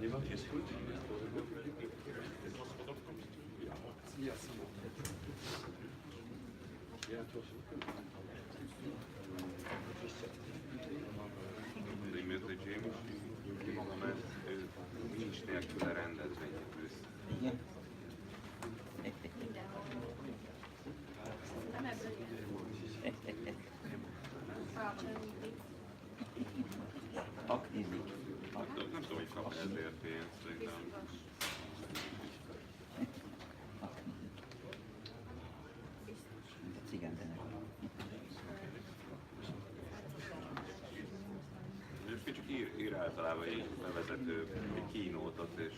Niemand is goed. Ja, het was ook egy moment nincs nélküle rendezvények ősz. Igen. Aknizik. Nem tudom, hogy kapni ezért pénzt, szerintem. Mint a cigányzenek. És csak ír általában egy bevezető, egy kínótot, és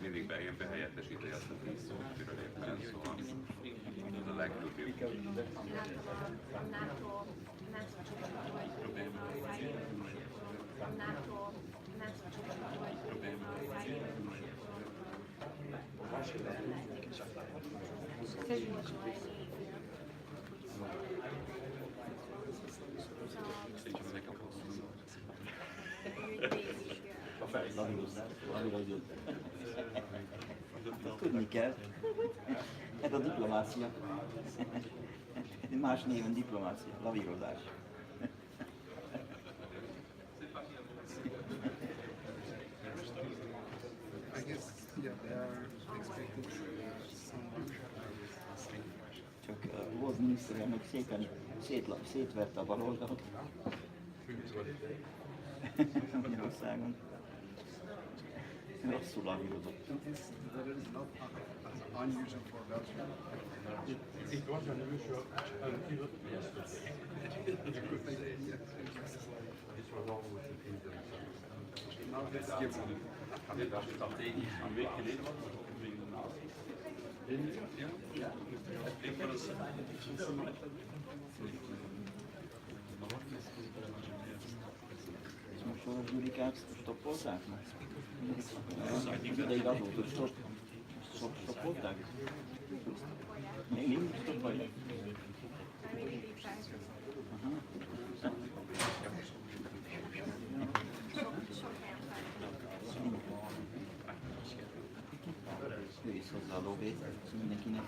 mindig behelyettesíti azt a 10 szót, miről éppen szól. Ez a legtöbb. Tudni kell. Ez a diplomácia. Más néven diplomácia, lavírozás. I guess, yeah, they are expecting some. Csak volt miniszterelnök szépen szétverte a baloldalt Magyarországon. Rosszul lavírozott. That is not unusual for Belgium. Ik was een unusual. Now let's give them. Een week geleden was het ook een nazi. Ja. Ik was És most Soros Gyurikát stoppolták? Ideig az volt, hogy stoppolták? Még mindig stoppolják? Ő is hozzá a lóvét mindenkinek.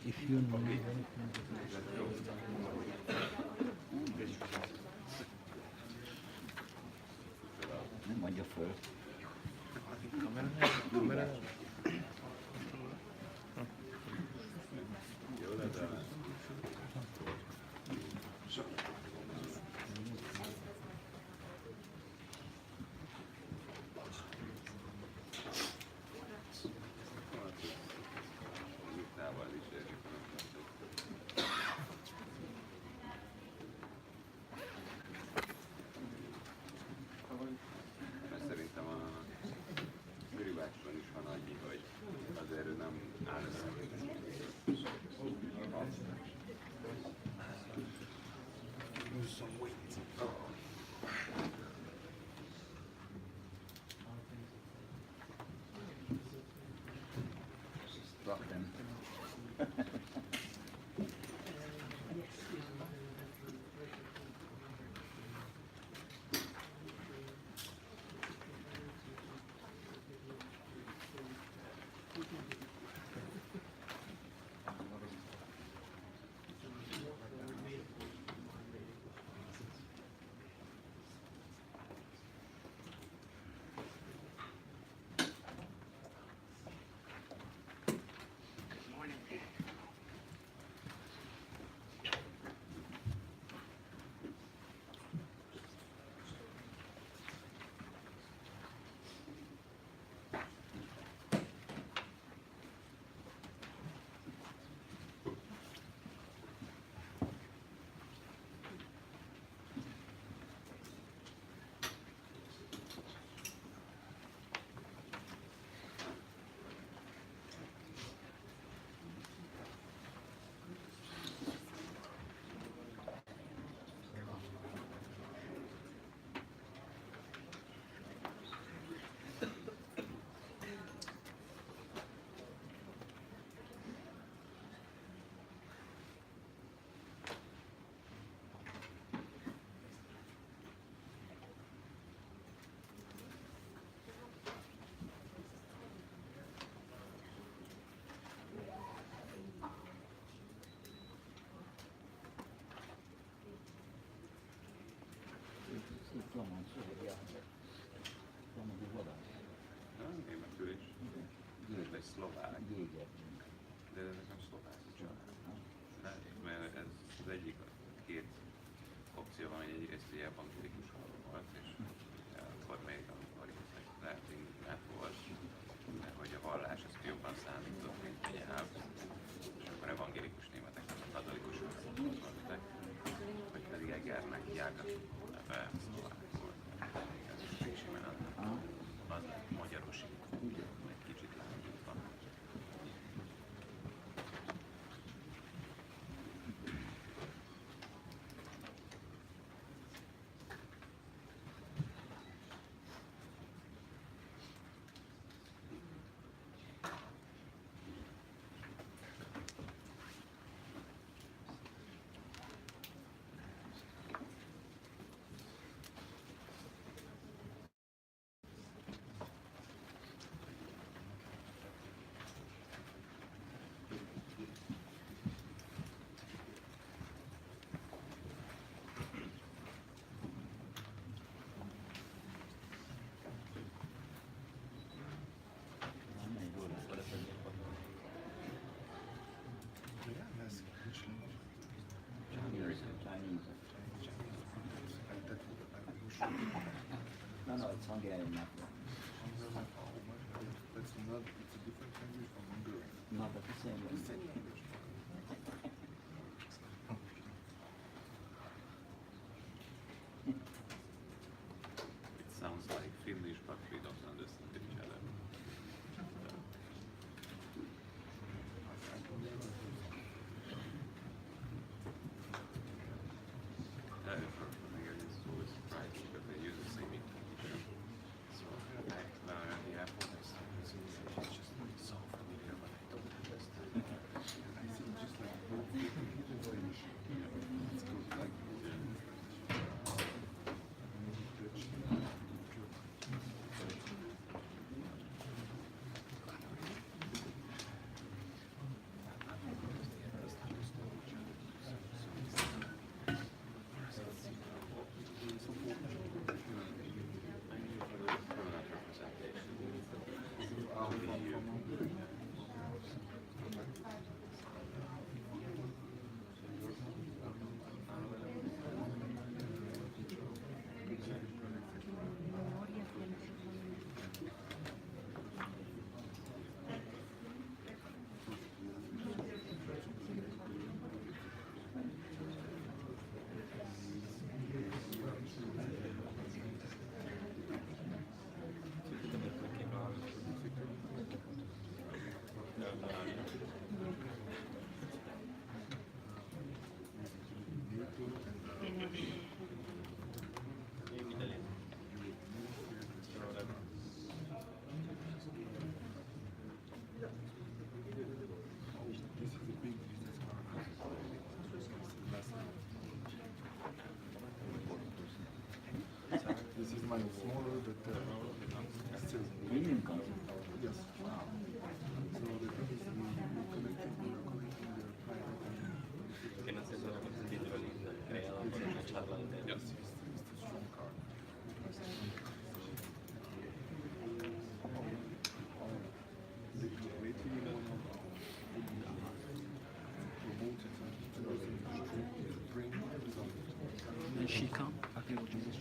If you know Nem adja föl. kamera. Mert szerintem a Miribácsban is van annyi, hogy azért ő nem áll össze. Raktam. szlovák, Jéger. de ezek nem szlovák családok. Mert ez az egyik, két opció van, hogy egyrészt ugye evangélikus volt, és akkor még amikor lehet német volt, de hogy a vallás az jobban számított, mint a nyelv, és akkor evangélikus németek nem a katolikusok voltak, vagy pedig Egernek Jágat neve szlovák volt. Ez is frissimen az magyarosít, egy kicsit lángítva. No, it's Hungarian not. That's not, it's a different language from Hungarian. No, but the same one. It sounds like Finnish, but we don't understand each other. For Hungarians, it's always surprising because they use the same intonation. So, the Apple is just so familiar, but I don't understand. I see just like both English. It's good, like this is my smaller, but still. Premium concept. Yes. So the thing is, we are connecting the private Que no se suele título creado por una charla de Yes. It's a strong card. The creative one promoted to bring some And she come? Archaeologist.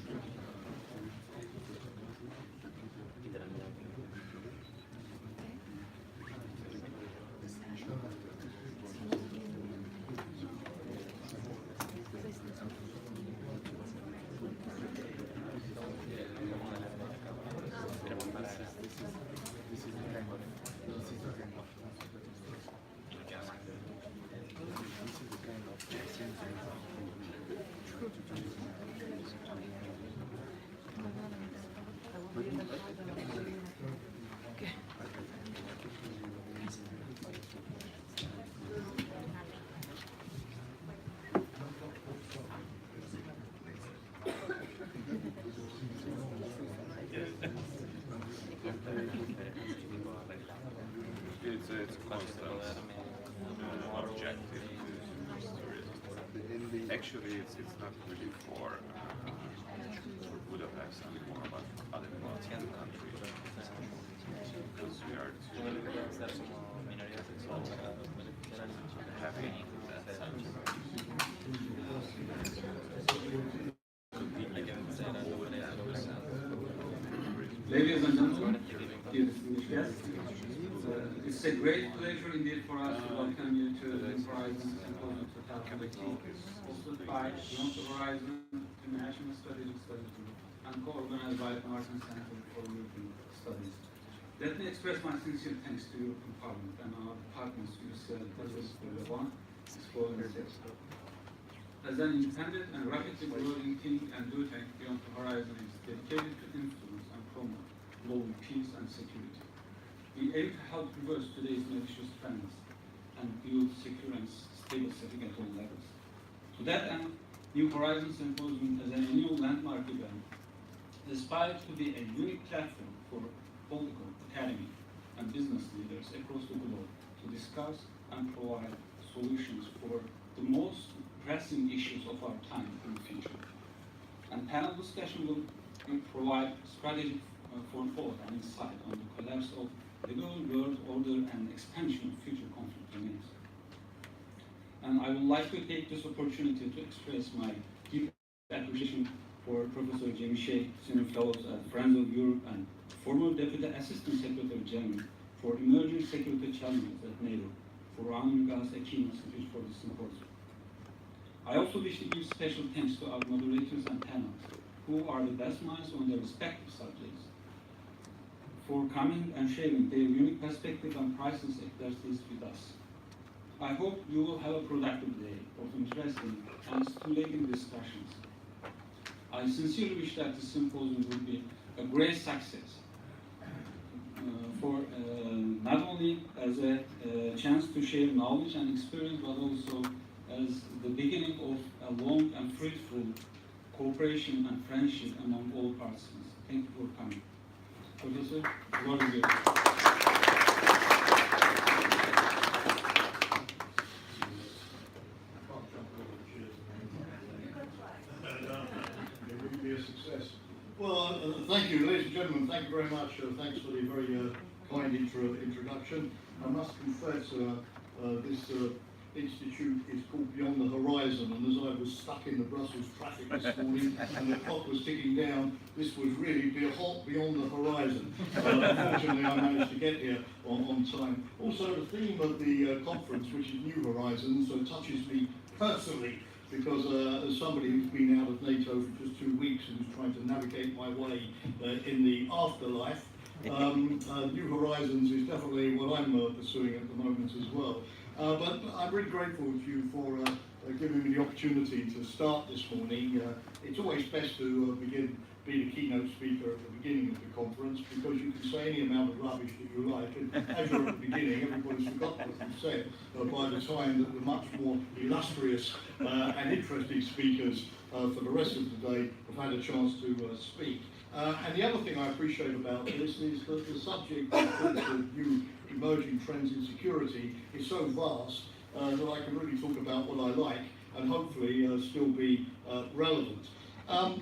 It's a constant objective to actually it's not really for Budapest anymore, but other parts of the country because we are too Ladies and gentlemen, dear distinguished guests, it's a great pleasure indeed for us to welcome you to the Horizons Symposium 2018, hosted by Beyond the Horizon International Strategic Studies Group and co-organized by the Horizons Center for European Studies. Let me express my sincere thanks to European Parliament and our partners, Horizons Symposium. As an independent and rapidly growing think and do tank, Beyond the Horizon is dedicated to influence and promote global peace and security. We aim to help reverse today's malicious trends and build secure and stable setting at all levels. To that end, New Horizons Symposium as an annual landmark event aspires to be a unique platform for political, academic, and business leaders across the globe to discuss and provide solutions for the most pressing issues of our time in the future. And panel discussion will provide strategic forethought and insight on the collapse of the world order and expansion of future conflict domains. And I would like to take this opportunity to express my deep appreciation for Professor Jamie Shea, Senior Fellows at Friends of Europe and former Deputy Assistant Secretary General for Emerging Security Challenges at NATO, for honoring us a keynote speech for this symposium. I also wish to give special thanks to our moderators and panelists, who are the best minds on their respective subjects, for coming and sharing their unique perspective and priceless expertise with us. I hope you will have a productive day of interesting and stimulating discussions. I sincerely wish that the symposium will be a great success, for not only as a chance to share knowledge and experience, but also as the beginning of a long and fruitful cooperation and friendship among all participants. Thank you for coming. Professor, the floor is yours. It would be a success. Well, thank you, ladies and gentlemen. Thank you very much. Thanks for the very kind introduction. I must confess, this institute is called Beyond the Horizon, and as I was stuck in the Brussels traffic this morning and the clock was ticking down, this was really beyond the horizon. Unfortunately, I managed to get here on time. Also, the theme of the conference, which is New Horizons, touches me personally, because as somebody who's been out of NATO for just 2 weeks and who's trying to navigate my way in the afterlife, New Horizons is definitely what I'm pursuing at the moment as well. But I'm really grateful to you for giving me the opportunity to start this morning. It's always best to be the keynote speaker at the beginning of the conference, because you can say any amount of rubbish that you like, and as you're at the beginning, everybody's forgotten what you said by the time that the much more illustrious and interesting speakers for the rest of the day have had a chance to speak. And the other thing I appreciate about this is that the subject of new emerging trends in security is so vast that I can really talk about what I like and hopefully still be relevant. A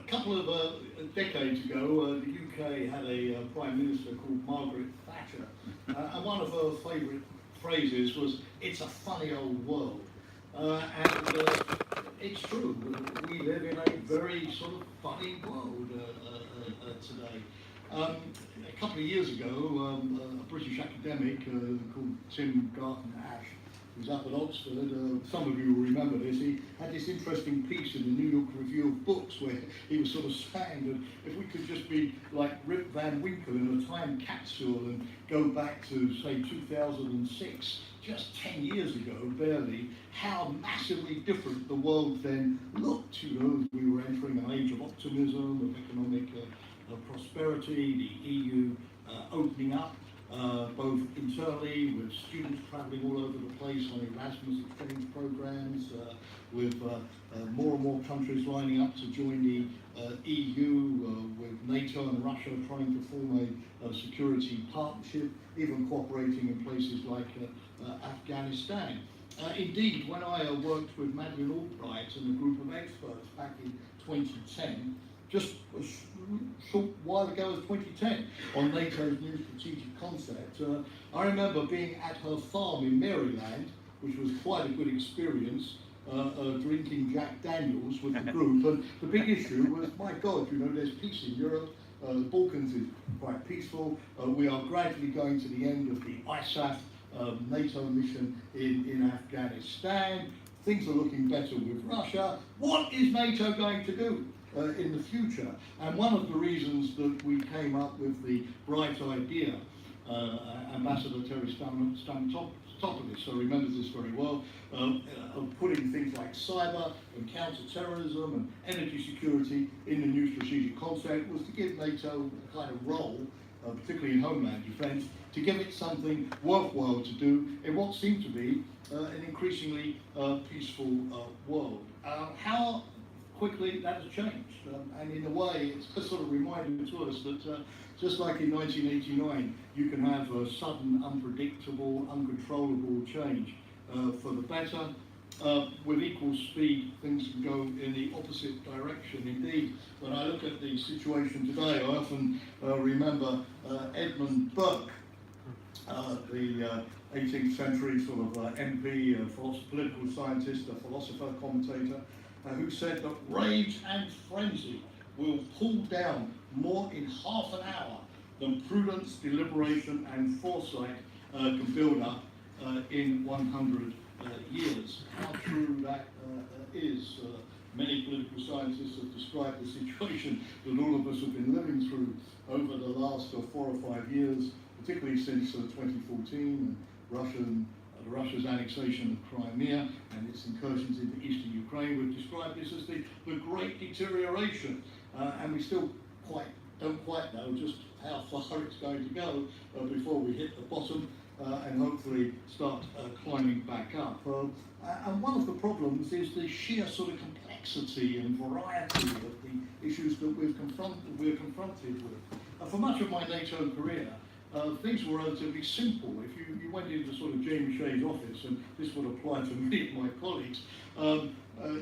couple of decades ago, the UK had a Prime Minister called Margaret Thatcher, and one of her favourite phrases was, "It's a funny old world." And it's true, we live in a very sort of funny world today. A couple of years ago, a British academic called Tim Garton-Ash, who's up at Oxford, some of you will remember this, he had this interesting piece in the New York Review of Books where he was sort of saying that if we could just be like Rip Van Winkle in a time capsule and go back to, say, 2006, just 10 years ago, barely, how massively different the world then looked. You know, we were entering an age of optimism, of economic prosperity, the EU opening up, both internally with students travelling all over the place on Erasmus exchange programs, with more and more countries lining up to join the EU, with NATO and Russia trying to form a security partnership, even cooperating in places like Afghanistan. Indeed, when I worked with Madeleine Albright and a group of experts back in 2010, just a short while ago as 2010, on NATO's new strategic concept, I remember being at her farm in Maryland, which was quite a good experience, drinking Jack Daniels with the group, and the big issue was, my God, you know, there's peace in Europe, The Balkans is quite peaceful. We are gradually going to the end of the ISAF NATO mission in Afghanistan. Things are looking better with Russia. What is NATO going to do in the future? And one of the reasons that we came up with the bright idea, Ambassador Terry Stam top of this, so remembers this very well, of putting things like cyber and counter-terrorism and energy security in the new strategic concept was to give NATO a kind of role, particularly in homeland defence, to give it something worthwhile to do in what seemed to be an increasingly peaceful world. How quickly that has changed, and in a way it's just sort of reminded to us that just like in 1989, you can have a sudden, unpredictable, uncontrollable change for the better. With equal speed, things can go in the opposite direction. Indeed, when I look at the situation today, I often remember Edmund Burke, the 18th century sort of MP, political scientist, a philosopher, commentator, who said that rage and frenzy will pull down more in half an hour than prudence, deliberation and foresight can build up in 100 years. How true that is. Many political scientists have described the situation that all of us have been living through over the last 4 or 5 years, particularly since 2014 and Russia's annexation of Crimea and its incursions into eastern Ukraine. We've described this as the great deterioration, and we still don't quite know just how far it's going to go before we hit the bottom and hopefully start climbing back up. And one of the problems is the sheer sort of complexity and variety of the issues that we're confronted with. For much of my NATO career, things were relatively simple. If you went into sort of James Shea's office, and this would apply to many of my colleagues,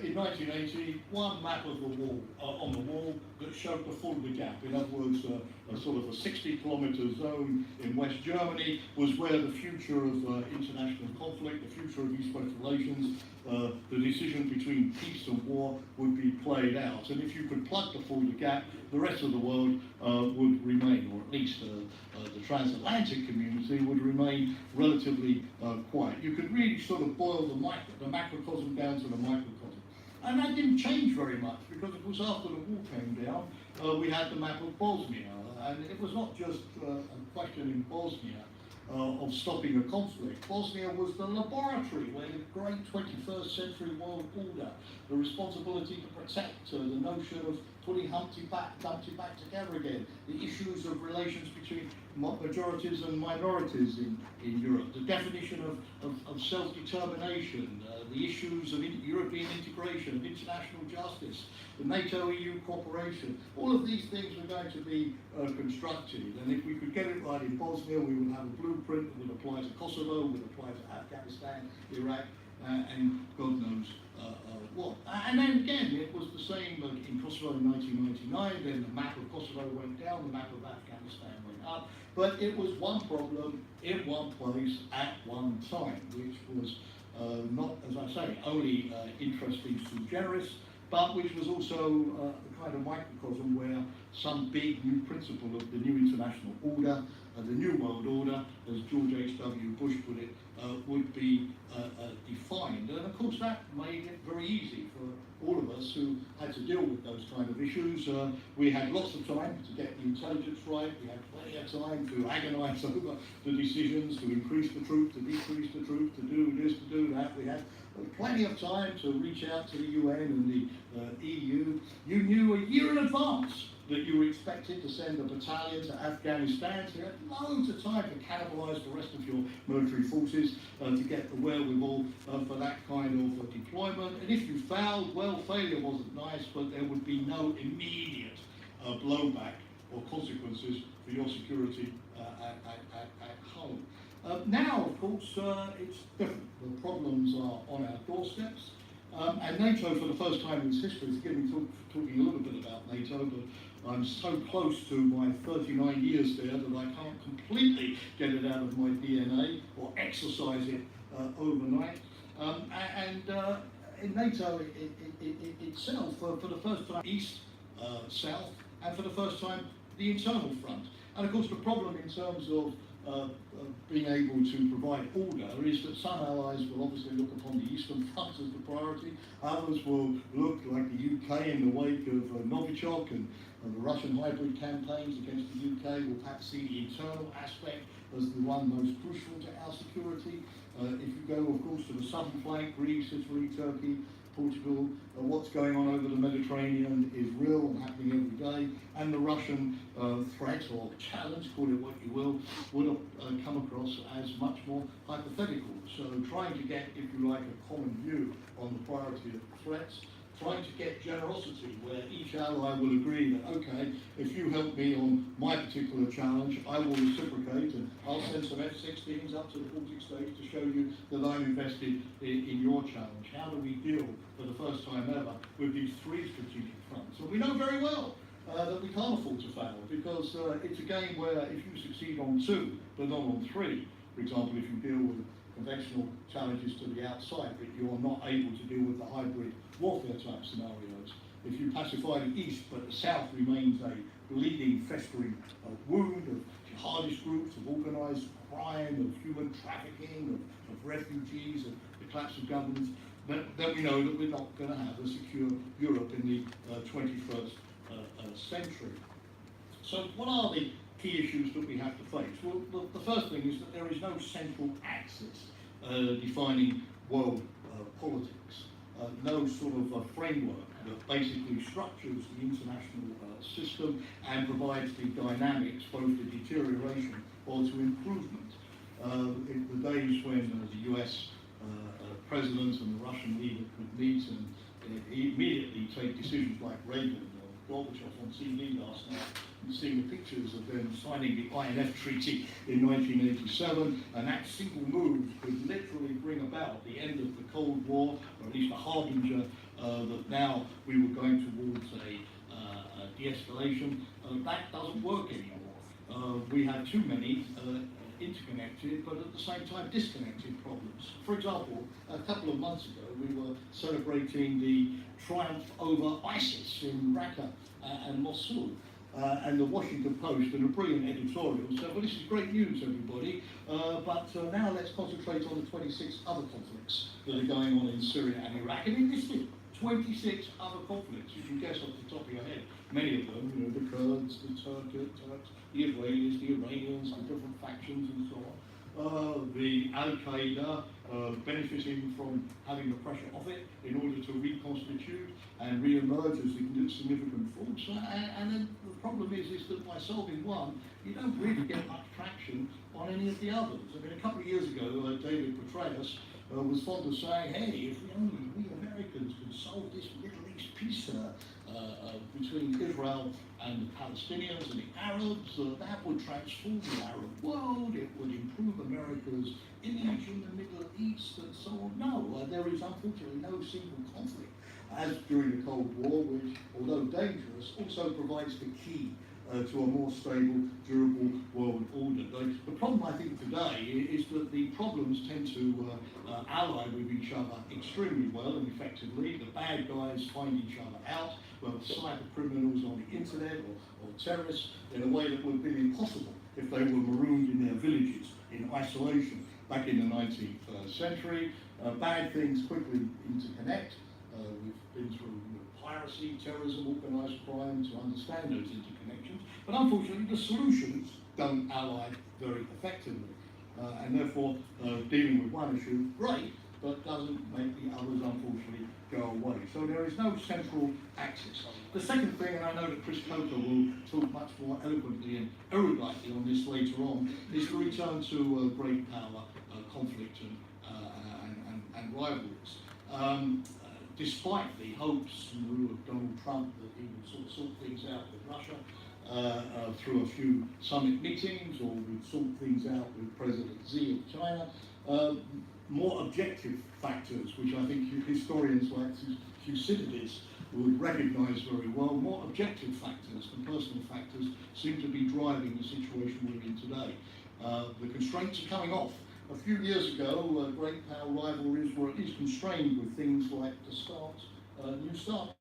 in 1980, one map of the wall on the wall that showed the full of the gap. In other words, a sort of a 60-kilometre zone in West Germany was where the future of international conflict, the future of East-West relations, the decision between peace and war would be played out. And if you could plug the full of the gap, the rest of the world would remain, or at least the transatlantic community would remain relatively quiet. You could really sort of boil the macrocosm down to the microcosm. And that didn't change very much, because of course after the wall came down, we had the map of Bosnia. And it was not just a question in Bosnia of stopping a conflict. Bosnia was the laboratory where the great 21st century world order, the responsibility to protect, the notion of putting Humpty back together again, the issues of relations between majorities and minorities in Europe, the definition of self-determination, the issues of European integration, of international justice, the NATO-EU cooperation. All of these things were going to be constructed, and if we could get it right in Bosnia, we would have a blueprint that would apply to Kosovo, would apply to Afghanistan, Iraq, and God knows what. And then again, it was the same in Kosovo in 1999, then the map of Kosovo went down, the map of Afghanistan went up, but it was one problem in one place at one time, which was not, as I say, only interesting sui generis, but which was also a kind of microcosm where some big new principle of the new international order, the new world order, as George H.W. Bush put it, would be defined. And of course that made it very easy for all of us who had to deal with those kind of issues. We had lots of time to get the intelligence right, we had plenty of time to agonise over the decisions, to increase the troops, to decrease the troops, to do this, to do that. We had plenty of time to reach out to the UN and the EU. You knew a year in advance that you were expected to send a battalion to Afghanistan, so you had loads of time to cannibalise the rest of your military forces to get the wherewithal for that kind of deployment. And if you failed, well, failure wasn't nice, but there would be no immediate blowback or consequences for your security at home. Now, of course, it's different. The problems are on our doorsteps. And NATO, for the first time in its history, is talking a little bit about NATO, but I'm so close to my 39 years there that I can't completely get it out of my DNA or exercise it overnight. In NATO itself, for the first time, East, South, and for the first time, the internal front. And of course the problem in terms of being able to provide order is that some allies will obviously look upon the Eastern Front as the priority, others will look like the UK in the wake of Novichok and the Russian hybrid campaigns against the UK, will perhaps see the internal aspect as the one most crucial to our security. If you go, of course, to the southern flank, Greece, Italy, Turkey, Portugal, what's going on over the Mediterranean is real and happening every day, and the Russian threat or challenge, call it what you will, would come across as much more hypothetical. So trying to get, if you like, a common view on the priority of threats, trying to get generosity where each ally will agree that, okay, if you help me on my particular challenge, I will reciprocate and I'll send some F-16s up to the Baltic states to show you that I'm invested in your challenge. How do we deal for the first time ever with these three strategic fronts? And we know very well that we can't afford to fail, because it's a game where if you succeed on two, but not on three, for example, if you deal with conventional challenges to the outside, but you're not able to deal with the hybrid warfare type scenarios. If you pacify the east, but the south remains a bleeding, festering wound of jihadist groups, of organised crime, of human trafficking, of refugees, of the collapse of governments, then we know that we're not going to have a secure Europe in the 21st century. So what are the key issues that we have to face? Well, the first thing is that there is no central axis defining world politics. No sort of a framework that basically structures the international system and provides the dynamics both to deterioration or to improvement. In the days when the US president and the Russian leader could meet and immediately take decisions like Reagan or Gorbachev on TV last night, and seeing the pictures of them signing the INF Treaty in 1987, and that single move could literally bring about the end of the Cold War, or at least a harbinger that now we were going towards a de-escalation. That doesn't work anymore. We have too many interconnected, but at the same time disconnected problems. For example, a couple of months ago we were celebrating the triumph over ISIS in Raqqa and Mosul. And the Washington Post, in a brilliant editorial, said, well, this is great news, everybody, but now let's concentrate on the 26 other conflicts that are going on in Syria and Iraq. And it listed 26 other conflicts. You can guess off the top of your head. Many of them, you know, the Kurds, the Turks, the Israelis, the Iranians, the different factions and so on. The Al-Qaeda benefiting from having the pressure off it in order to reconstitute and re-emerge as a significant force. And then the problem is that by solving one, you don't really get much traction on any of the others. I mean, a couple of years ago, David Petraeus was fond of saying, hey, if we Americans could solve this Middle East peace between Israel and the Palestinians and the Arabs, that would transform the Arab world, it would improve America's image in the Middle East and so on. No, there is unfortunately no single conflict, as during the Cold War, which, although dangerous, also provides the key to a more stable, durable world order. The problem, I think, today is that the problems tend to ally with each other extremely well and effectively. The bad guys find each other out, whether cyber criminals on the internet or terrorists, in a way that would have been impossible if they were marooned in their villages in isolation back in the 19th century. Bad things quickly interconnect. We've been through piracy, terrorism, organised crime to understand those interconnections, but unfortunately the solutions don't ally very effectively, and therefore dealing with one issue, great, but doesn't make the others unfortunately go away. So there is no central axis. The second thing, and I know that Chris Coker will talk much more eloquently and eruditely on this later on, is to return to great power conflict and rivalries. Despite the hopes of Donald Trump that he would sort of sort things out with Russia through a few summit meetings, or would sort things out with President Xi of China, more objective factors, which I think historians like Thucydides would recognise very well, more objective factors and personal factors seem to be driving the situation we're in today. The constraints are coming off. A few years ago, great power rivalries were at least constrained with things like the new START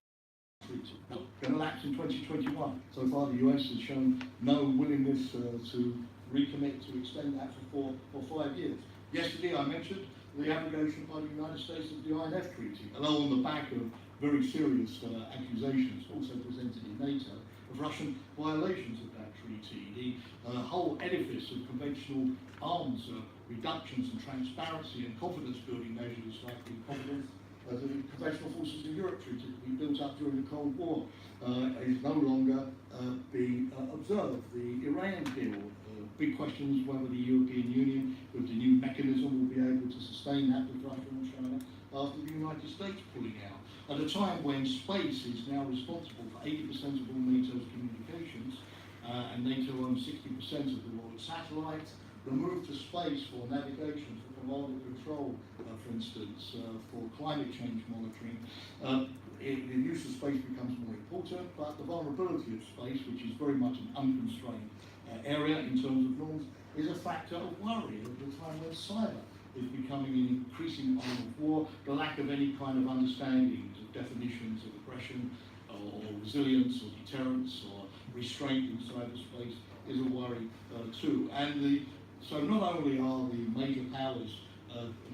treaty. Going to lapse in 2021. So far the US has shown no willingness to recommit to extend that for 4 or 5 years. Yesterday I mentioned the abrogation by the United States of the INF Treaty, although on the back of very serious accusations also presented in NATO of Russian violations of that treaty. The whole edifice of conventional arms reductions and transparency and confidence building measures like the confidence of the conventional forces in Europe treaty that we built up during the Cold War is no longer being observed. The Iran deal, big question is whether the European Union with the new mechanism will be able to sustain that with Russia and China after the United States pulling out. At a time when space is now responsible for 80% of all NATO's communications, and NATO owns 60% of the world's satellites, the move to space for navigation, for command and control, for instance, for climate change monitoring, the use of space becomes more important, but the vulnerability of space, which is very much an unconstrained area in terms of norms, is a factor of worry at the time when cyber is becoming an increasing arm of war. The lack of any kind of understanding of definitions of aggression or resilience or deterrence or restraint in cyberspace is a worry too. And so not only are the major powers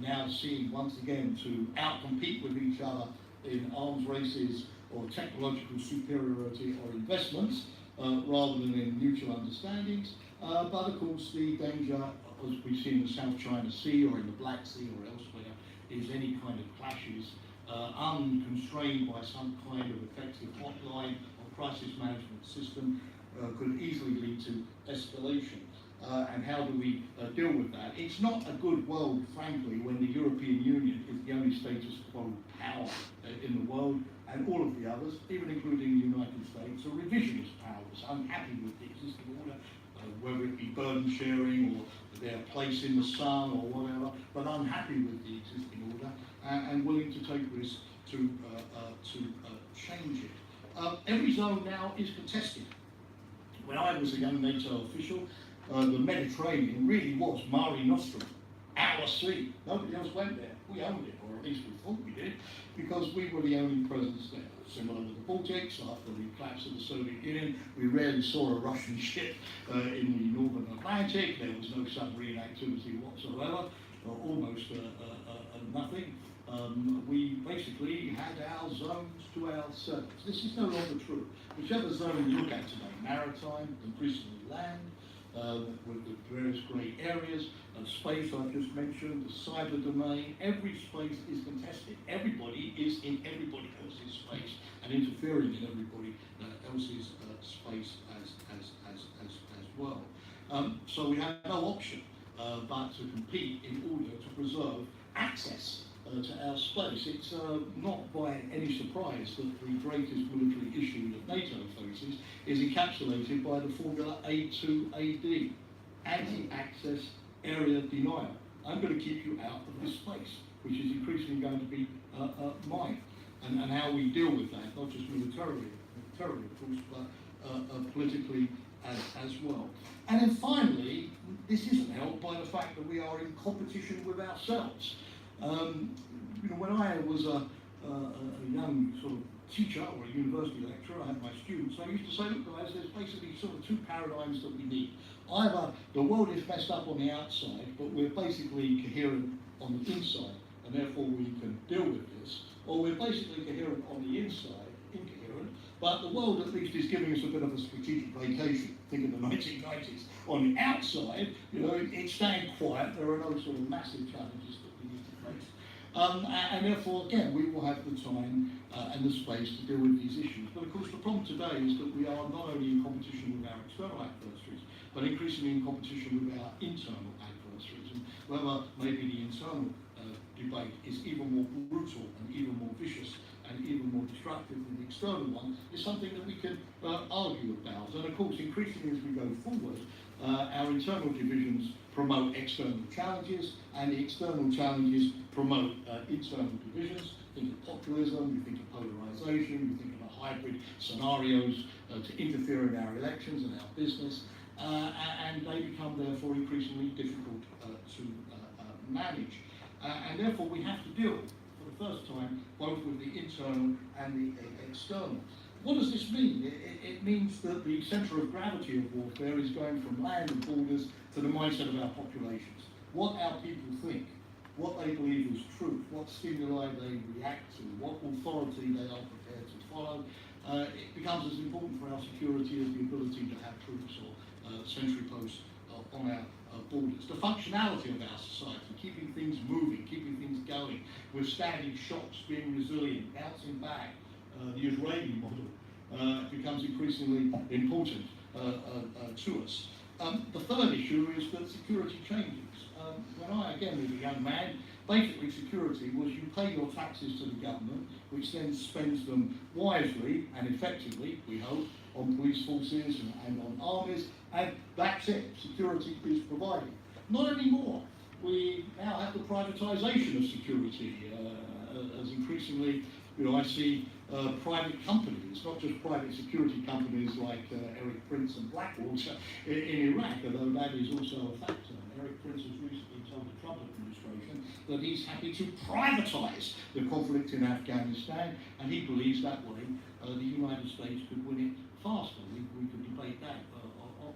now seen once again to outcompete with each other in arms races or technological superiority or investments rather than in mutual understandings, but of course the danger, as we see in the South China Sea or in the Black Sea or elsewhere, is any kind of clashes unconstrained by some kind of effective hotline or crisis management system could easily lead to escalation. And how do we deal with that? It's not a good world, frankly, when the European Union is the only status quo power in the world, and all of the others, even including the United States, are revisionist powers, unhappy with the existing order, whether it be burden sharing or their place in the sun or whatever, but unhappy with the existing order and willing to take risks to change it. Every zone now is contested. When I was a young NATO official, the Mediterranean really was Mare Nostrum, our sea. Nobody else went there. We owned it, or at least we thought we did, because we were the only presence there. Similar with the Baltics, after the collapse of the Soviet Union, we rarely saw a Russian ship in the Northern Atlantic. There was no submarine activity whatsoever, almost nothing. We basically had our zones to ourselves. This is no longer true. Whichever zone you look at today, maritime, increasingly land, with the various grey areas, space I've just mentioned, the cyber domain, every space is contested. Everybody is in everybody else's space and interfering in everybody else's space as well. So we have no option but to compete in order to preserve access to our space. It's not by any surprise that the greatest military issue that NATO faces is encapsulated by the formula A2AD, anti-access area denial. I'm going to keep you out of this space, which is increasingly going to be mine. And how we deal with that, not just militarily of course, but politically as well. And then finally, this isn't helped by the fact that we are in competition with ourselves. When I was a young sort of teacher or a university lecturer, I had my students, I used to say, look guys, there's basically sort of two paradigms that we need. Either the world is messed up on the outside, but we're basically coherent on the inside, and therefore we can deal with this, or we're basically coherent on the inside, incoherent, but the world at least is giving us a bit of a strategic vacation. Think of the 1990s. On the outside, it's staying quiet, there are no sort of massive challenges that we need to face. And therefore, again, we will have the time and the space to deal with these issues. But of course, the problem today is that we are not only in competition with our external adversaries, but increasingly in competition with our internal adversaries. And whether maybe the internal debate is even more brutal and even more vicious and even more destructive than the external one is something that we can argue about. And of course, increasingly as we go forward, our internal divisions promote external challenges, and the external challenges promote internal divisions. Think of populism, you think of polarization, you think of hybrid scenarios to interfere in our elections and our business, and they become therefore increasingly difficult to manage. And therefore we have to deal, for the first time, both with the internal and the external. what does this mean? It means that the centre of gravity of warfare is going from land and borders to the mindset of our populations. What our people think, what they believe is truth, what stimuli they react to, what authority they are prepared to follow. It becomes as important for our security as the ability to have troops or sentry posts on our borders. The functionality of our society, keeping things moving, keeping things going, withstanding shocks, being resilient, bouncing back, the Israeli model becomes increasingly important to us. The third issue is that security changes. When I, again, was a young man, basically security was you pay your taxes to the government, which then spends them wisely and effectively, we hope, on police forces and on armies, and that's it. Security is provided. Not anymore. We now have the privatisation of security as increasingly, I see private companies, not just private security companies like Eric Prince and Blackwater in Iraq, although that is also a factor. Eric Prince has recently told the Trump administration that he's happy to privatise the conflict in Afghanistan, and he believes that way the United States could win it faster. We could debate that,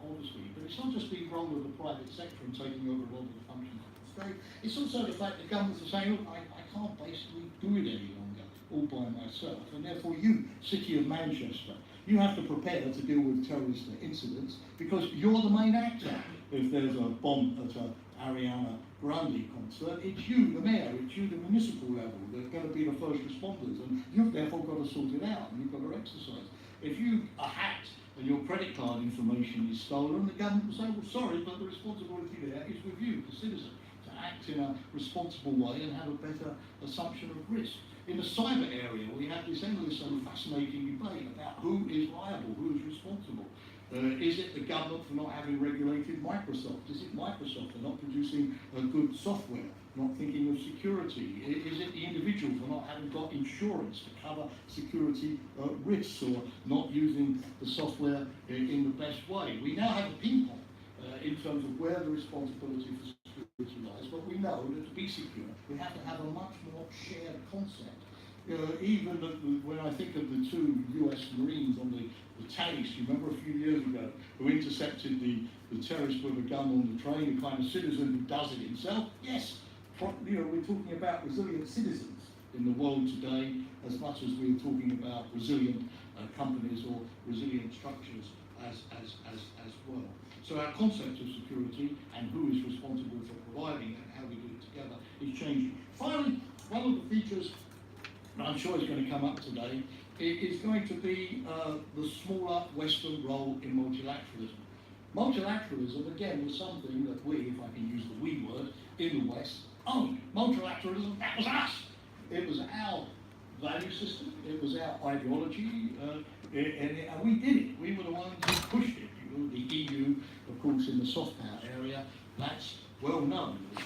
obviously. But it's not just the role of the private sector in taking over a lot of the functions of the state. It's also the fact that governments are saying, look, I can't basically do it any longer all by myself. And therefore you, City of Manchester, you have to prepare to deal with terrorist incidents because you're the main actor. If there's a bomb at a Ariana Grande concert, it's you, the mayor, it's you, the municipal level, that are going to be the first responders, and you've therefore got to sort it out, and you've got to exercise. If you are hacked and your credit card information is stolen, the government will say, well, sorry, but the responsibility there is with you, the citizen, to act in a responsible way and have a better assumption of risk. In the cyber area, we have this endless and fascinating debate about who is liable, who is responsible. Is it the government for not having regulated Microsoft? Is it Microsoft for not producing good software, not thinking of security? Is it the individual for not having got insurance to cover security risks or not using the software in the best way? We now have a ping pong in terms of where the responsibility for security lies, but we know that to be secure, we have to have a much more shared concept. Even when I think of the two US Marines on the tanks, you remember a few years ago, who intercepted the terrorist with a gun on the train, the kind of citizen who does it himself? Yes, we're talking about resilient citizens in the world today as much as we're talking about resilient companies or resilient structures as well. So our concept of security and who is responsible for providing and how we do it together is changing. Finally, one of the features that I'm sure is going to come up today is going to be the smaller Western role in multilateralism. Multilateralism, again, was something that we, if I can use the we word, in the West owned. Multilateralism, that was us. It was our value system, it was our ideology, and we did it. We were the ones who pushed it. The EU, of course, in the soft power area, that's well known, as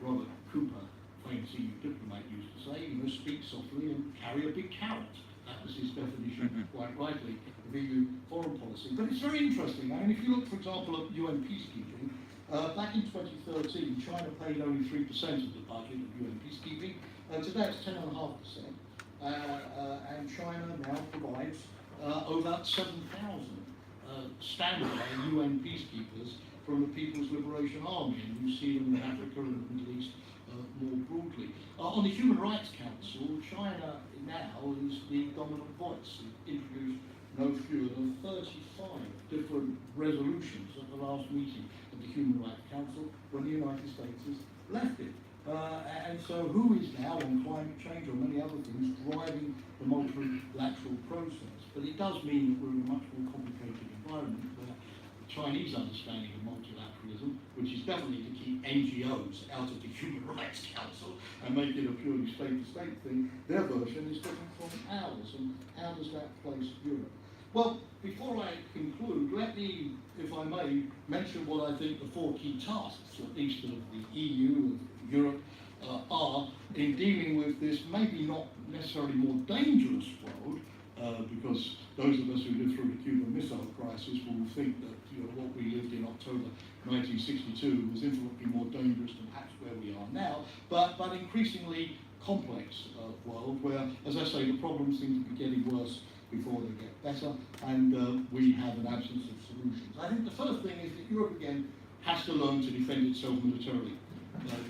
Robert Cooper, famous EU diplomat, used to say, speak softly and carry a big carrot. That was his definition, quite rightly, of EU foreign policy. But it's very interesting. I mean, if you look, for example, at UN peacekeeping, back in 2013, China paid only 3% of the budget of UN peacekeeping. Today it's 10.5%. And China now provides over 7,000 standalone UN peacekeepers from the People's Liberation Army, and you see them in Africa and the Middle East more broadly. On the Human Rights Council, China now is the dominant voice. It introduced no fewer than 35 different resolutions at the last meeting of the Human Rights Council when the United States has left it. And so who is now on climate change or many other things driving the multilateral process? But it does mean that we're in a much more complicated environment where the Chinese understanding of multilateralism, which is definitely to keep NGOs out of the Human Rights Council and make it a purely state-to-state thing, their version is different from ours. And how does that place Europe? Well, before I conclude, let me, if I may, mention what I think the four key tasks, at least of the EU, of Europe, are in dealing with this maybe not necessarily more dangerous world, because those of us who lived through the Cuban Missile Crisis will think that what we lived in October 1962 was infinitely more dangerous than perhaps where we are now, but increasingly complex world where, as I say, the problems seem to be getting worse before they get better, and we have an absence of solutions. I think the first thing is that Europe again has to learn to defend itself militarily.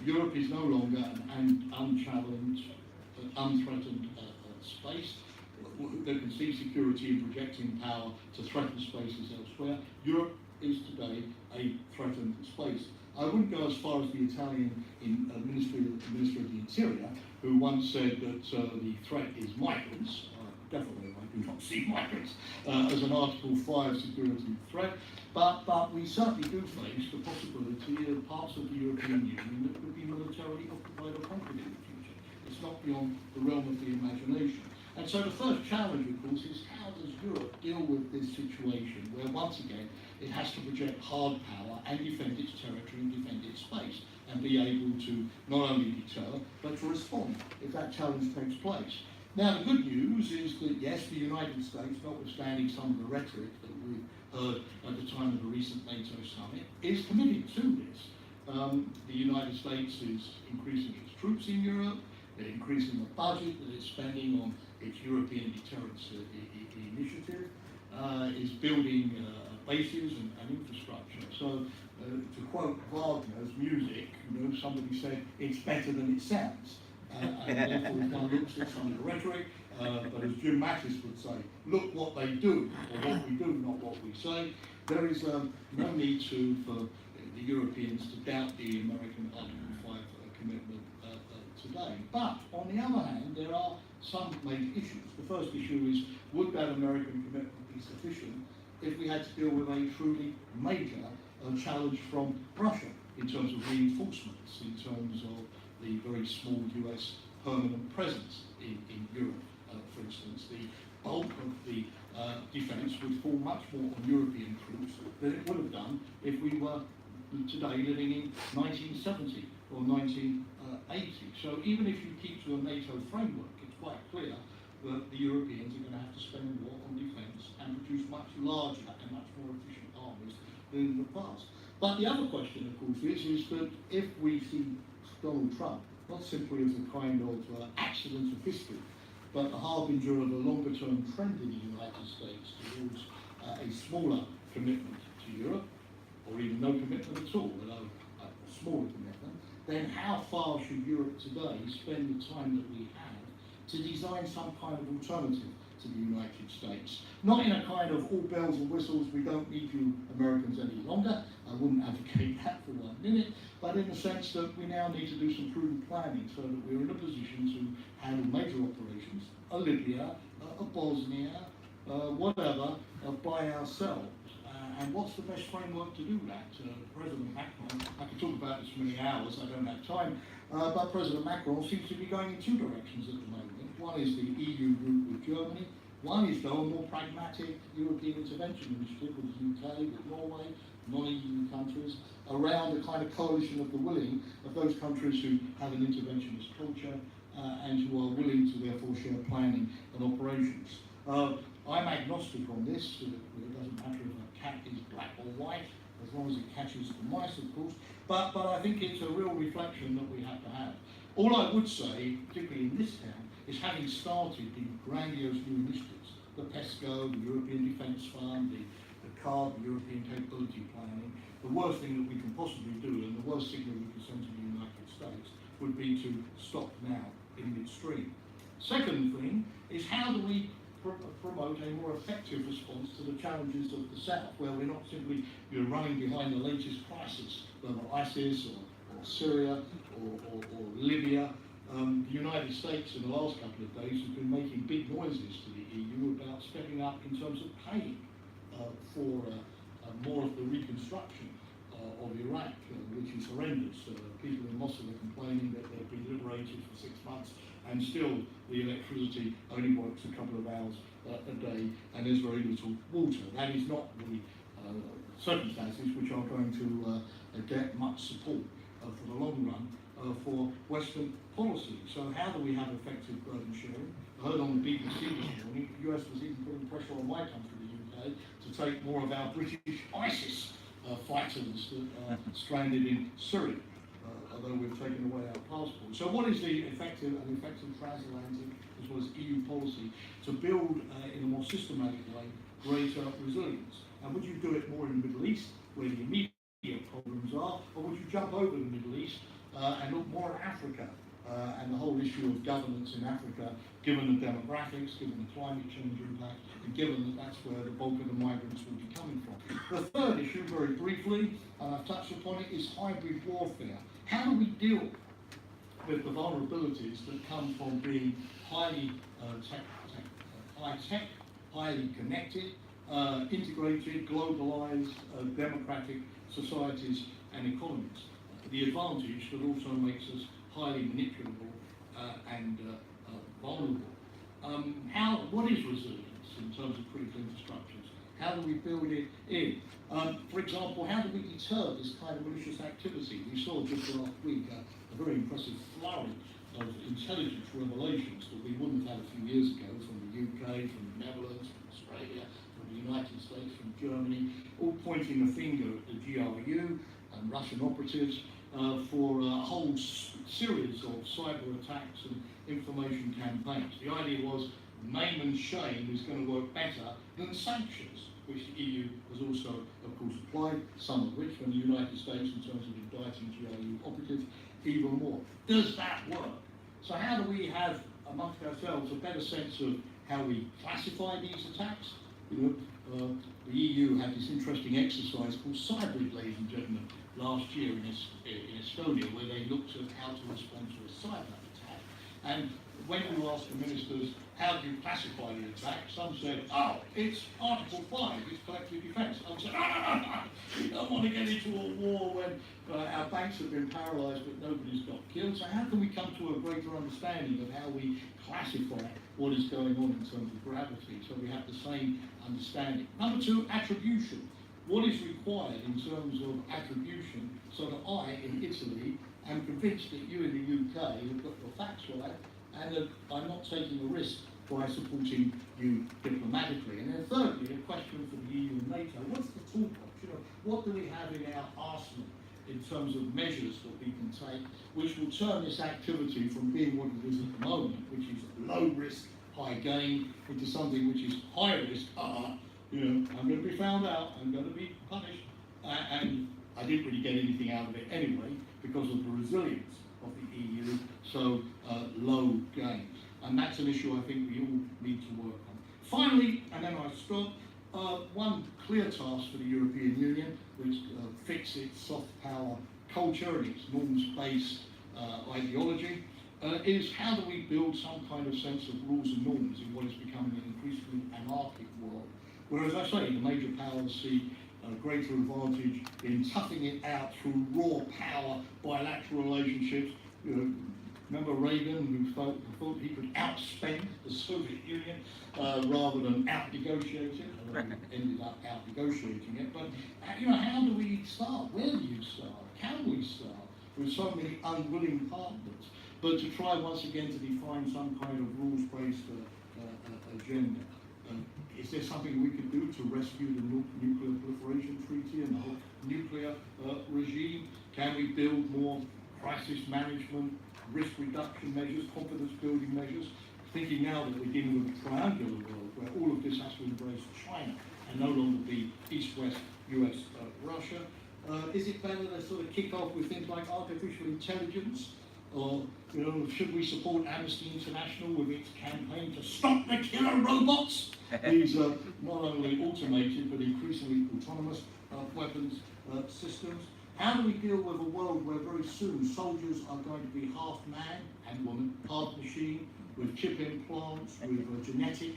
Europe is no longer an unchallenged, unthreatened space that can see security in projecting power to threaten spaces elsewhere. Europe is today a threatened space. I wouldn't go as far as the Italian Minister of the Interior, who once said that the threat is migrants. Definitely, I do not see migrants as an Article 5 security threat, but we certainly do face the possibility of parts of the European Union that could be militarily occupied or conquered in the future. It's not beyond the realm of the imagination. And so the first challenge, of course, is how does Europe deal with this situation where, once again, it has to project hard power and defend its territory and defend its space, and be able to not only deter, but to respond if that challenge takes place. Now, the good news is that, yes, the United States, notwithstanding some of the rhetoric that we've heard at the time of the recent NATO summit, is committed to this. The United States is increasing its troops in Europe, they're increasing the budget that it's spending on its European deterrence initiative, is building bases and infrastructure. So, to quote Wagner's music, somebody said, it's better than it sounds. And therefore, if one looks at some of the rhetoric, but as Jim Mattis would say, look what they do, or what we do, not what we say. There is no need for the Europeans to doubt the American Article 5 commitment today. But on the other hand, there are some major issues. The first issue is, would that American commitment be sufficient if we had to deal with a truly major challenge from Russia in terms of reinforcements, in terms of the very small US permanent presence in Europe, for instance? The bulk of the defence would fall much more on European troops than it would have done if we were today living in 1970 or 1980. So even if you keep to a NATO framework, it's quite clear that the Europeans are going to have to spend more on defence and produce much larger and much more efficient armies than in the past. But the other question, of course, is that if we see Donald Trump not simply as a kind of accident of history, but a harbinger of a longer-term trend in the United States towards a smaller commitment to Europe, or even no commitment at all, although a smaller commitment, then how far should Europe today spend the time that we have to design some kind of alternative to the United States? Not in a kind of all bells and whistles, we don't need you Americans any longer. I wouldn't advocate that for 1 minute, but in the sense that we now need to do some prudent planning so that we're in a position to handle major operations, a Libya, a Bosnia, whatever, by ourselves. And what's the best framework to do that? President Macron, I could talk about this for many hours, I don't have time, but President Macron seems to be going in two directions at the moment. One is the EU route with Germany, one is though a more pragmatic European intervention initiative with the UK, with Norway, non-EU countries, around a kind of coalition of the willing of those countries who have an interventionist culture and who are willing to therefore share planning and operations. I'm agnostic on this, it doesn't matter if a cat is black or white, as long as it catches the mice, of course, but I think it's a real reflection that we have to have. All I would say, particularly in this town, is having started the grandiose new initiatives, the PESCO, the European Defence Fund, the CARD, the European Capability Planning, the worst thing that we can possibly do, and the worst signal we can send to the United States, would be to stop now in midstream. Second thing is, how do we promote a more effective response to the challenges of the South, where we're not simply running behind the latest crisis, whether ISIS or Syria or Libya. The United States in the last couple of days has been making big noises to the EU about stepping up in terms of paying for more of the reconstruction of Iraq, which is horrendous. People in Mosul are complaining that they've been liberated for 6 months and still the electricity only works a couple of hours a day and there's very little water. That is not the circumstances which are going to get much support for the long run for Western policy. So how do we have effective burden sharing? I heard on the BBC this morning, the US was even putting pressure on my country, the UK, to take more of our British ISIS fighters that are stranded in Syria. although we've taken away our passports. So what is the effective transatlantic as well as EU policy to build in a more systematic way greater resilience? And would you do it more in the Middle East, where the immediate problems are, or would you jump over the Middle East and look more at Africa and the whole issue of governance in Africa, given the demographics, given the climate change impact, and given that that's where the bulk of the migrants will be coming from? The third issue, very briefly, and I've touched upon it, is hybrid warfare. How do we deal with the vulnerabilities that come from being highly high-tech, highly connected, integrated, globalized, democratic societies and economies? The advantage that also makes us highly manipulable and vulnerable. What is resilience in terms of critical infrastructures? How do we build it in? For example, how do we deter this kind of malicious activity? We saw just last week a very impressive flurry of intelligence revelations that we wouldn't have had a few years ago from the UK, from the Netherlands, from Australia, from the United States, from Germany, all pointing a finger at the GRU and Russian operatives for a whole series of cyber attacks and information campaigns. The idea was name and shame is going to work better than sanctions, which the EU has also, of course, applied, some of which from the United States in terms of indicting GRU operatives, even more. Does that work? So how do we have, amongst ourselves, a better sense of how we classify these attacks? You know, the EU had this interesting exercise called Cybrid, ladies and gentlemen, last year in Estonia, where they looked at how to respond to a cyber attack. And when we asked the ministers, how do you classify the attack? Some said, oh, it's Article 5, it's collective defence. Others said, no, we don't want to get into a war when our banks have been paralysed but nobody's got killed. So how can we come to a greater understanding of how we classify what is going on in terms of gravity, so we have the same understanding? Number two, attribution. What is required in terms of attribution so that I, in Italy, am convinced that you in the UK have got your facts right and that I'm not taking a risk by supporting you diplomatically? And then thirdly, a question for the EU and NATO, what's the toolbox? You know, what do we have in our arsenal in terms of measures that we can take which will turn this activity from being what it is at the moment, which is low risk, high gain, into something which is high risk, you know, I'm going to be found out, I'm going to be punished, and I didn't really get anything out of it anyway because of the resilience of the EU, so low gain. And that's an issue I think we all need to work on. Finally, and then I stop, one clear task for the European Union, which fits its soft power culture and its norms-based ideology, is how do we build some kind of sense of rules and norms in what is becoming an increasingly anarchic world? Whereas I say the major powers see a greater advantage in toughing it out through raw power, bilateral relationships. You know, remember Reagan, who thought he could outspend the Soviet Union rather than out-negotiate it, although he ended up out-negotiating it. But you know, how do we start? Where do you start? Can we start with so many unwilling partners? But to try once again to define some kind of rules-based agenda. Is there something we could do to rescue the nuclear proliferation treaty and the whole nuclear regime? Can we build more crisis management, risk reduction measures, confidence building measures? Thinking now that we're dealing with a triangular world where all of this has to embrace China and no longer be East-West, US, Russia. Is it better to sort of kick off with things like artificial intelligence? Or, you know, should we support Amnesty International with its campaign to stop the killer robots? These are not only automated but increasingly autonomous weapons systems. How do we deal with a world where very soon soldiers are going to be half man and woman, half machine, with chip implants, with genetic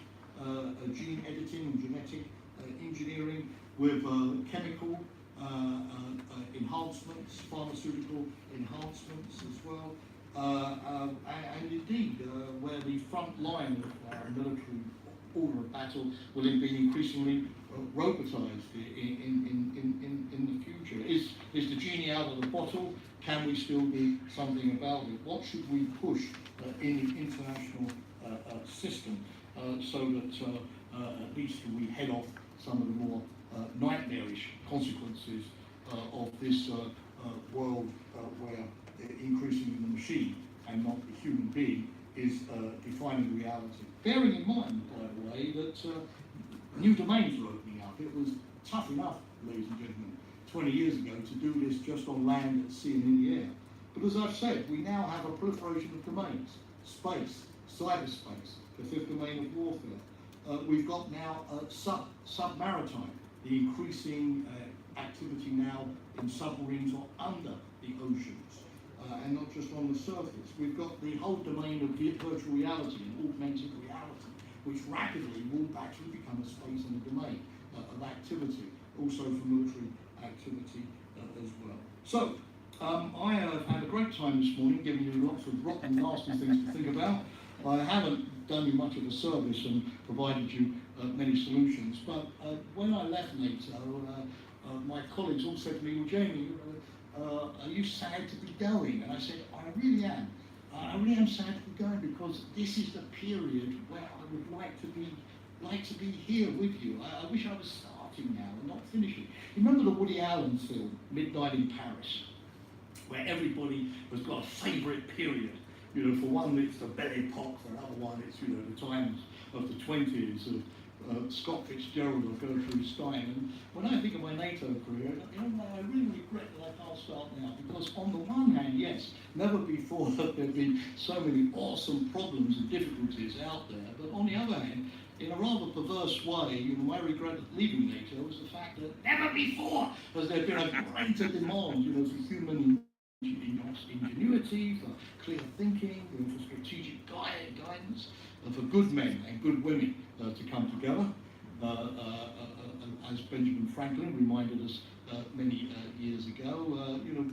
gene editing and genetic engineering, with chemical enhancements, pharmaceutical enhancements as well, and indeed where the front line of our military order of battle will be increasingly robotized in the future. Is the genie out of the bottle? Can we still do something about it? What should we push in the international system so that at least we head off some of the more nightmarish consequences of this world where increasingly the machine and not the human being is defining reality. Bearing in mind, by the way, that new domains are opening up. It was tough enough, ladies and gentlemen, 20 years ago to do this just on land, at sea and in the air. But as I've said, we now have a proliferation of domains. Space, cyberspace, the fifth domain of warfare. We've got now submaritime, the increasing activity now in submarines or under the oceans, and not just on the surface. We've got the whole domain of virtual reality and augmented reality, which rapidly will actually become a space and a domain of activity, also for military activity as well. So, I have had a great time this morning, giving you lots of rotten, nasty things to think about. I haven't done you much of a service and provided you many solutions, but when I left NATO, my colleagues all said to me, well, Jamie, are you sad to be going? And I said, I really am. I really am sad to be going, because this is the period where I would like to be here with you. I wish I was starting now and not finishing. You remember the Woody Allen film, Midnight in Paris, where everybody has got a favourite period? You know, for one it's the Belle Epoque, for another one it's, you know, the times of the 20s of Scott Fitzgerald or Gertrude Stein. And when I think of my NATO career, you know, I really regret that I can't start now, because on the one hand, yes, never before have there been so many awesome problems and difficulties out there, but on the other hand, in a rather perverse way, you know, my regret at leaving NATO was the fact that never before has there been a greater demand, you know, for human ingenuity, for clear thinking, you know, for strategic guidance, and for good men and good women to come together. As Benjamin Franklin reminded us many years ago, you know,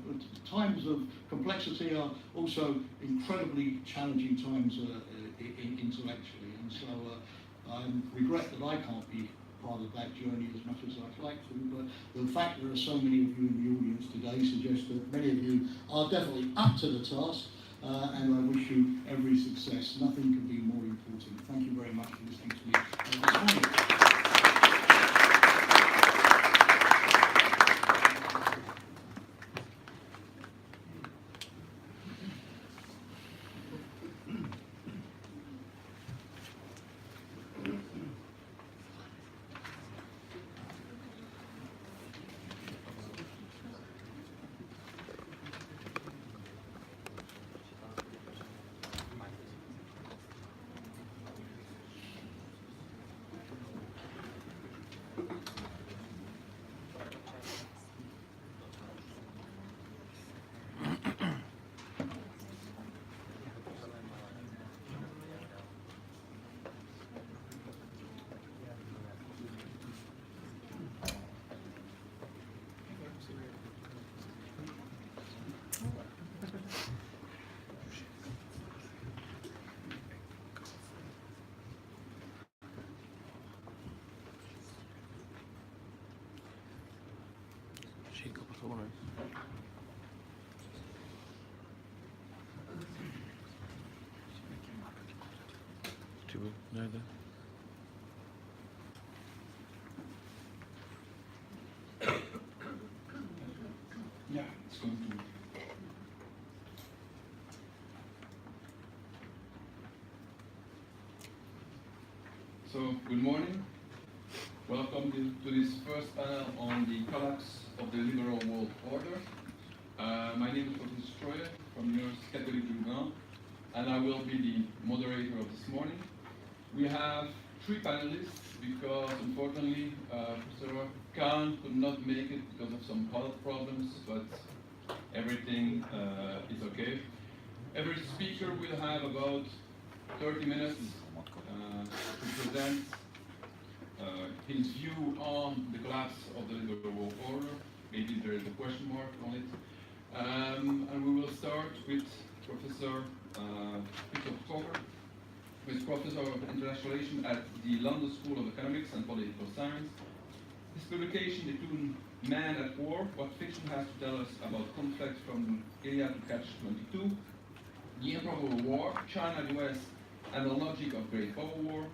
times of complexity are also incredibly challenging times intellectually, and so I regret that I can't be part of that journey as much as I'd like to, but the fact there are so many of you in the audience today suggests that many of you are definitely up to the task, and I wish you every success. Nothing could be more important. Thank you very much for listening to me this morning. Chico, por favor. Tipo, nada. Yeah, it's going to. So, good morning. Welcome to this first panel on the collapse of the liberal world order. My name is Professor Stroyer from University Catholic Louvain, and I will be the moderator of this morning. We have three panelists because, unfortunately, Professor Khan could not make it because of some health problems, but everything is okay. Every speaker will have about 30 minutes to present his view on the collapse of the liberal world order. Maybe there is a question mark on it. And we will start with Professor Victor Kocher, who is Professor of International Relations at the London School of Economics and Political Science. His publication, The Two Men at War, What Fiction Has to Tell Us About Conflict from Iliad to Catch-22, The Improbable War, China, the US, and the Logic of Great Power War,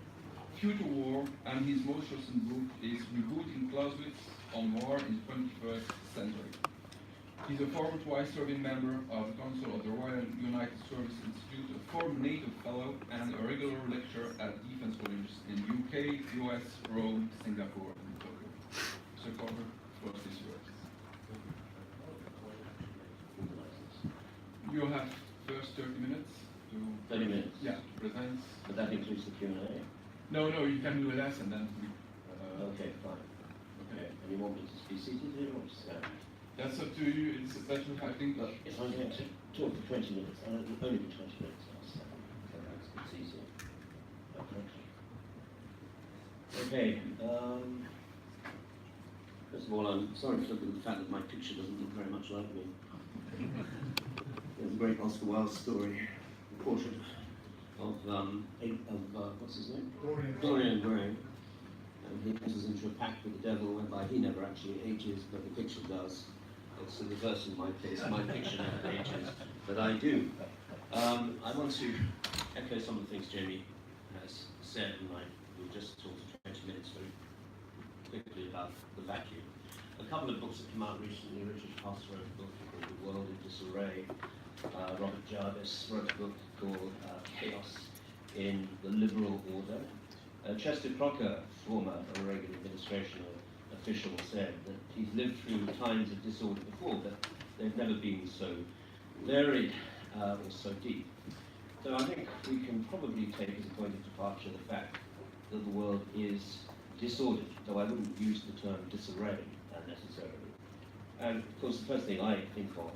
Future War, and his most recent book is Rebooting Clausewitz on War in the 21st Century. He's a former twice-serving member of the Council of the Royal United Service Institute, a former native fellow, and a regular lecturer at defense colleges in UK, US, Rome, Singapore, and Tokyo. So Carver, first is yours. You'll have first 30 minutes to 30 minutes? Yeah, present. But that includes the Q&A? No, you can do less and then we... Okay, fine. Okay, and you want me to be seated here or to stand? That's up to you. It's a pleasure, I think. Look, if I'm going to talk for 20 minutes, I'll only be 20 minutes, I'll stand. So it's easier. Okay, first of all, I'm sorry for the fact that my picture doesn't look very much like me. There's a great Oscar Wilde story, a portrait of what's his name? Dorian Gray. And he enters into a pact with the devil whereby he never actually ages, but the picture does. It's the reverse in my case. My picture never ages, but I do. I want to echo some of the things Jamie has said, and I will just talk for 20 minutes very quickly about the vacuum. A couple of books that came out recently. Richard Haas wrote a book called The World in Disarray. Robert Jarvis wrote a book called Chaos in the Liberal Order. Chester Crocker, former Reagan administration official, said that he's lived through times of disorder before, but they've never been so varied or so deep. So I think we can probably take as a point of departure the fact that the world is disordered, though I wouldn't use the term disarray necessarily. And of course, the first thing I think of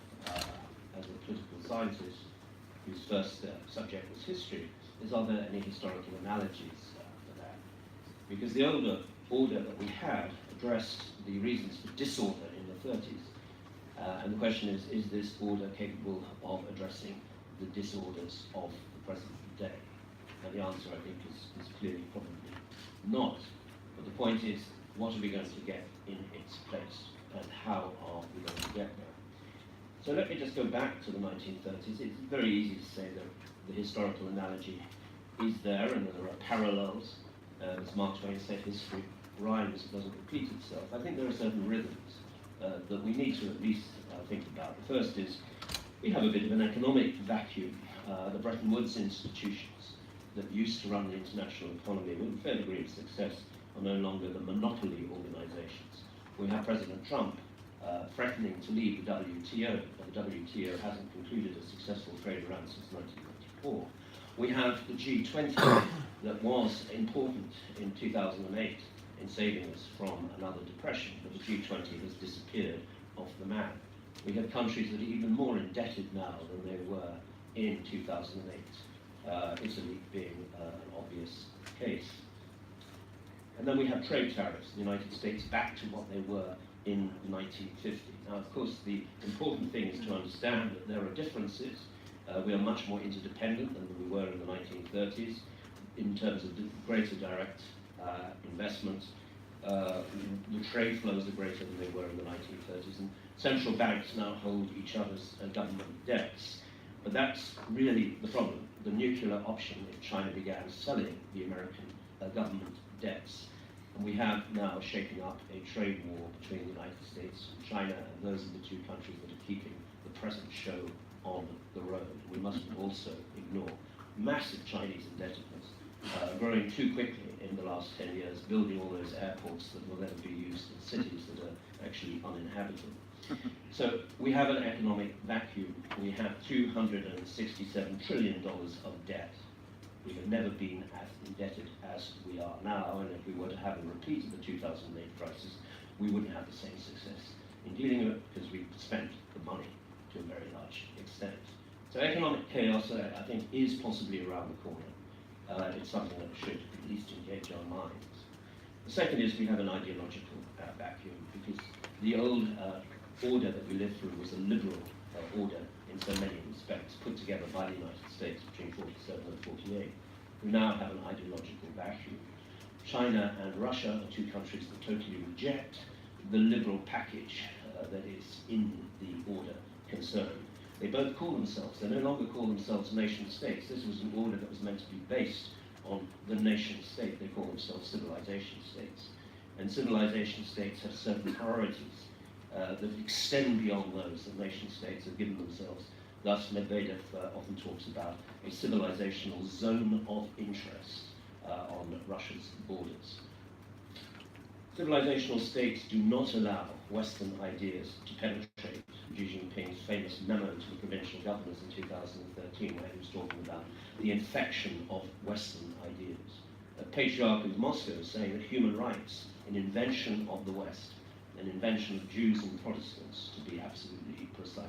as a political scientist whose first subject was history is, are there any historical analogies for that? Because the older order that we had addressed the reasons for disorder in the 30s. And the question is this order capable of addressing the disorders of the present day? And the answer, I think, is clearly probably not. But the point is, what are we going to get in its place, and how are we going to get there? So let me just go back to the 1930s. It's very easy to say that the historical analogy is there, and that there are parallels. As Mark Twain said, history rhymes, it doesn't repeat itself. I think there are certain rhythms that we need to at least think about. The first is, we have a bit of an economic vacuum. The Bretton Woods institutions that used to run the international economy with a fair degree of success are no longer the monopoly organizations. We have President Trump threatening to leave the WTO, but the WTO hasn't concluded a successful trade round since 1994. We have the G20 that was important in 2008 in saving us from another depression, but the G20 has disappeared off the map. We have countries that are even more indebted now than they were in 2008, Italy being an obvious case. And then we have trade tariffs in the United States back to what they were in 1950. Now, of course, the important thing is to understand that there are differences. We are much more interdependent than we were in the 1930s in terms of greater direct investment. The trade flows are greater than they were in the 1930s, and central banks now hold each other's government debts. But that's really the problem. The nuclear option if China began selling the American government debts. And we have now shaken up a trade war between the United States and China, and those are the two countries that are keeping the present show on the road. We mustn't also ignore massive Chinese indebtedness, growing too quickly in the last 10 years, building all those airports that will never be used in cities that are actually uninhabited. So we have an economic vacuum. We have $267 trillion of debt. We have never been as indebted as we are now, and if we were to have a repeat of the 2008 crisis, we wouldn't have the same success in dealing with it because we spent the money to a very large extent. So economic chaos, I think, is possibly around the corner. It's something that should at least engage our minds. The second is we have an ideological vacuum, because the old order that we lived through was a liberal order in so many respects, put together by the United States between 47 and 48. We now have an ideological vacuum. China and Russia are two countries that totally reject the liberal package that is in the order concerned. They both call themselves, they no longer call themselves nation states. This was an order that was meant to be based on the nation state. They call themselves civilization states. And civilization states have certain priorities that extend beyond those that nation-states have given themselves. Thus, Medvedev often talks about a civilizational zone of interest on Russia's borders. Civilizational states do not allow Western ideas to penetrate. Xi Jinping's famous memo to the provincial governors in 2013, where he was talking about the infection of Western ideas. The Patriarch of Moscow is saying that human rights, an invention of the West, an invention of Jews and Protestants, to be absolutely precise.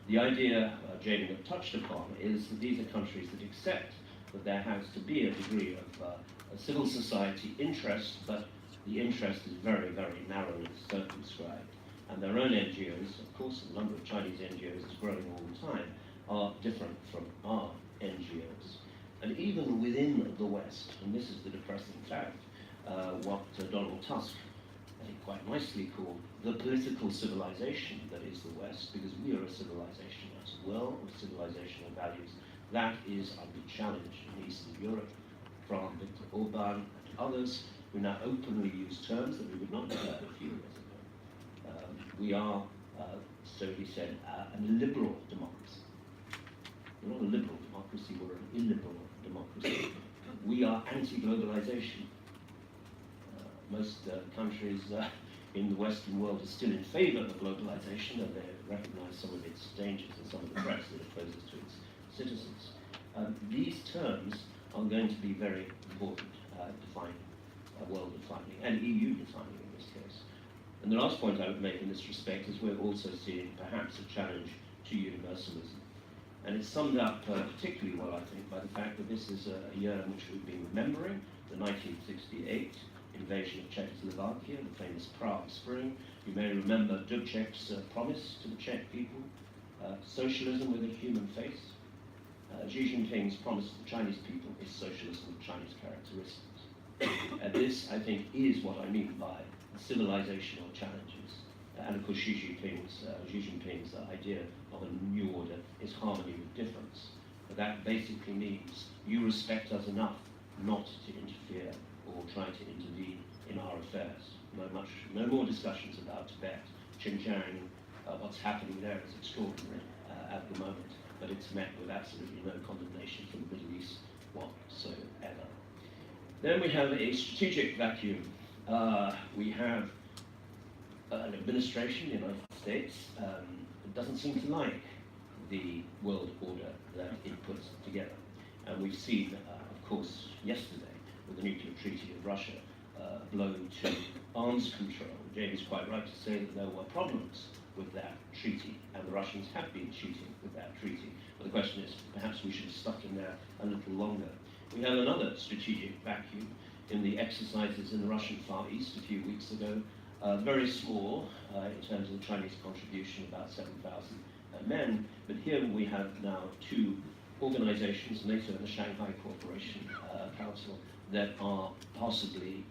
The idea Jamie had touched upon is that these are countries that accept that there has to be a degree of a civil society interest, but the interest is very, very narrowly circumscribed. And their own NGOs, of course, the number of Chinese NGOs is growing all the time, are different from our NGOs. And even within the West, and this is the depressing fact, what Donald Tusk, I think, quite nicely called the political civilization that is the West, because we are a civilization as well of civilizational values. That is under challenge in Eastern Europe from Viktor Orban and others who now openly use terms that we would not have heard a few years ago. We are, so he said, a liberal democracy. We're not a liberal democracy, we're an illiberal democracy. We are anti-globalization. Most countries in the Western world are still in favor of globalization, and they recognize some of its dangers and some of the threats that it poses to its citizens. These terms are going to be very important, world-defining, and EU-defining in this case. And the last point I would make in this respect is we're also seeing perhaps a challenge to universalism. And it's summed up particularly well, I think, by the fact that this is a year in which we've been remembering the 1968 invasion of Czechoslovakia, the famous Prague Spring. You may remember Dubček's promise to the Czech people, socialism with a human face. Xi Jinping's promise to the Chinese people is socialism with Chinese characteristics. This, I think, is what I mean by civilizational challenges. And of course, Xi Jinping's idea of a new order is harmony with difference. But that basically means you respect us enough not to interfere or try to intervene in our affairs. No more discussions about Tibet, Xinjiang. What's happening there is extraordinary at the moment, but it's met with absolutely no condemnation from the Middle East whatsoever. Then we have a strategic vacuum. We have an administration in the United States that doesn't seem to like the world order that it puts together. And we've seen, of course, yesterday with the nuclear treaty of Russia, a blow to arms control. Jamie's quite right to say that there were problems with that treaty, and the Russians have been cheating with that treaty. But the question is, perhaps we should have stuck in there a little longer. We have another strategic vacuum in the exercises in the Russian Far East a few weeks ago. Very small in terms of the Chinese contribution, about 7,000 men. But here we have now two organizations, NATO and the Shanghai Cooperation Council, that are possibly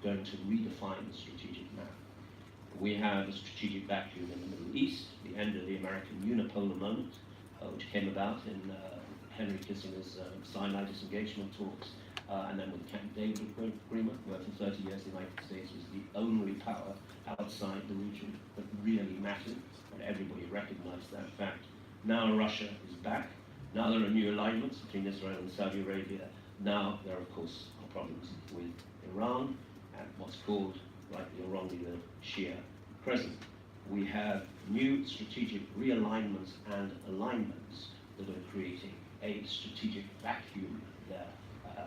going to redefine the strategic map. We have a strategic vacuum in the Middle East, the end of the American unipolar moment, which came about in Henry Kissinger's Sinai disengagement talks, and then with the Camp David Agreement, where for 30 years the United States was the only power outside the region that really mattered, and everybody recognized that fact. Now Russia is back. Now there are new alignments between Israel and Saudi Arabia. Now there, of course, are problems with Iran and what's called, rightly or wrongly, the Shia Crescent. We have new strategic realignments and alignments that are creating a strategic vacuum there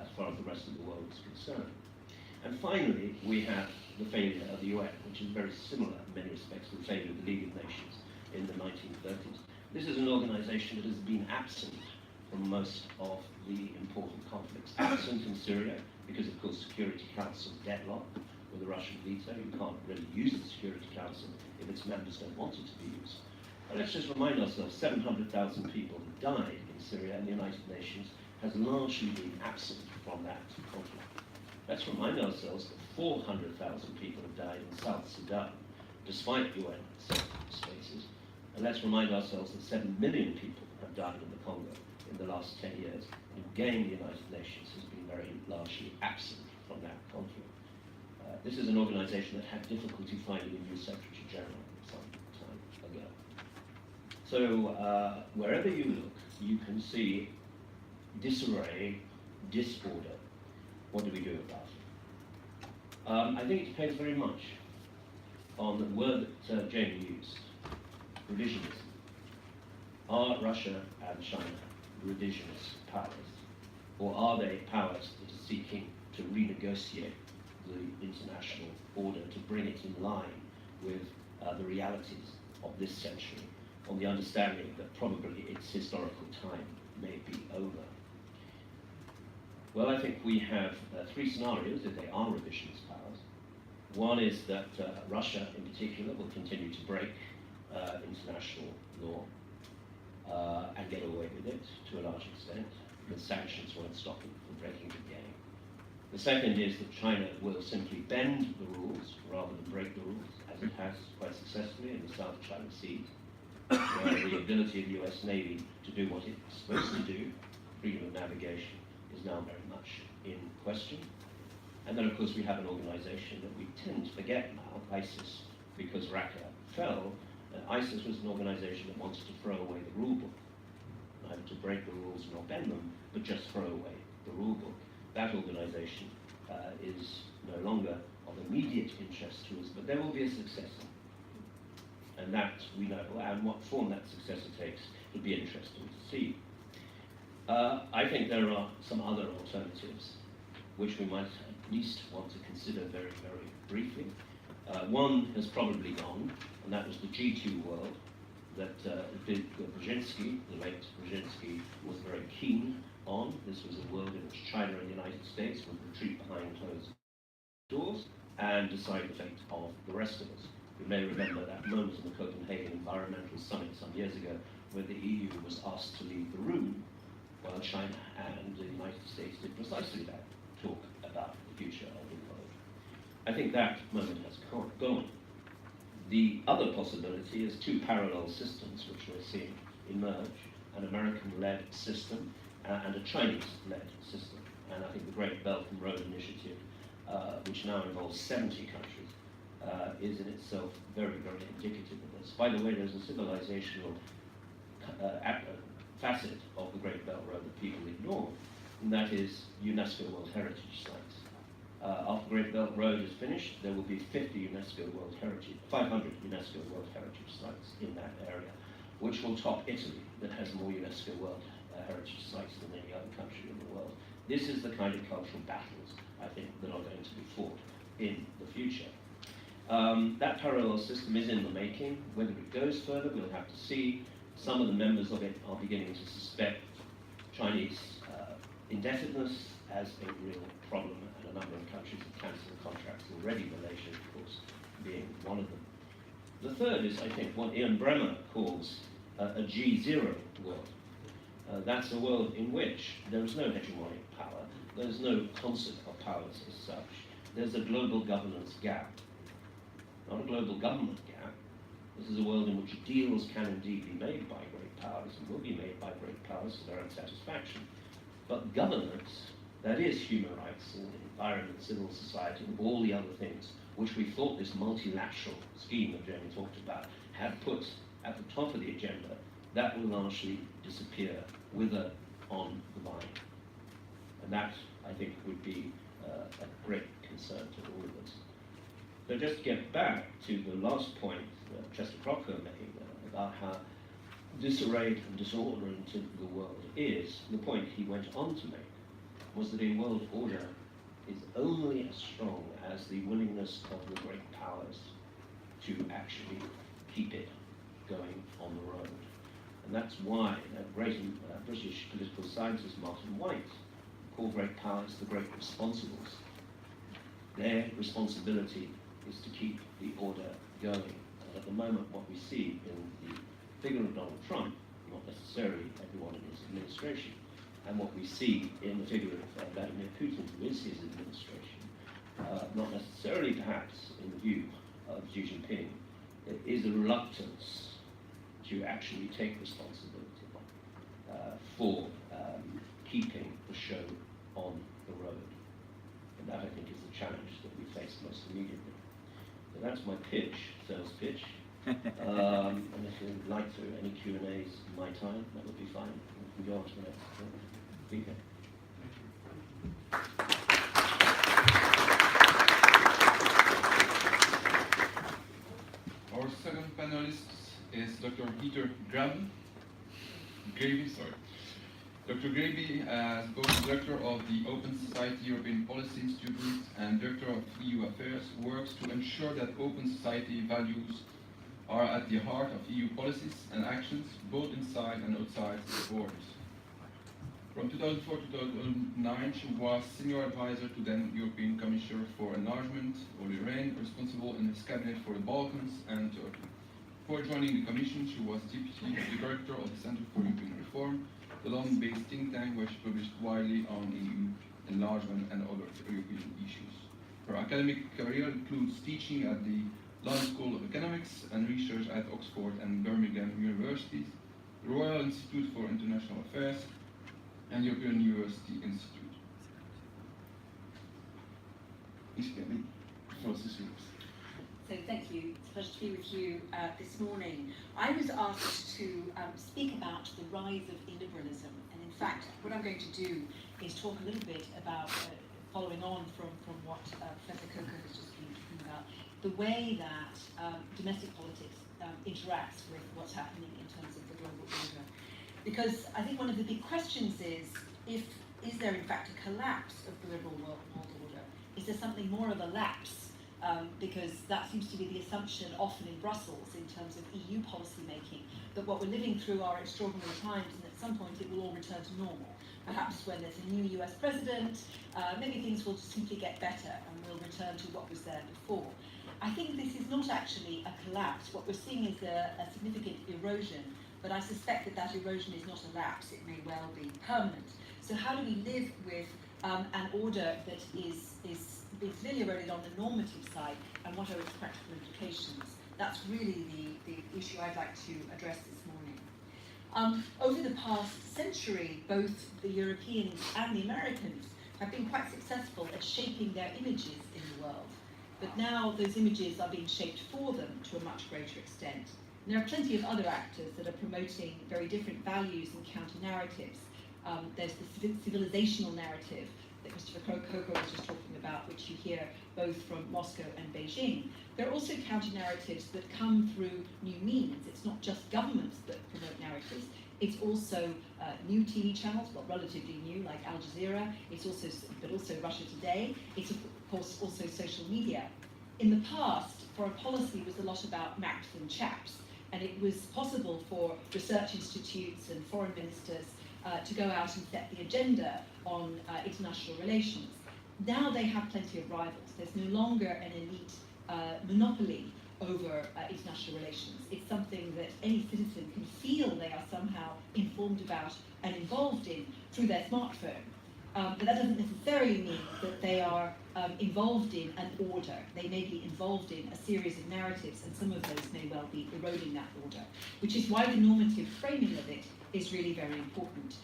as far as the rest of the world is concerned. And finally, we have the failure of the UN, which is very similar in many respects to the failure of the League of Nations in the 1930s. This is an organization that has been absent from most of the important conflicts. Absent in Syria, because of course Security Council deadlock with the Russian veto. You can't really use the Security Council if its members don't want it to be used. But let's just remind ourselves, 700,000 people died in Syria, and the United Nations has largely been absent from that conflict. Let's remind ourselves that 400,000 people have died in South Sudan, despite UN spaces. And let's remind ourselves that 7 million people have died in the Congo in the last 10 years. And again, the United Nations has been very largely absent from that conflict. This is an organization that had difficulty finding a new Secretary General. So wherever you look, you can see disarray, disorder. What do we do about it? I think it depends very much on the word that Jamie used, revisionism. Are Russia and China revisionist powers? Or are they powers that are seeking to renegotiate the international order to bring it in line with the realities of this century, on the understanding that probably its historical time may be over? Well, I think we have three scenarios if they are revisionist powers. One is that Russia, in particular, will continue to break international law and get away with it to a large extent, because sanctions won't stop it from breaking the game. The second is that China will simply bend the rules rather than break the rules, as it has quite successfully in the South China Sea, where the ability of the US Navy to do what it's supposed to do, freedom of navigation, is now very much in question. And then, of course, we have an organization that we tend to forget now, ISIS, because Raqqa fell. ISIS was an organization that wanted to throw away the rule book, neither to break the rules nor bend them, but just throw away the rule book. That organization is no longer of immediate interest to us, but there will be a successor. And that we know, and what form that successor takes will be interesting to see. I think there are some other alternatives which we might at least want to consider very, very briefly. One has probably gone, and that was the G2 world that Brzezinski, the late Brzezinski, was very keen on. This was a world in which China and the United States would retreat behind closed doors and decide the fate of the rest of us. You may remember that moment in the Copenhagen Environmental Summit some years ago where the EU was asked to leave the room while China and the United States did precisely that, talk about the future of the world. I think that moment has gone. The other possibility is two parallel systems which we're seeing emerge, an American-led system and a Chinese-led system. And I think the Great Belt and Road Initiative, which now involves 70 countries, is in itself very, very indicative of this. By the way, there's a civilizational facet of the Great Belt Road that people ignore, and that is UNESCO World Heritage Sites. After the Great Belt Road is finished, there will be 500 UNESCO World Heritage Sites in that area, which will top Italy, that has more UNESCO World Heritage Sites than any other country in the world. This is the kind of cultural battles, I think, that are going to be fought in the future. That parallel system is in the making. Whether it goes further, we'll have to see. Some of the members of it are beginning to suspect Chinese indebtedness as a real problem, and a number of countries have cancelled contracts already, Malaysia, of course, being one of them. The third is, I think, what Ian Bremmer calls a G0 world. That's a world in which there is no hegemonic power, there's no concert of powers as such, there's a global governance gap. Not a global government gap. This is a world in which deals can indeed be made by great powers and will be made by great powers to their own satisfaction. But governance, that is human rights and environment, civil society, and all the other things which we thought this multilateral scheme that Jamie talked about had put at the top of the agenda, that will largely disappear, wither on the vine. And that, I think, would be a great concern to all of us. So just to get back to the last point that Chester Crocker made about how disarrayed and disoriented the world is, the point he went on to make was that a world order is only as strong as the willingness of the great powers to actually keep it going on the road. And that's why that great British political scientist Martin White called great powers the great responsibles. Their responsibility is to keep the order going. And at the moment, what we see in the figure of Donald Trump, not necessarily everyone in his administration, and what we see in the figure of Vladimir Putin, who is his administration, not necessarily perhaps in the view of Xi Jinping, is a reluctance to actually take responsibility for keeping the show on the road. And that, I think, is the challenge that we face most immediately. So that's my pitch, sales pitch. Unless you'd like to, any Q&As my time, that would be fine. We can go on to the next speaker. Our second panelist is Dr. Peter Gravy. Dr. Gravy, as both Director of the Open Society European Policy Institute and Director of EU Affairs, works to ensure that open society values are at the heart of EU policies and actions, both inside and outside the borders. From 2004 to 2009, she was Senior Advisor to then European Commissioner for Enlargement, Olli Rehn, responsible in his cabinet for the Balkans and Turkey. Before joining the Commission, she was Deputy Director of the Center for European Reform, the London-based think tank where she published widely on EU enlargement and other European issues. Her academic career includes teaching at the London School of Economics and research at Oxford and Birmingham Universities, the Royal Institute for International Affairs, and European University Institute. So thank you. It's a pleasure to be with you this morning. I was asked to speak about the rise of illiberalism, and in fact, what I'm going to do is talk a little bit about, following on from what Professor Coker has just been talking about, the way that domestic politics interacts with what's happening in terms of the global order. Because I think one of the big questions is there in fact a collapse of the liberal world order? Is there something more of a lapse? Because that seems to be the assumption often in Brussels in terms of EU policy making, that what we're living through are extraordinary times and at some point it will all return to normal. Perhaps when there's a new US president, maybe things will simply get better and we'll return to what was there before. I think this is not actually a collapse. What we're seeing is a significant erosion, but I suspect that that erosion is not a lapse. It may well be permanent. So how do we live with an order that is clearly eroded on the normative side, and what are its practical implications? That's really the issue I'd like to address this morning. Over the past century, both the Europeans and the Americans have been quite successful at shaping their images in the world. But now those images are being shaped for them to a much greater extent. And there are plenty of other actors that are promoting very different values and counter-narratives. There's the civilizational narrative that Christopher Coker was just talking about, which you hear both from Moscow and Beijing. There are also counter-narratives that come through new means. It's not just governments that promote narratives. It's also new TV channels, well, relatively new, like Al Jazeera. It's also, but also Russia Today. It's of course also social media. In the past, foreign policy was a lot about maps and chaps, and it was possible for research institutes and foreign ministers to go out and set the agenda on international relations. Now they have plenty of rivals. There's no longer an elite monopoly over international relations. It's something that any citizen can feel they are somehow informed about and involved in through their smartphone. But that doesn't necessarily mean that they are involved in an order. They may be involved in a series of narratives, and some of those may well be eroding that order, which is why the normative framing of it is really very important,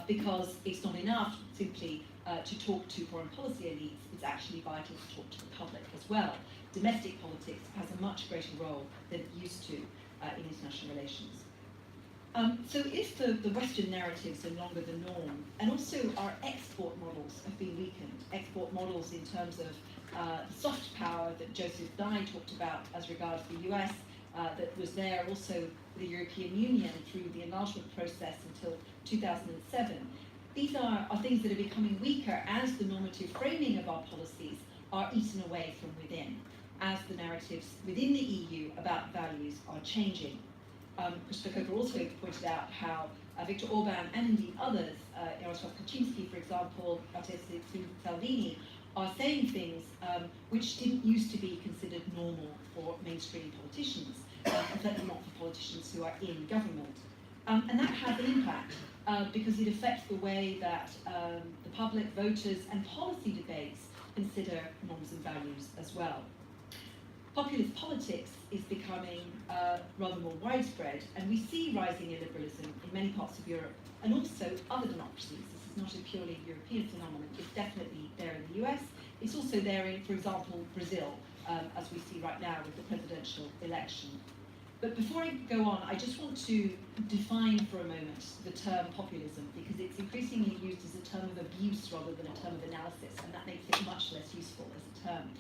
because it's not enough simply to talk to foreign policy elites. It's actually vital to talk to the public as well. Domestic politics has a much greater role than it used to in international relations. So if the Western narratives are no longer the norm, and also our export models have been weakened, export models in terms of soft power that Joseph Nye talked about as regards the US, that was there also the European Union through the enlargement process until 2007. These are things that are becoming weaker as the normative framing of our policies are eaten away from within, as the narratives within the EU about values are changing. Christopher Coker also pointed out how Viktor Orban and indeed others, Jarosław Kaczynski, for example, Matteo Salvini, are saying things which didn't used to be considered normal for mainstream politicians, and certainly not for politicians who are in government. And that has an impact because it affects the way that the public, voters, and policy debates consider norms and values as well. Populist politics is becoming rather more widespread, and we see rising illiberalism in many parts of Europe and also other democracies. This is not a purely European phenomenon. It's definitely there in the US. It's also there in, for example, Brazil, as we see right now with the presidential election. But before I go on, I just want to define for a moment the term populism, because it's increasingly used as a term of abuse rather than a term of analysis, and that makes it much less useful as a term.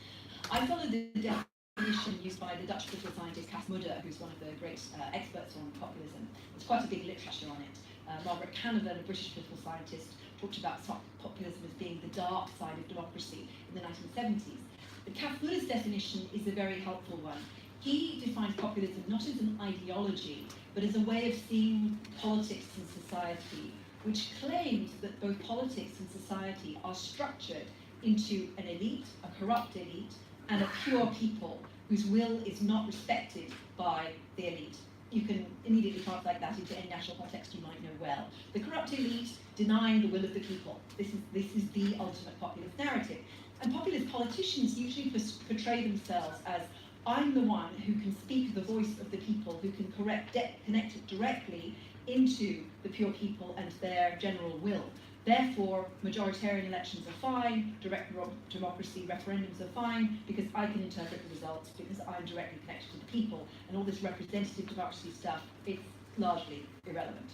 I follow the definition used by the Dutch political scientist Cas Mudde, who's one of the great experts on populism. There's quite a big literature on it. Margaret Canavan, a British political scientist, talked about populism as being the dark side of democracy in the 1970s. But Cas Mudde's definition is a very helpful one. He defines populism not as an ideology, but as a way of seeing politics and society, which claims that both politics and society are structured into an elite, a corrupt elite, and a pure people whose will is not respected by the elite. You can immediately translate that into any national context you might know well. The corrupt elite denying the will of the people. This is the ultimate populist narrative. And populist politicians usually portray themselves as, I'm the one who can speak the voice of the people, who can connect it directly into the pure people and their general will. Therefore, majoritarian elections are fine, direct democracy referendums are fine, because I can interpret the results, because I'm directly connected to the people, and all this representative democracy stuff, it's largely irrelevant.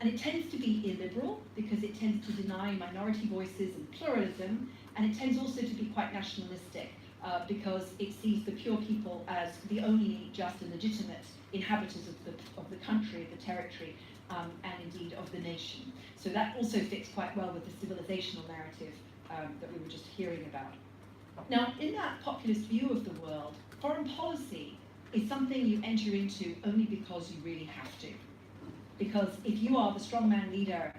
And it tends to be illiberal, because it tends to deny minority voices and pluralism, and it tends also to be quite nationalistic, because it sees the pure people as the only just and legitimate inhabitants of the country, of the territory, and indeed of the nation. So that also fits quite well with the civilizational narrative that we were just hearing about. Now, in that populist view of the world, foreign policy is something you enter into only because you really have to. Because if you are the strongman leader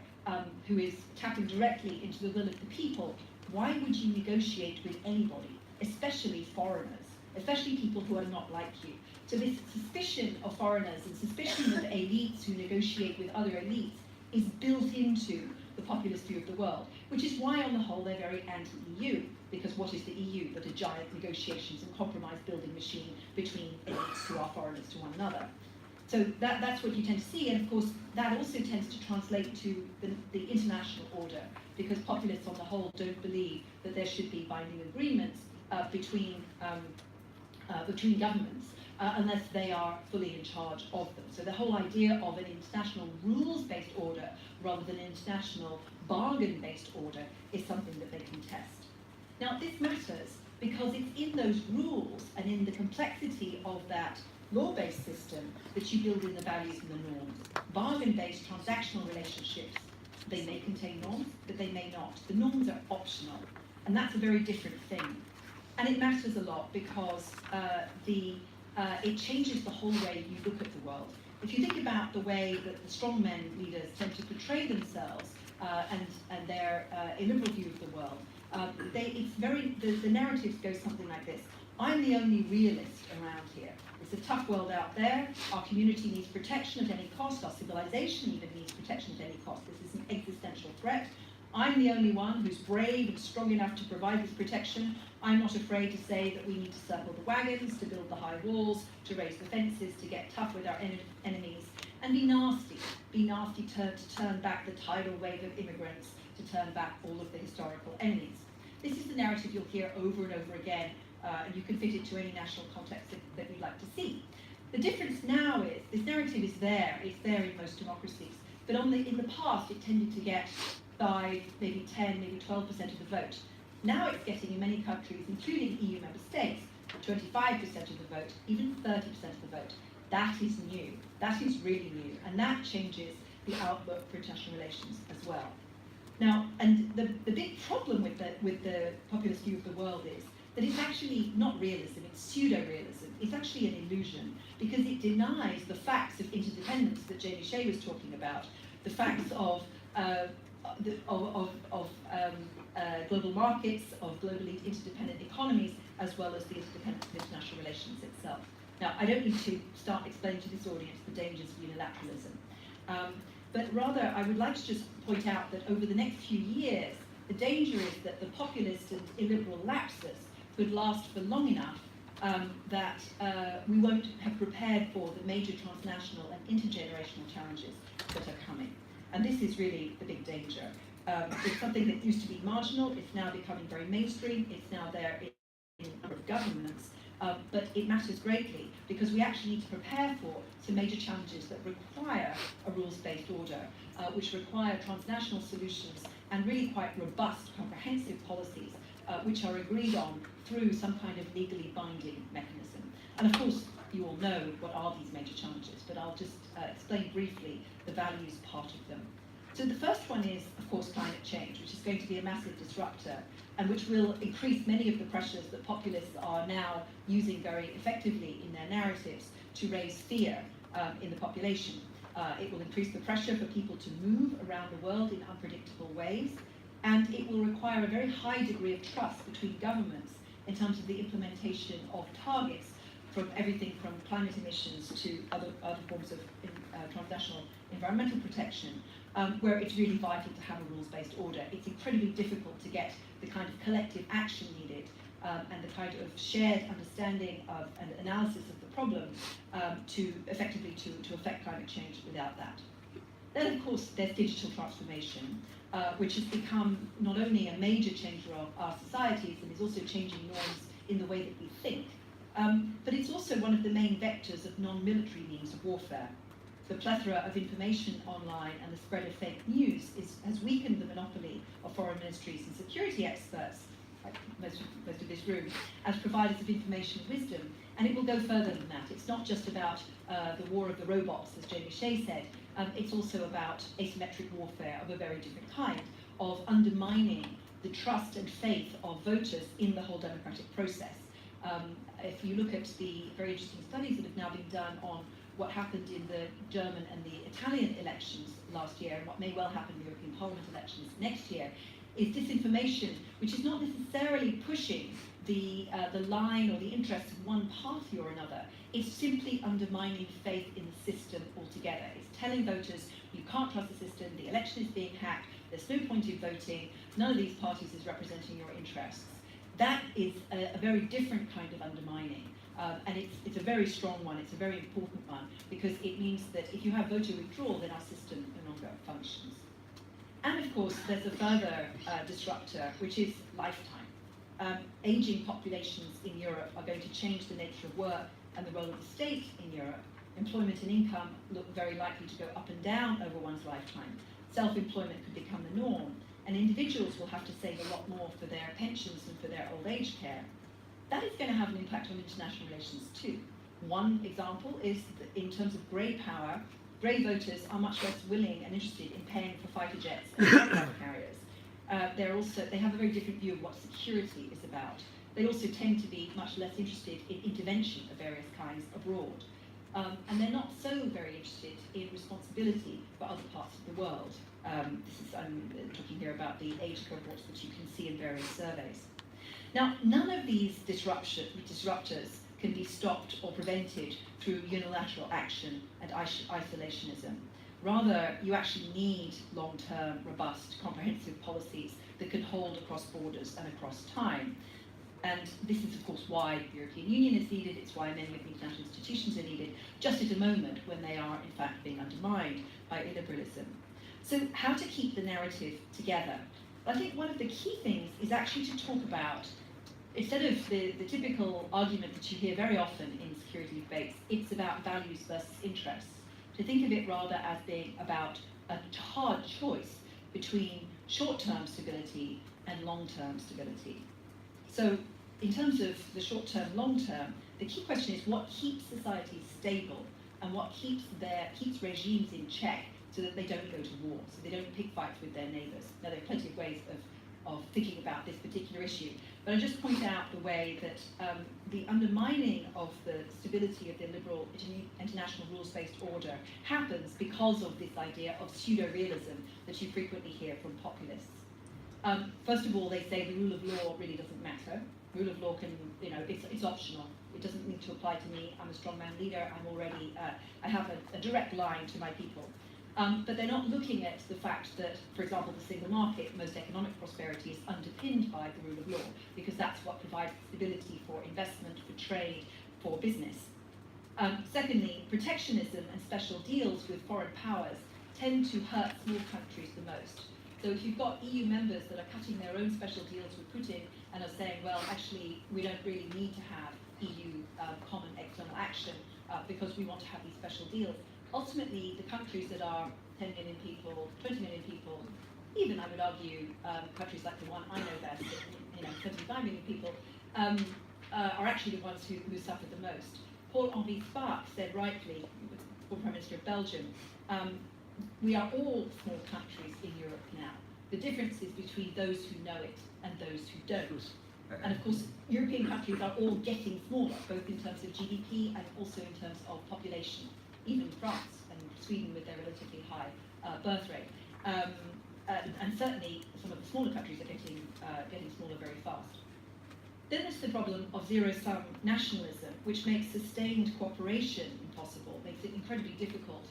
who is tapping directly into the will of the people, why would you negotiate with anybody, especially foreigners, especially people who are not like you? So this suspicion of foreigners and suspicion of elites who negotiate with other elites is built into the populist view of the world, which is why on the whole they're very anti-EU, because what is the EU but a giant negotiations and compromise building machine between elites who are foreigners to one another. So that's what you tend to see, and of course that also tends to translate to the international order, because populists on the whole don't believe that there should be binding agreements between governments unless they are fully in charge of them. So the whole idea of an international rules-based order rather than an international bargain-based order is something that they contest. Now this matters because it's in those rules and in the complexity of that law-based system that you build in the values and the norms. Bargain-based transactional relationships, they may contain norms, but they may not. The norms are optional, and that's a very different thing. And it matters a lot because it changes the whole way you look at the world. If you think about the way that the strongmen leaders tend to portray themselves and their illiberal view of the world, the narratives go something like this. I'm the only realist around here. It's a tough world out there. Our community needs protection at any cost. Our civilization even needs protection at any cost. This is an existential threat. I'm the only one who's brave and strong enough to provide this protection. I'm not afraid to say that we need to circle the wagons, to build the high walls, to raise the fences, to get tough with our enemies, and be nasty. Be nasty to turn back the tidal wave of immigrants, to turn back all of the historical enemies. This is the narrative you'll hear over and over again, and you can fit it to any national context that you'd like to see. The difference now is, this narrative is there. It's there in most democracies. But in the past, it tended to get 5, maybe 10, maybe 12% of the vote. Now it's getting, in many countries, including EU member states, 25% of the vote, even 30% of the vote. That is new. That is really new. And that changes the outlook for international relations as well. Now, and the big problem with the populist view of the world is that it's actually not realism, it's pseudo-realism. It's actually an illusion, because it denies the facts of interdependence that Jamie Shea was talking about, the facts of global markets, of globally interdependent economies, as well as the interdependence of international relations itself. Now, I don't need to start explaining to this audience the dangers of unilateralism, but rather I would like to just point out that over the next few years, the danger is that the populist and illiberal lapses could last for long enough that we won't have prepared for the major transnational and intergenerational challenges that are coming. And this is really the big danger. It's something that used to be marginal, it's now becoming very mainstream, it's now there in a number of governments, but it matters greatly because we actually need to prepare for some major challenges that require a rules-based order, which require transnational solutions and really quite robust, comprehensive policies which are agreed on through some kind of legally binding mechanism. And of course, you all know what are these major challenges, but I'll just explain briefly the values part of them. So the first one is, of course, climate change, which is going to be a massive disruptor and which will increase many of the pressures that populists are now using very effectively in their narratives to raise fear in the population. It will increase the pressure for people to move around the world in unpredictable ways, and it will require a very high degree of trust between governments in terms of the implementation of targets from everything from climate emissions to other forms of transnational environmental protection, where it's really vital to have a rules-based order. It's incredibly difficult to get the kind of collective action needed and the kind of shared understanding of and analysis of the problem to effectively to affect climate change without that. Then, of course, there's digital transformation, which has become not only a major changer of our societies and is also changing norms in the way that we think, but it's also one of the main vectors of non-military means of warfare. The plethora of information online and the spread of fake news has weakened the monopoly of foreign ministries and security experts, like most of this room, as providers of information and wisdom, and it will go further than that. It's not just about the war of the robots, as Jamie Shea said, it's also about asymmetric warfare of a very different kind, of undermining the trust and faith of voters in the whole democratic process. If you look at the very interesting studies that have now been done on what happened in the German and the Italian elections last year and what may well happen in the European Parliament elections next year, is disinformation, which is not necessarily pushing the line or the interests of one party or another. It's simply undermining faith in the system altogether. It's telling voters, you can't trust the system, the election is being hacked, there's no point in voting, none of these parties is representing your interests. That is a very different kind of undermining. And it's a very strong one, it's a very important one, because it means that if you have voter withdrawal, then our system no longer functions. And of course, there's a further disruptor, which is lifetime. Aging populations in Europe are going to change the nature of work and the role of the state in Europe. Employment and income look very likely to go up and down over one's lifetime. Self-employment could become the norm, and individuals will have to save a lot more for their pensions and for their old age care. That is going to have an impact on international relations too. One example is that in terms of grey power, grey voters are much less willing and interested in paying for fighter jets and aircraft carriers. They have a very different view of what security is about. They also tend to be much less interested in intervention of various kinds abroad. And they're not so very interested in responsibility for other parts of the world. I'm talking here about the age cohorts that you can see in various surveys. Now, none of these disruptors can be stopped or prevented through unilateral action and isolationism. Rather, you actually need long-term, robust, comprehensive policies that can hold across borders and across time. And this is, of course, why the European Union is needed. It's why many of the international institutions are needed, just at a moment when they are, in fact, being undermined by illiberalism. So how to keep the narrative together? I think one of the key things is actually to talk about, instead of the typical argument that you hear very often in security debates, it's about values versus interests. To think of it rather as being about a hard choice between short-term stability and long-term stability. So in terms of the short-term, long-term, the key question is what keeps societies stable and what keeps regimes in check so that they don't go to war, so they don't pick fights with their neighbours. Now, there are plenty of ways of thinking about this particular issue, but I just point out the way that the undermining of the stability of the liberal international rules-based order happens because of this idea of pseudo-realism that you frequently hear from populists. First of all, they say the rule of law really doesn't matter. Rule of law can, it's optional. It doesn't need to apply to me. I'm a strongman leader. I have a direct line to my people. But they're not looking at the fact that, for example, the single market, most economic prosperity is underpinned by the rule of law, because that's what provides stability for investment, for trade, for business. Secondly, protectionism and special deals with foreign powers tend to hurt small countries the most. So if you've got EU members that are cutting their own special deals with Putin and are saying, well, actually, we don't really need to have EU common external action because we want to have these special deals. Ultimately, the countries that are 10 million people, 20 million people, even I would argue countries like the one I know best, 75 million people, are actually the ones who suffer the most. Paul-Henri Spaak said rightly, former Prime Minister of Belgium, we are all small countries in Europe now. The difference is between those who know it and those who don't. And of course, European countries are all getting smaller, both in terms of GDP and also in terms of population. Even France and Sweden with their relatively high birth rate. And certainly some of the smaller countries are getting smaller very fast. Then there's the problem of zero-sum nationalism, which makes sustained cooperation impossible, makes it incredibly difficult,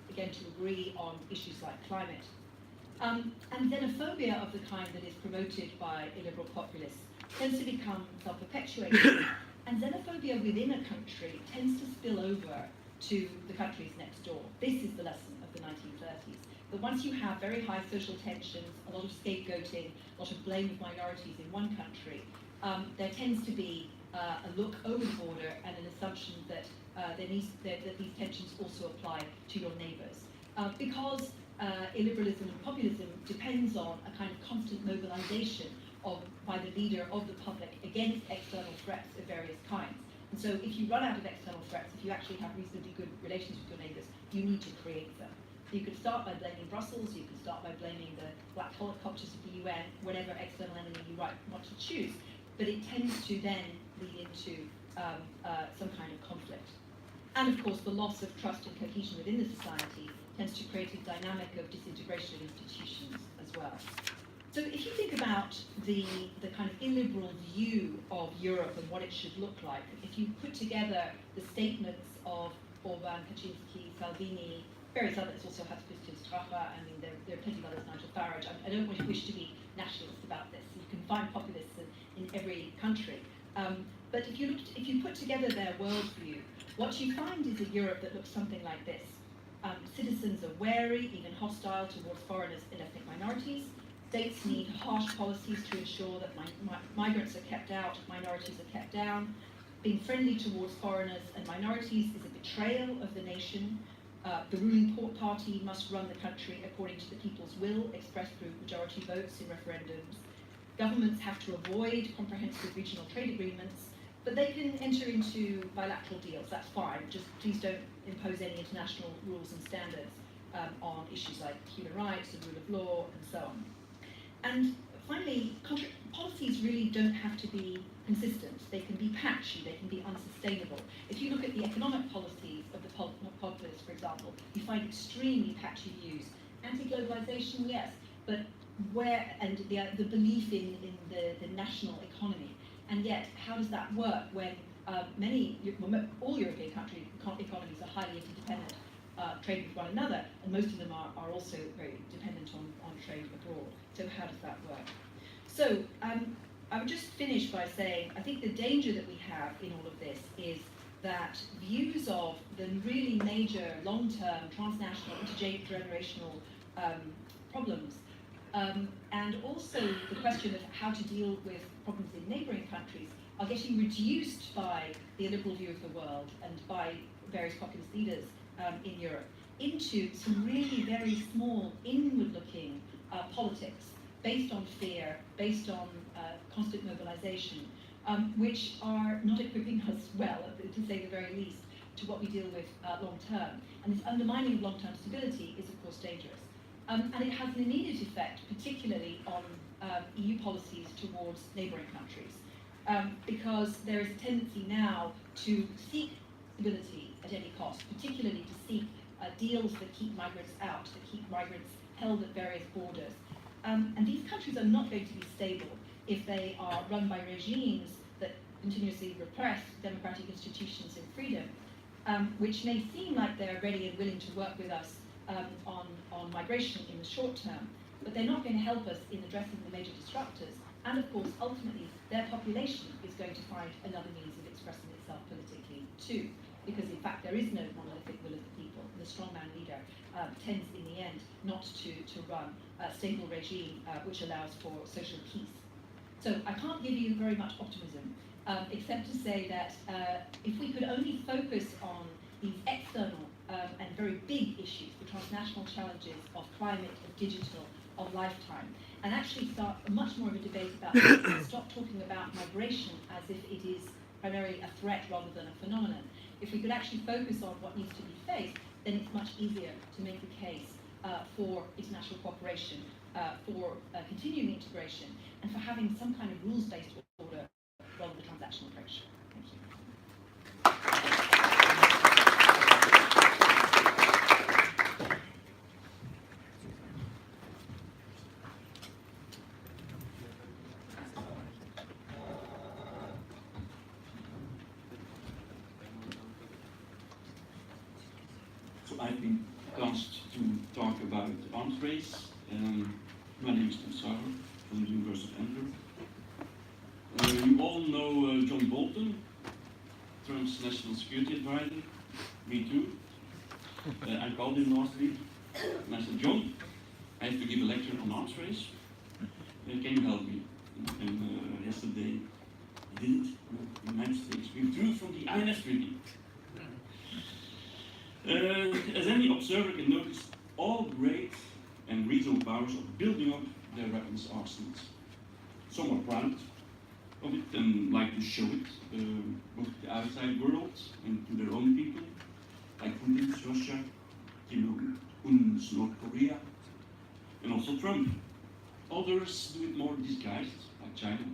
again, to agree on issues like climate. And xenophobia of the kind that is promoted by illiberal populists tends to become self-perpetuating, and xenophobia within a country tends to spill over to the countries next door. This is the lesson of the 1930s, that once you have very high social tensions, a lot of scapegoating, a lot of blame of minorities in one country, there tends to be a look over the border and an assumption that that these tensions also apply to your neighbours. Because illiberalism and populism depends on a kind of constant mobilization by the leader of the public against external threats of various kinds. And so if you run out of external threats, if you actually have reasonably good relations with your neighbours, you need to create them. You could start by blaming Brussels, you could start by blaming the black helicopters of the UN, whatever external enemy you want to choose. But it tends to then lead into some kind of conflict. And of course, the loss of trust and cohesion within the society tends to create a dynamic of disintegration of institutions as well. So if you think about the kind of illiberal view of Europe and what it should look like, if you put together the statements of Orban, Kaczynski, Salvini, various others, also Hans-Christian Strache, I mean, there are plenty of others, Nigel Farage. I don't wish to be nationalist about this. You can find populists in every country. But if you put together their worldview, what you find is a Europe that looks something like this. Citizens are wary, even hostile towards foreigners and ethnic minorities. States need harsh policies to ensure that migrants are kept out, minorities are kept down. Being friendly towards foreigners and minorities is a betrayal of the nation. The ruling party must run the country according to the people's will, expressed through majority votes in referendums. Governments have to avoid comprehensive regional trade agreements, but they can enter into bilateral deals, that's fine. Just please don't impose any international rules and standards on issues like human rights, the rule of law, and so on. And finally, policies really don't have to be consistent. They can be patchy, they can be unsustainable. If you look at the economic policies of the populists, for example, you find extremely patchy views. Anti-globalization, yes, but where, and the belief in the national economy. And yet, how does that work when all European economies are highly interdependent, trade with one another, and most of them are also very dependent on trade abroad. So how does that work? So I would just finish by saying, I think the danger that we have in all of this is that views of the really major long-term transnational intergenerational problems and also the question of how to deal with problems in neighbouring countries are getting reduced by the illiberal view of the world and by various populist leaders in Europe into some really very small, inward-looking politics based on fear, based on constant mobilization, which are not equipping us well, to say the very least, to what we deal with long-term. And this undermining of long-term stability is, of course, dangerous. And it has an immediate effect, particularly on EU policies towards neighbouring countries, because there is a tendency now to seek stability at any cost, particularly to seek deals that keep migrants out, that keep migrants held at various borders. And these countries are not going to be stable if they are run by regimes that continuously repress democratic institutions and freedom, which may seem like they're ready and willing to work with us on migration in the short term, but they're not going to help us in addressing the major disruptors. And of course, ultimately, their population is going to find another means of expressing itself politically too, because in fact there is no monolithic will of the people. The strongman leader tends in the end not to run a stable regime which allows for social peace. So I can't give you very much optimism except to say that if we could only focus on these external and very big issues, the transnational challenges of climate, of digital, of lifetime, and actually start much more of a debate about this, stop talking about migration as if it is primarily a threat rather than a phenomenon. If we could actually focus on what needs to be faced, then it's much easier to make the case for international cooperation, for continuing integration, and for having some kind of rules-based order rather than the transactional approach. Thank you. So I've been asked to talk about the arms race. My name is Tom Sauer from the University of Antwerp. You all know John Bolton, Trump's national security advisor. Me too. I called him last week and I said, John, I have to give a lecture on arms race. Can you help me? And yesterday he didn't. The United States withdrew from the INF Treaty. As any observer can notice, all great and regional powers are building up their weapons arsenals. Some are proud of it and like to show it, both to the outside world and to their own people, like Putin's Russia, Kim Jong-un's North Korea, and also Trump. Others do it more disguised, like China.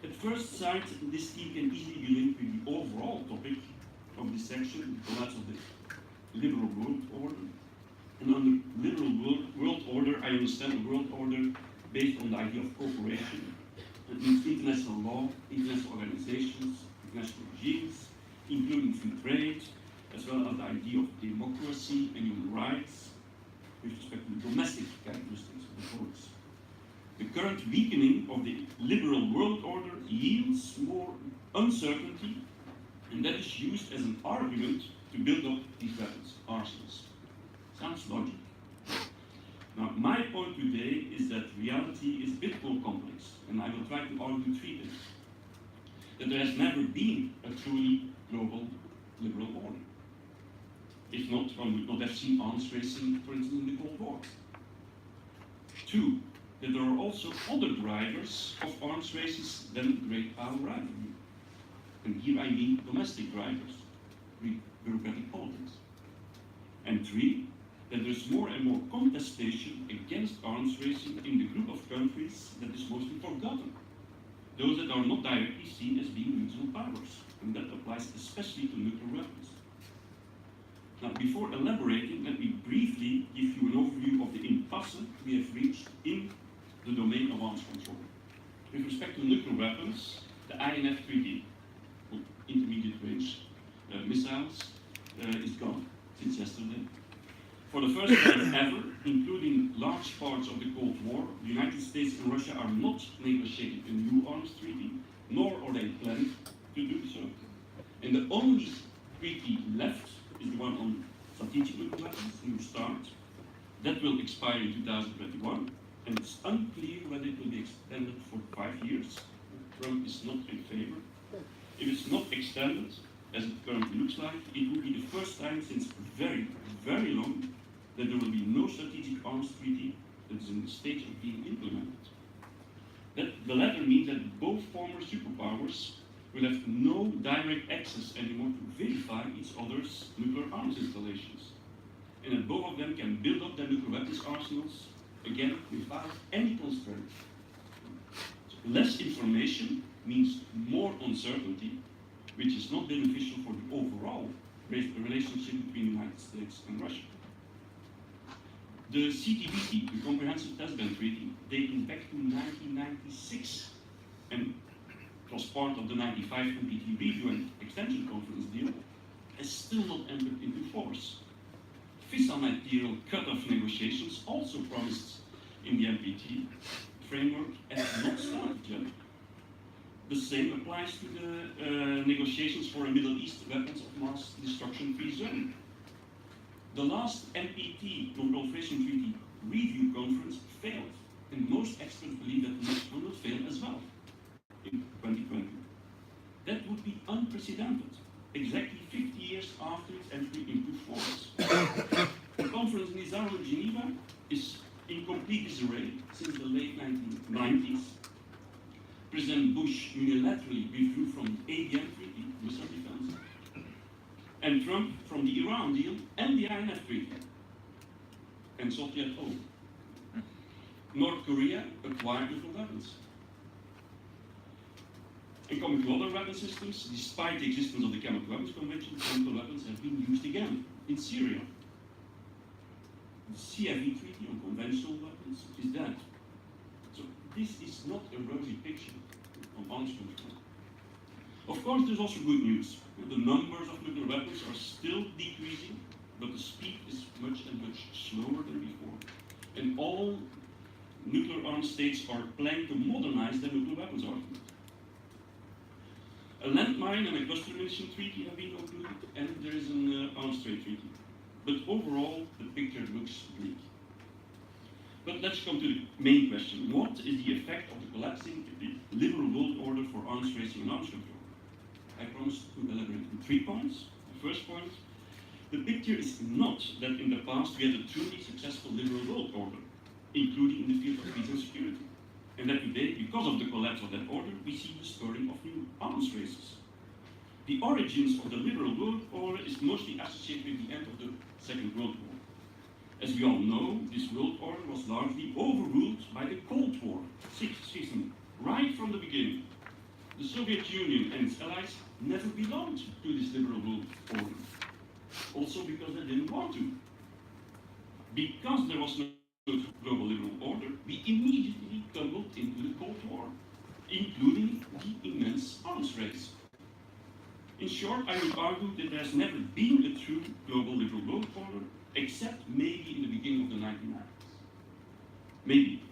At first sight, this theme can easily be linked with the overall topic of this section, the collapse of the liberal world order. And under liberal world order, I understand a world order based on the idea of cooperation. That means international law, international organizations, international regimes, including free trade, as well as the idea of democracy and human rights, with respect to the domestic characteristics of the courts. The current weakening of the liberal world order yields more uncertainty, and that is used as an argument to build up these weapons arsenals. Sounds logical. Now, my point today is that reality is a bit more complex, and I will try to argue three things. That there has never been a truly global liberal order. If not, one would not have seen arms racing, for instance, in the Cold War. Two, that there are also other drivers of arms races than great power rivalry. And here I mean domestic drivers, bureaucratic politics. And three, that there's more and more contestation against arms racing in the group of countries that is mostly forgotten. Those that are not directly seen as being regional powers, and that applies especially to nuclear weapons. Now, before elaborating, let me briefly give you an overview of the impasse we have reached in the domain of arms control. With respect to nuclear weapons, the INF Treaty, intermediate range missiles, is gone since yesterday. For the first time ever, including large parts of the Cold War, the United States and Russia are not negotiating a new arms treaty, nor are they planning to do so. And the only treaty left is the one on strategic nuclear weapons, New START. That will expire in 2021, and it's unclear whether it will be extended for 5 years. Trump is not in favor. If it's not extended, as it currently looks like, it will be the first time since very, very long that there will be no strategic arms treaty that is in the stage of being implemented. The latter means that both former superpowers will have no direct access anymore to verify each other's nuclear arms installations. And that both of them can build up their nuclear weapons arsenals, again, without any constraint. So less information means more uncertainty, which is not beneficial for the overall relationship between the United States and Russia. The CTBT, the Comprehensive Test Ban Treaty, dating back to 1996, and it was part of the 95 NPT Review and Extension Conference deal, has still not entered into force. Fissile material cut-off negotiations, also promised in the NPT framework, have not started yet. The same applies to the negotiations for a Middle East weapons of mass destruction-free zone. The last NPT, Non-Proliferation Treaty Review Conference, failed, and most experts believe that the next one will fail as well. in 2020. That would be unprecedented, exactly 50 years after its entry into force. The conference in Israel in Geneva is in complete disarray since the late 1990s. President Bush unilaterally withdrew from the ABM Treaty, missile defense, and Trump from the Iran deal and the INF Treaty. And Soviet home. North Korea acquired nuclear weapons. And coming to other weapon systems, despite the existence of the Chemical Weapons Convention, chemical weapons have been used again in Syria. The CFE Treaty on conventional weapons is dead. So this is not a rosy picture on arms control. Of course, there's also good news. The numbers of nuclear weapons are still decreasing, but the speed is much slower than before. And all nuclear armed states are planning to modernize their nuclear weapons arsenal. A landmine and a cluster munition treaty have been concluded, and there is an arms trade treaty. But overall, the picture looks bleak. But let's come to the main question. What is the effect of the collapsing the liberal world order for arms racing and arms control? I promised to elaborate on 3 points. The first point, the picture is not that in the past we had a truly successful liberal world order, including in the field of peace and security. And that today, because of the collapse of that order, we see the spurring of new arms races. The origins of the liberal world order is mostly associated with the end of the Second World War. As we all know, this world order was largely overruled by the Cold War system, right from the beginning. The Soviet Union and its allies never belonged to this liberal world order. Also because they didn't want to. Because there was no global liberal order, we immediately tumbled into the Cold War, including the immense arms race. In short, I would argue that there has never been a true global liberal world order, except maybe in the beginning of the 1990s. Maybe.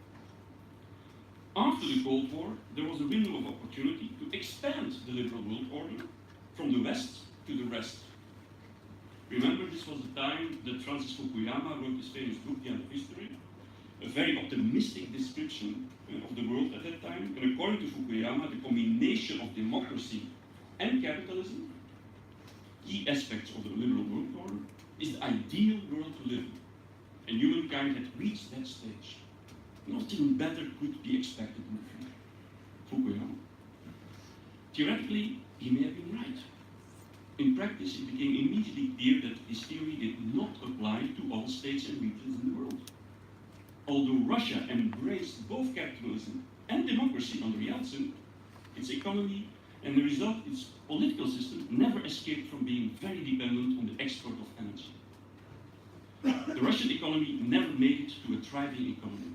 After the Cold War, there was a window of opportunity to expand the liberal world order from the West to the rest. Remember, this was the time that Francis Fukuyama wrote his famous book, The End of History, a very optimistic description of the world at that time. And according to Fukuyama, the combination of democracy and capitalism, key aspects of the liberal world order, is the ideal world to live in. And humankind had reached that stage. Nothing better could be expected in the future. Fukuyama. Theoretically, he may have been right. In practice, it became immediately clear that his theory did not apply to all states and regions in the world. Although Russia embraced both capitalism and democracy under Yeltsin, its economy and the result, its political system, never escaped from being very dependent on the export of energy. The Russian economy never made it to a thriving economy.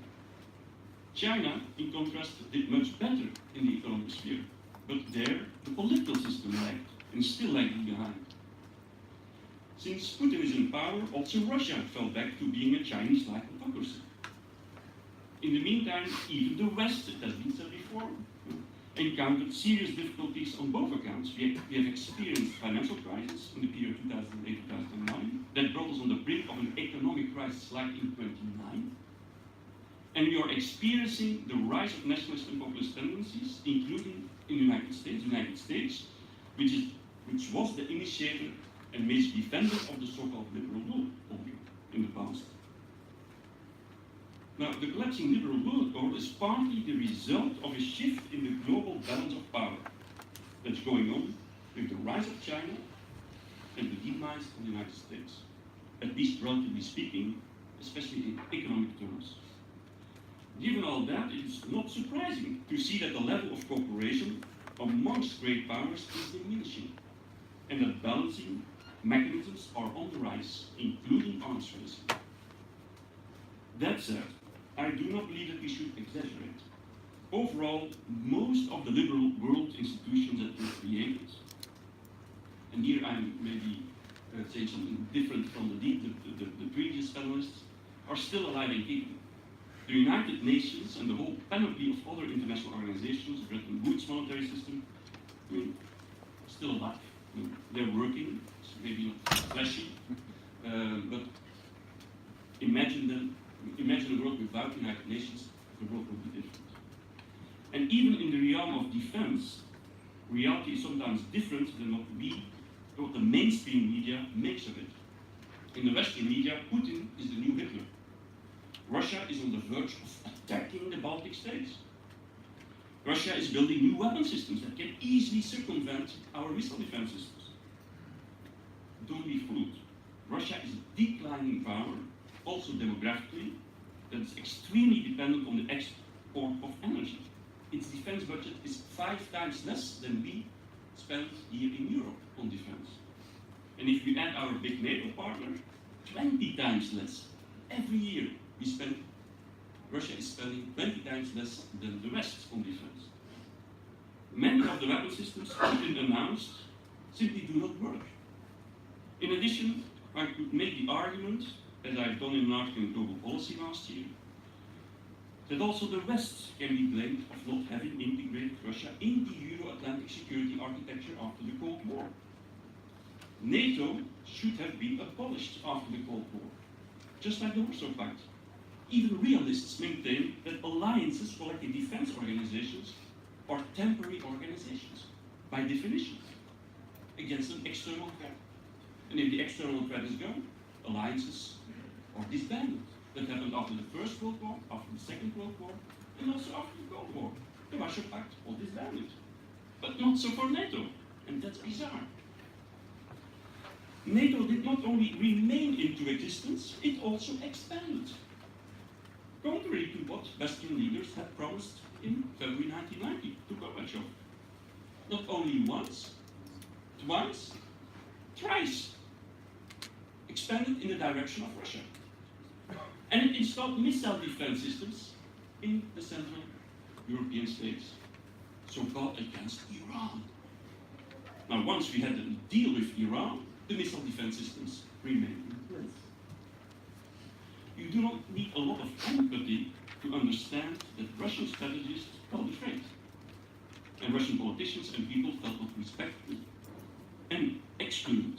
China, in contrast, did much better in the economic sphere, but there the political system lagged and still lagging behind. Since Putin is in power, also Russia fell back to being a Chinese-like autocracy. In the meantime, even the West, it has been said before, encountered serious difficulties on both accounts. We have experienced financial crisis in the period 2008-2009 that brought us on the brink of an economic crisis like in 1929. And we are experiencing the rise of nationalist and populist tendencies, including in the United States, which was the initiator and major defender of the so-called liberal world order in the past. Now, the collapsing liberal world order is partly the result of a shift in the global balance of power that's going on with the rise of China and the demise of the United States, at least relatively speaking, especially in economic terms. Given all that, it is not surprising to see that the level of cooperation amongst great powers is diminishing, and that balancing mechanisms are on the rise, including arms racing. That said, I do not believe that we should exaggerate. Overall, most of the liberal world institutions that were created, and here I'm maybe saying something different from the previous panelists, are still alive and kicking. The United Nations and the whole panoply of other international organizations, Bretton Woods monetary system, still alive. They're working, it's maybe not flashy, but imagine a world without the United Nations, the world would be different. And even in the realm of defense, reality is sometimes different than what the mainstream media makes of it. In the Western media, Putin is the new Hitler. Russia is on the verge of attacking the Baltic states. Russia is building new weapon systems that can easily circumvent our missile defense systems. Don't be fooled. Russia is a declining power, also demographically, that is extremely dependent on the export of energy. Its defense budget is 5 times less than we spend here in Europe on defense. And if you add our big NATO partner, 20 times less. Every year Russia is spending 20 times less than the West on defense. Many of the weapon systems Putin announced simply do not work. In addition, I could make the argument, as I've done in an article in Global Policy last year, that also the West can be blamed of not having integrated Russia in the Euro-Atlantic security architecture after the Cold War. NATO should have been abolished after the Cold War, just like the Warsaw Pact. Even realists maintain that alliances, collective defense organizations, are temporary organizations, by definition, against an external threat. And if the external threat is gone, alliances are disbanded. That happened after the First World War, after the Second World War, and also after the Cold War. The Warsaw Pact was disbanded. But not so for NATO, and that's bizarre. NATO did not only remain into existence, it also expanded. Contrary to what Western leaders had promised in February 1990 to Gorbachev. Not only once, twice, thrice. Expanded in the direction of Russia. And it installed missile defense systems in the Central European states, so-called against Iran. Now, once we had a deal with Iran, the missile defense systems remained in place. You do not need a lot of empathy to understand that Russian strategists felt afraid, and Russian politicians and people felt not respected and excluded.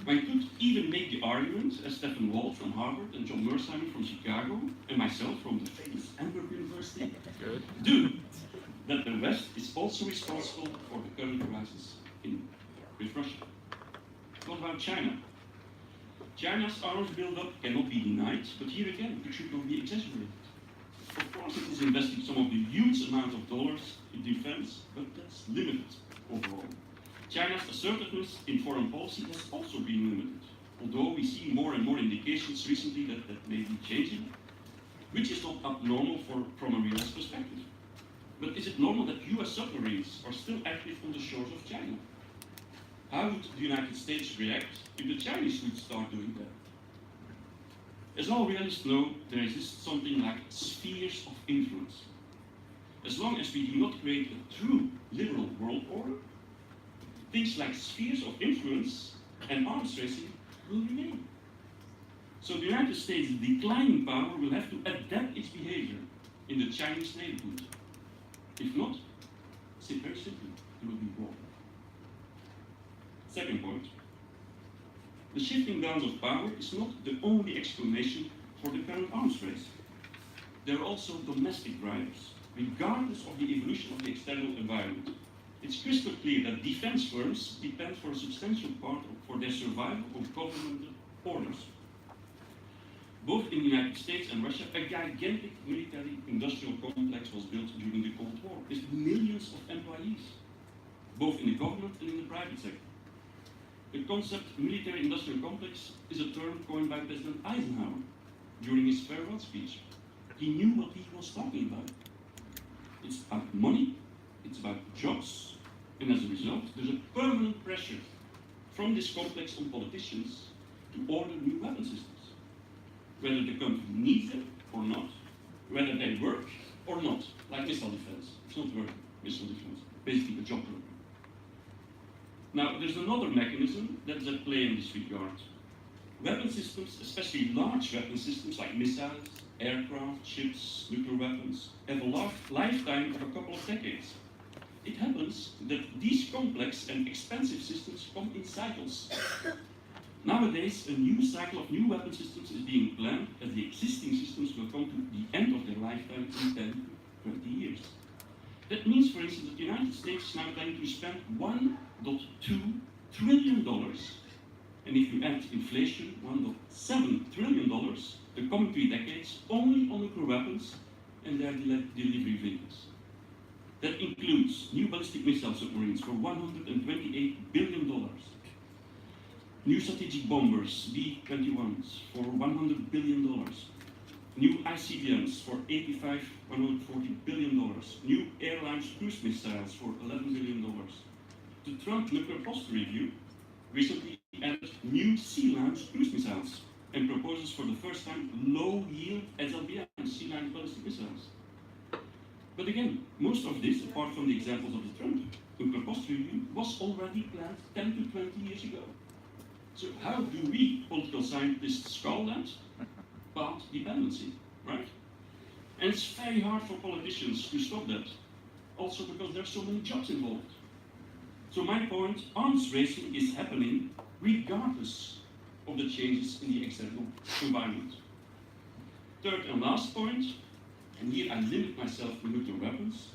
One could even make the argument, as Stephen Walt from Harvard and John Mersheimer from Chicago, and myself from the famous Antwerp University, do, that the West is also responsible for the current crisis with Russia. What about China? China's arms build-up cannot be denied, but here again, it should not be exaggerated. Of course, it is investing some of the huge amount of dollars in defense, but that's limited overall. China's assertiveness in foreign policy has also been limited, although we see more and more indications recently that may be changing, which is not abnormal from a realist perspective. But is it normal that US submarines are still active on the shores of China? How would the United States react if the Chinese would start doing that? As all realists know, there exists something like spheres of influence. As long as we do not create a true liberal world order, things like spheres of influence and arms racing will remain. So the United States' declining power will have to adapt its behavior in the Chinese neighborhood. If not, say very simply, it will be war. Second point, the shifting grounds of power is not the only explanation for the current arms race. There are also domestic drivers, regardless of the evolution of the external environment. It's crystal clear that defense firms depend for a substantial part for their survival on governmental orders. Both in the United States and Russia, a gigantic military-industrial complex was built during the Cold War, with millions of employees, both in the government and in the private sector. The concept military-industrial complex is a term coined by President Eisenhower during his farewell speech. He knew what he was talking about. It's about money, it's about jobs, and as a result, there's a permanent pressure from this complex on politicians to order new weapon systems, whether the country needs them or not, whether they work or not, like missile defense. It's not working, missile defense, basically a job program. Now, there's another mechanism that is at play in this regard. Weapon systems, especially large weapon systems like missiles, aircraft, ships, nuclear weapons, have a lifetime of a couple of decades. It happens that these complex and expensive systems come in cycles. Nowadays, a new cycle of new weapon systems is being planned as the existing systems will come to the end of their lifetime in 10 20 years. That means, for instance, that the United States is now planning to spend $1.2 trillion, and if you add inflation, $1.7 trillion, the coming 3 decades only on nuclear weapons and their delivery vehicles. That includes new ballistic missile submarines for $128 billion, new strategic bombers, B-21s, for $100 billion, new ICBMs for $140 billion, new air-launched cruise missiles for $11 billion. The Trump Nuclear Posture Review recently added new sea-launched cruise missiles and proposes for the first time low-yield SLBM, sea-launched ballistic missiles. But again, most of this, apart from the examples of the Trump Nuclear Posture Review, was already planned 10 to 20 years ago. So how do we, political scientists, call that? Path dependency, right? And it's very hard for politicians to stop that, also because there are so many jobs involved. So my point, arms racing is happening regardless of the changes in the external environment. Third and last point, and here I limit myself to nuclear weapons,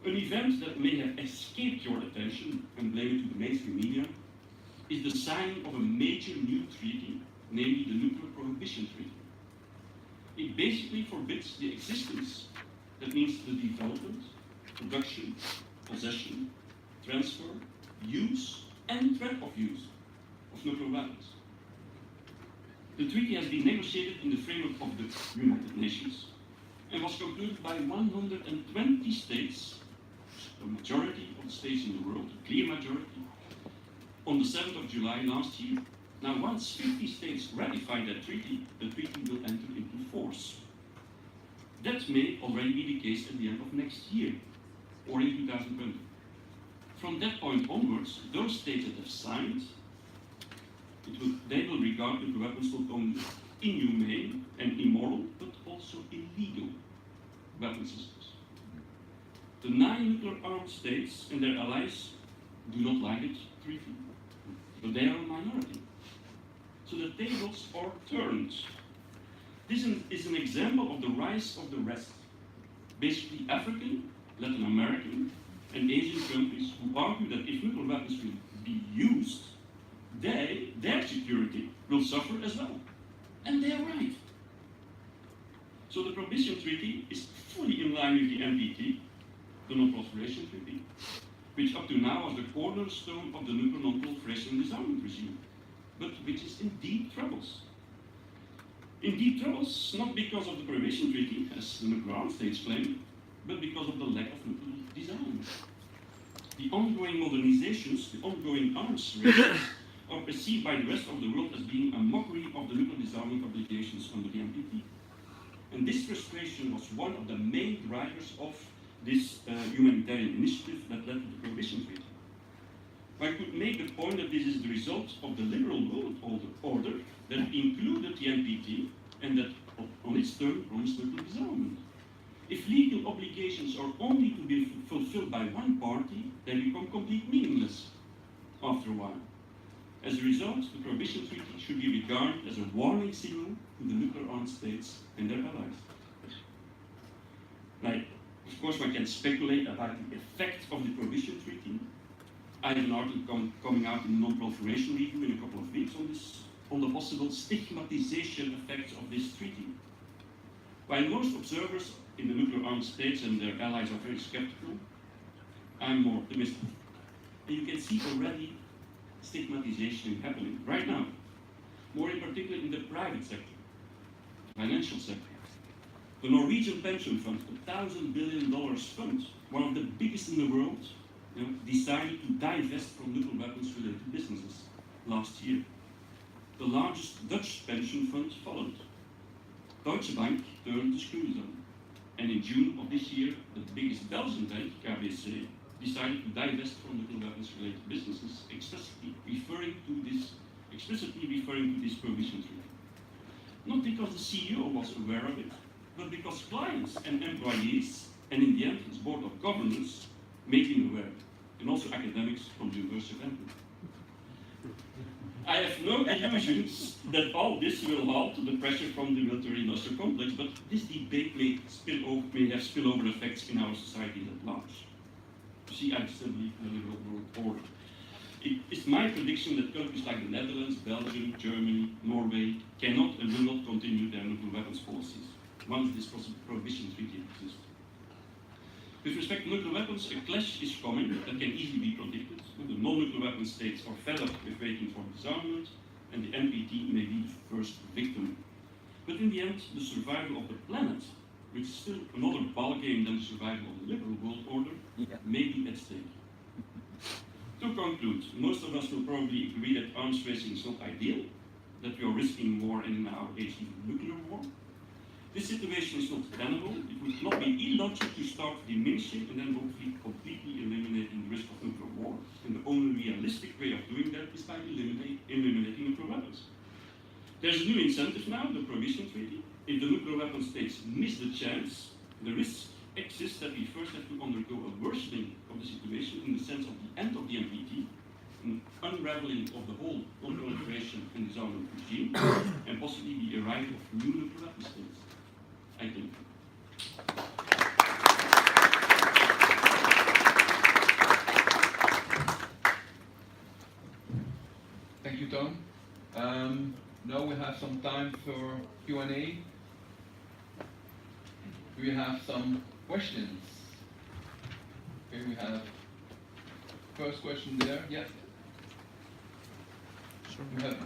an event that may have escaped your attention, and blame it to the mainstream media, is the signing of a major new treaty, namely the Nuclear Prohibition Treaty. It basically forbids the existence, that means the development, production, possession, transfer, use, and threat of use of nuclear weapons. The treaty has been negotiated in the framework of the United Nations and was concluded by 120 states, the majority of the states in the world, a clear majority, on the 7th of July last year. Now, once 50 states ratify that treaty, the treaty will enter into force. That may already be the case at the end of next year, or in 2020. From that point onwards, those states that have signed, they will regard nuclear weapons not only inhumane and immoral, but also illegal weapon systems. The 9 nuclear-armed states and their allies do not like it, treaty, but they are a minority. So the tables are turned. This is an example of the rise of the rest. Basically African, Latin American, and Asian countries who argue that if nuclear weapons will be used, their security will suffer as well. And they're right. So the Prohibition Treaty is fully in line with the NPT, the Non-Proliferation Treaty, which up to now was the cornerstone of the nuclear non-proliferation and disarmament regime, but which is in deep troubles. In deep troubles, not because of the Prohibition Treaty, as the nuclear armed states claim, but because of the lack of nuclear disarmament. The ongoing modernizations, the ongoing arms races, are perceived by the rest of the world as being a mockery of the nuclear disarmament obligations under the NPT. And this frustration was one of the main drivers of this humanitarian initiative that led to the Prohibition Treaty. One could make the point that this is the result of the liberal world order that included the NPT and that on its term promised nuclear disarmament. If legal obligations are only to be fulfilled by one party, they become completely meaningless after a while. As a result, the Prohibition Treaty should be regarded as a warning signal to the nuclear-armed states and their allies. Now, of course, one can speculate about the effect of the Prohibition Treaty. I have an article coming out in the Non-Proliferation Review in a couple of weeks on the possible stigmatization effects of this treaty. While most observers in the nuclear-armed states and their allies are very skeptical, I'm more optimistic. And you can see already stigmatization happening right now, more in particular in the private sector, financial sector. The Norwegian pension fund, $1,000 billion fund, one of the biggest in the world, decided to divest from nuclear weapons related businesses last year. The largest Dutch pension fund followed. Deutsche Bank turned the screws on. And in June of this year, the biggest Belgian bank, KBC, decided to divest from nuclear weapons related businesses, explicitly referring to this Prohibition Treaty. Not because the CEO was aware of it, but because clients and employees, and in the end its board of governors, made him aware, and also academics from the University of Antwerp. I have no illusions that all this will halt the pressure from the military-industrial complex, but this debate may have spillover effects in our society at large. You see, I still believe in a liberal world order. It is my prediction that countries like the Netherlands, Belgium, Germany, Norway cannot and will not continue their nuclear weapons policies once this prohibition treaty exists. With respect to nuclear weapons, a clash is coming that can easily be predicted. The non-nuclear weapon states are fed up with waiting for disarmament, and the NPT may be the first victim. But in the end, the survival of the planet, which is still another ballgame than the survival of the liberal world order, may be at stake. To conclude, most of us will probably agree that arms racing is not ideal, that we are risking more and in our age even nuclear war. This situation is not tenable. It would not be illogical to start diminishing and then hopefully completely eliminating the risk of nuclear war. And the only realistic way of doing that is by eliminating nuclear weapons. There's a new incentive now, the Prohibition Treaty. If the nuclear weapon states miss the chance, the risk exists that we first have to undergo a worsening of the situation in the sense of the end of the NPT, an unraveling of the whole non-proliferation and disarmament regime, and possibly the arrival of new nuclear weapon states. I think. Thank you, Tom. Now we have some time for Q&A. Do we have some questions? Okay, we have first question there. Yeah. Sure. You have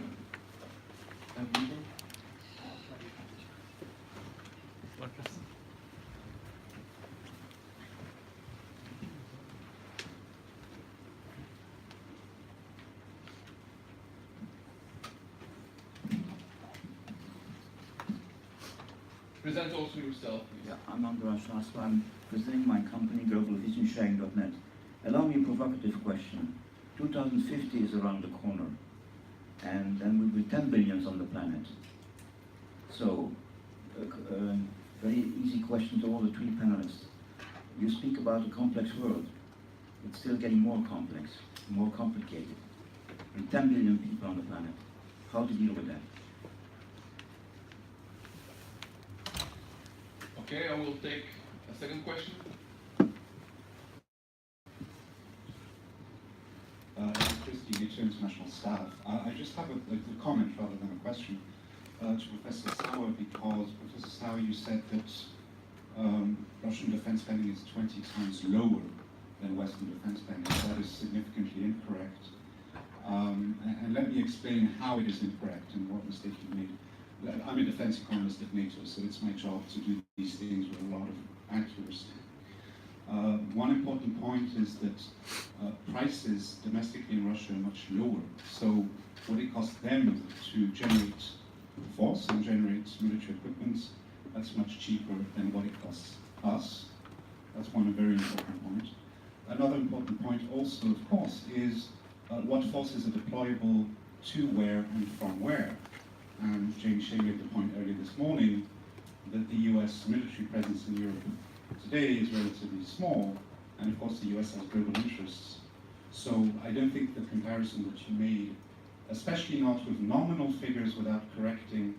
Nico? Present also yourself, please. Yeah, I'm Andras Shaswa. I'm presenting my company, globalvisionsharing.net. Allow me a provocative question. 2050 is around the corner, and then we'll be 10 billions on the planet. So, very easy question to all the three panelists. You speak about a complex world. It's still getting more complex, more complicated. And 10 billion people on the planet. How to deal with that? Okay, I will take a second question. Christy, International Staff. I just have a comment rather than a question to Professor Sauer, because Professor Sauer, you said that Russian defense spending is 20 times lower than Western defense spending. That is significantly incorrect. And let me explain how it is incorrect and what mistake you made. I'm a defense economist at NATO, so it's my job to do these things with a lot of accuracy. One important point is that prices domestically in Russia are much lower. So what it costs them to generate force and generate military equipment, that's much cheaper than what it costs us. That's one very important point. Another important point also, of course, is what forces are deployable to where and from where. And James Shea made the point earlier this morning that the US military presence in Europe today is relatively small, and of course the US has global interests. So I don't think the comparison that you made, especially not with nominal figures without correcting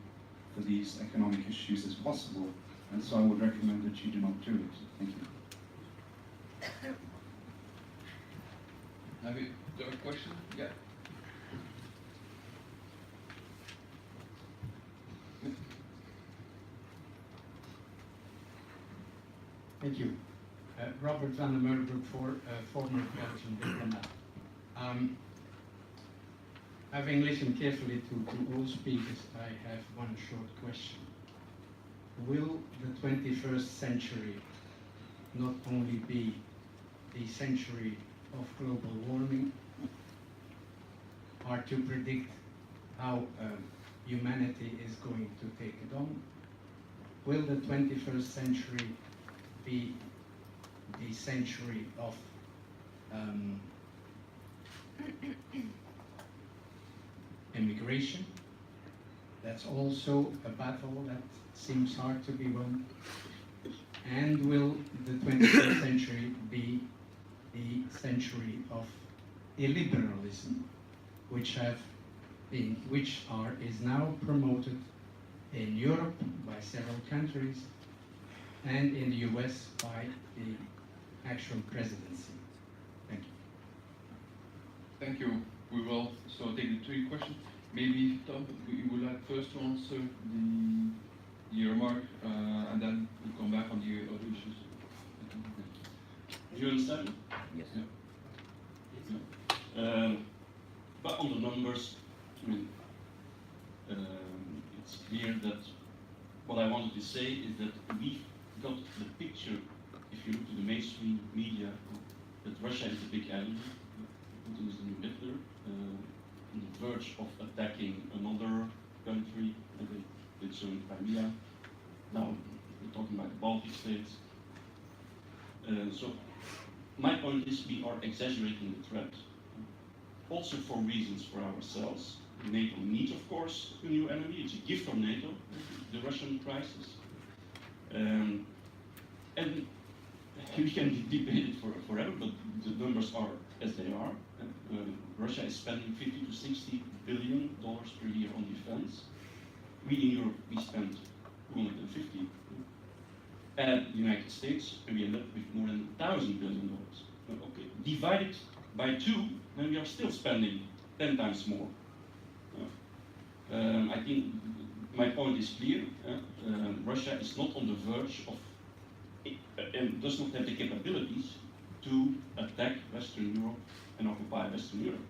for these economic issues, is possible. And so I would recommend that you do not do it. Thank you. Have you third question? Yeah. Thank you. Robert van der Meulenbroek, former Belgian diplomat. Having listened carefully to all speakers, I have one short question. Will the 21st century not only be the century of global warming? Hard to predict how humanity is going to take it on. Will the 21st century be the century of immigration? That's also a battle that seems hard to be won. And will the 21st century be the century of illiberalism, which have is now promoted in Europe by several countries and in the US by the actual presidency. Thank you. Thank you. We will so take the three questions. Maybe Tom, you would like first to answer the remark, and then we'll come back on the other issues. Do you understand? Yes. But on the numbers, I mean, it's clear that what I wanted to say is that we've got the picture, if you look to the mainstream media, that Russia is a big enemy. Putin is the new Hitler, on the verge of attacking another country, and they did so in Crimea. Now we're talking about the Baltic states. So my point is we are exaggerating the threat, also for reasons for ourselves. NATO needs, of course, a new enemy. It's a gift from NATO, the Russian crisis. And we can debate it forever, but the numbers are as they are. Russia is spending $50 to $60 billion per year on defense. We in Europe, we spend 250. And the United States, we end up with more than $1,000 billion. Okay, divided by 2, then we are still spending 10 times more. I think my point is clear. Russia is not on the verge of, and does not have the capabilities to attack Western Europe and occupy Western Europe.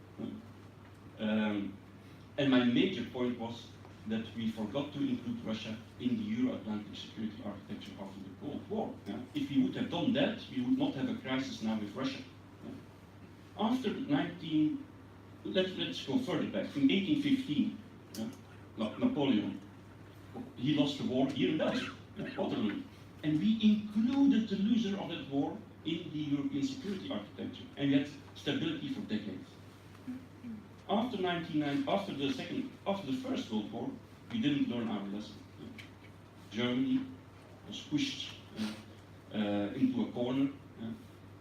And my major point was that we forgot to include Russia in the Euro-Atlantic security architecture after the Cold War. If we would have done that, we would not have a crisis now with Russia. After let's go further back. In 1815, Napoleon, he lost the war here in Belgium, Waterloo. And we included the loser of that war in the European security architecture, and we had stability for decades. After the First World War, we didn't learn our lesson. Germany was pushed into a corner,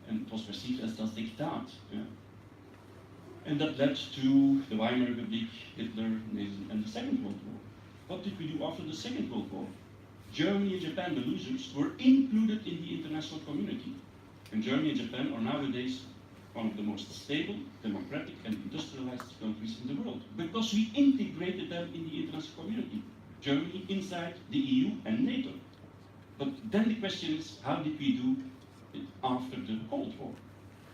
and it was perceived as das Diktat. And that led to the Weimar Republic, Hitler, and the Second World War. What did we do after the Second World War? Germany and Japan, the losers, were included in the international community. And Germany and Japan are nowadays one of the most stable, democratic, and industrialized countries in the world, because we integrated them in the international community. Germany inside the EU and NATO. But then the question is, how did we do it after the Cold War?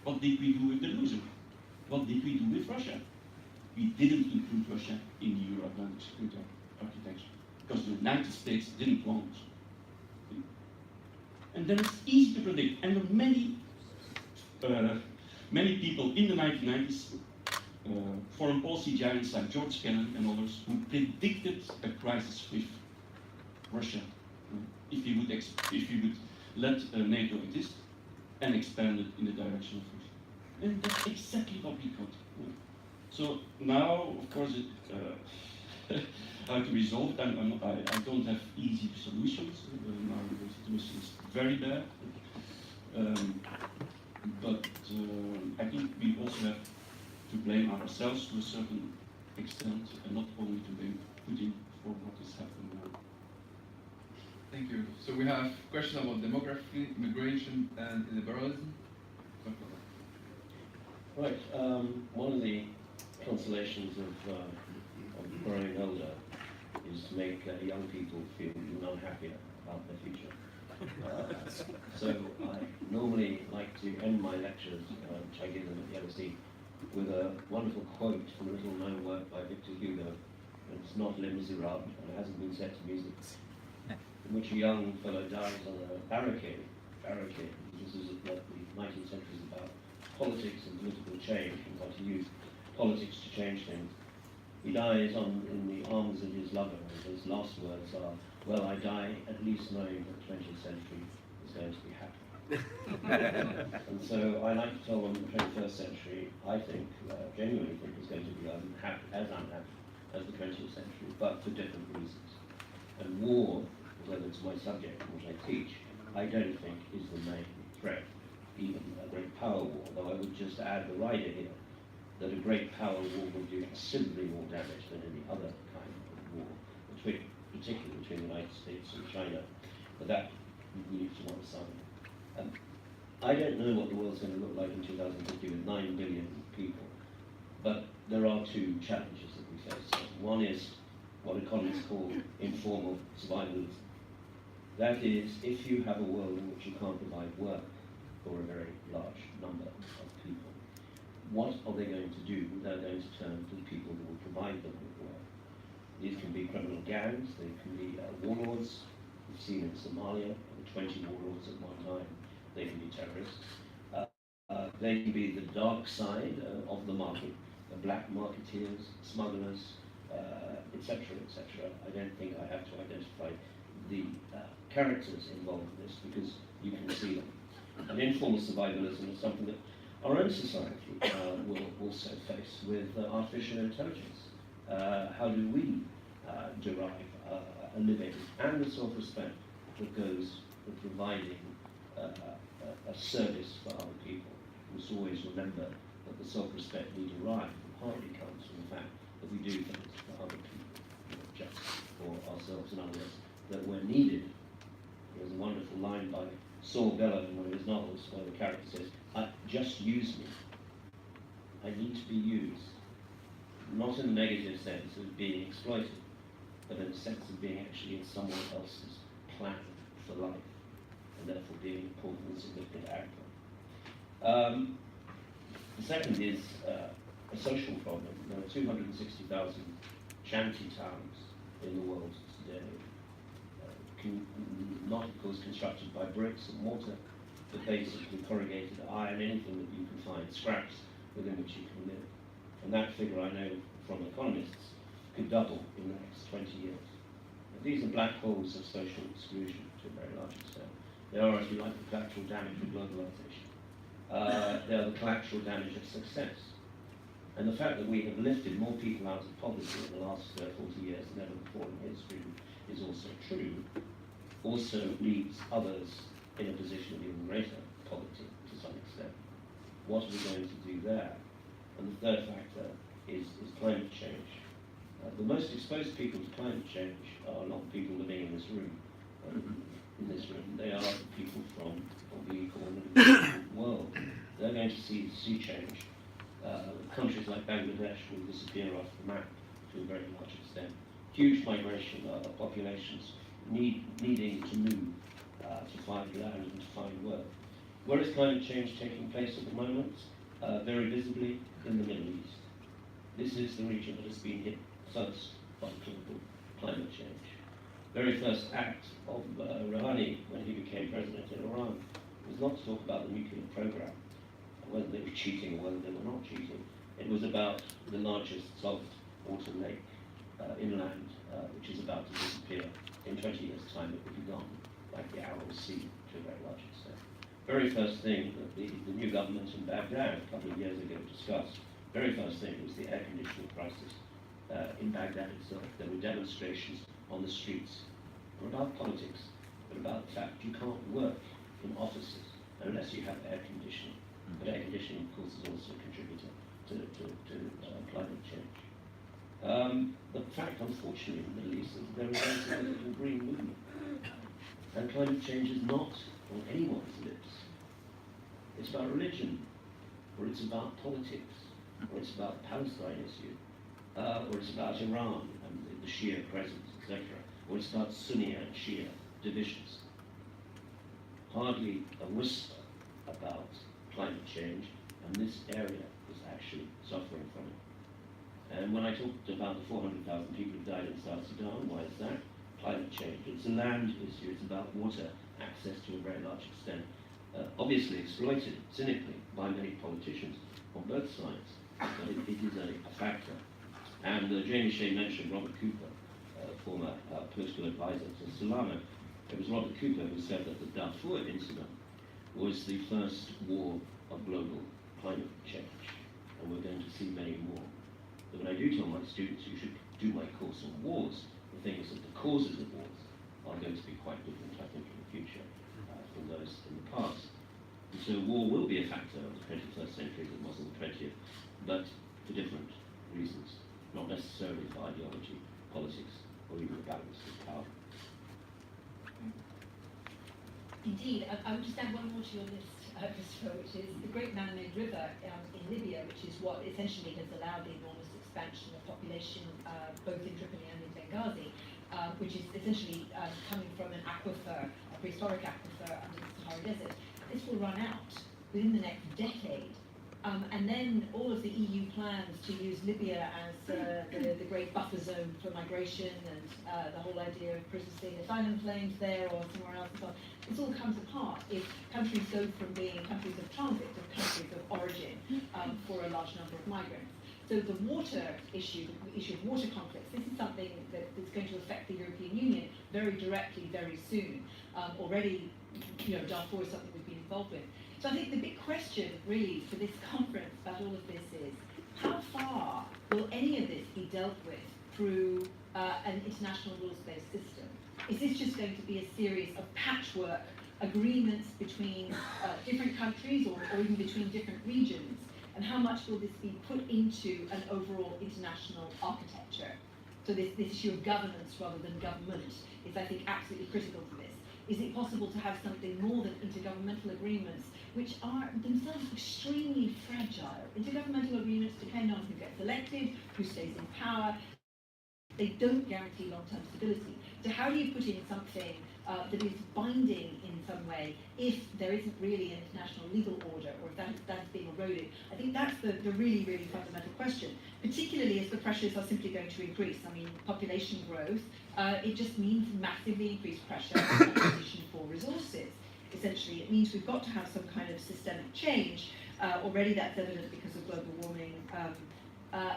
What did we do with the loser? What did we do with Russia? We didn't include Russia in the Euro-Atlantic security architecture, because the United States didn't want it. And then it's easy to predict, and there are many people in the 1990s, foreign policy giants like George Kennan and others, who predicted a crisis with Russia if we would let NATO exist and expand it in the direction of Russia. And that's exactly what we got. So now, of course, how to resolve it, I don't have easy solutions. Now the situation is very bad. But I think we also have to blame ourselves to a certain extent, and not only to blame Putin for what is happening now. Thank you. So we have questions about demography, immigration, and liberalism. Right. One of the consolations of growing older is to make young people feel even unhappier about their future. So I normally like to end my lectures, which I give them at the LSE, with a wonderful quote from a little known work by Victor Hugo. And it's not Les Miserables, and it hasn't been set to music, in which a young fellow dies on a barricade. This is what the 19th century is about politics and political change, and how to use politics to change things. He dies in the arms of his lover, and his last words are, "Well, I die at least knowing that the 20th century is going to be happy." And so I like to tell them the 21st century, I think, genuinely think, is going to be as unhappy as the 20th century, but for different reasons. And war, whether it's my subject or what I teach, I don't think is the main threat, even a great power war, though I would just add the rider here. that a great power war would do considerably more damage than any other kind of war, particularly between the United States and China. But that we leave to one side. I don't know what the world's going to look like in 2050 with 9 billion people, but there are two challenges that we face. One is what economists call informal survivalism. That is, if you have a world in which you can't provide work for a very large number of people, what are they going to do? They're going to turn to the people who will provide them with work. These can be criminal gangs, they can be warlords. We've seen in Somalia, 20 warlords at one time. They can be terrorists. They can be the dark side of the market, the black marketeers, smugglers, etc., etc. I don't think I have to identify the characters involved in this because you can see them. And informal survivalism is something that our own society will also face with artificial intelligence. How do we derive a living and the self-respect that goes with providing a service for other people? We must always remember that the self-respect we derive partly comes from the fact that we do things for other people, not just for ourselves. In other words, that we're needed. There's a wonderful line by Saul Bellow in one of his novels where the character says, just use me. I need to be used. Not in a negative sense of being exploited, but in the sense of being actually in someone else's plan for life, and therefore being an important and significant actor. The second is a social problem. There are 260,000 shanty towns in the world today, not of course constructed by bricks and mortar, but basically corrugated iron, anything that you can find, scraps within which you can live. And that figure, I know from economists, could double in the next 20 years. And these are black holes of social exclusion to a very large extent. They are, if you like, the collateral damage of globalization. They are the collateral damage of success. And the fact that we have lifted more people out of poverty in the last 40 years than ever before in history is also true, also leaves others in a position of even greater poverty to some extent. What are we going to do there? And the third factor is climate change. The most exposed people to climate change are not the people living in this room. They are the people from what we call the developed world. They're going to see sea change. Countries like Bangladesh will disappear off the map to a very large extent. Huge migration of populations needing to move to find land and to find work. Where is climate change taking place at the moment? Very visibly in the Middle East. This is the region that has been hit first by global climate change. Very first act of Rouhani when he became president in Iran was not to talk about the nuclear program, whether they were cheating or whether they were not cheating. It was about the largest salt water lake inland, which is about to disappear. In 20 years' time, it will be gone, like the Aral Sea to a very large extent. Very first thing that the new government in Baghdad a couple of years ago discussed, very first thing was the air conditioning crisis in Baghdad itself. There were demonstrations on the streets, not about politics, but about the fact you can't work in offices unless you have air conditioning. But air conditioning, of course, is also a contributor to climate change. The fact, unfortunately, in the Middle East is that there is a significant green movement. And climate change is not on anyone's lips. It's about religion, or it's about politics, or it's about the Palestine issue, or it's about Iran and the Shia presence, etc., or it's about Sunni and Shia divisions. Hardly a whisper about climate change, and this area is actually suffering from it. And when I talked about the 400,000 people who died in South Sudan, why is that? Climate change. It's a land issue, it's about water access to a very large extent. Obviously exploited cynically by many politicians on both sides, but it is a factor. And Jamie Shea mentioned Robert Cooper, former political advisor to Solana. It was Robert Cooper who said that the Darfur incident was the first war of global climate change, and we're going to see many more. But when I do tell my students you should do my course on wars, the thing is that the causes of wars are going to be quite different, I think, in the future from those in the past. And so war will be a factor of the 21st century as it was in the 20th, but for different reasons, not necessarily for ideology, politics, or even the balance of power. Indeed, I would just add one more to your list, Christopher, which is the Great Man-Made River in Libya, which is what essentially has allowed the enormous expansion of population both in Tripoli and in Benghazi, which is essentially coming from an aquifer, a prehistoric aquifer under the Sahara Desert. This will run out within the next decade. And then all of the EU plans to use Libya as the great buffer zone for migration and the whole idea of processing asylum claims there or somewhere else and so on, this all comes apart if countries go from being countries of transit to countries of origin for a large number of migrants. So the water issue, the issue of water conflicts, this is something that's going to affect the European Union very directly, very soon. Already, Darfur is something we've been involved with. So I think the big question really for this conference about all of this is, how far will any of this be dealt with through an international rules-based system? Is this just going to be a series of patchwork agreements between different countries or even between different regions? And how much will this be put into an overall international architecture? So this issue of governance rather than government is, I think, absolutely critical to this. Is it possible to have something more than intergovernmental agreements, which are themselves extremely fragile? Intergovernmental agreements depend on who gets elected, who stays in power. They don't guarantee long-term stability. So how do you put in something that is binding in some way if there isn't really an international legal order, or if that's being eroded? I think that's the really, really fundamental question, particularly as the pressures are simply going to increase. I mean, population growth, it just means massively increased pressure on competition for resources. Essentially, it means we've got to have some kind of systemic change. Already that's evident because of global warming.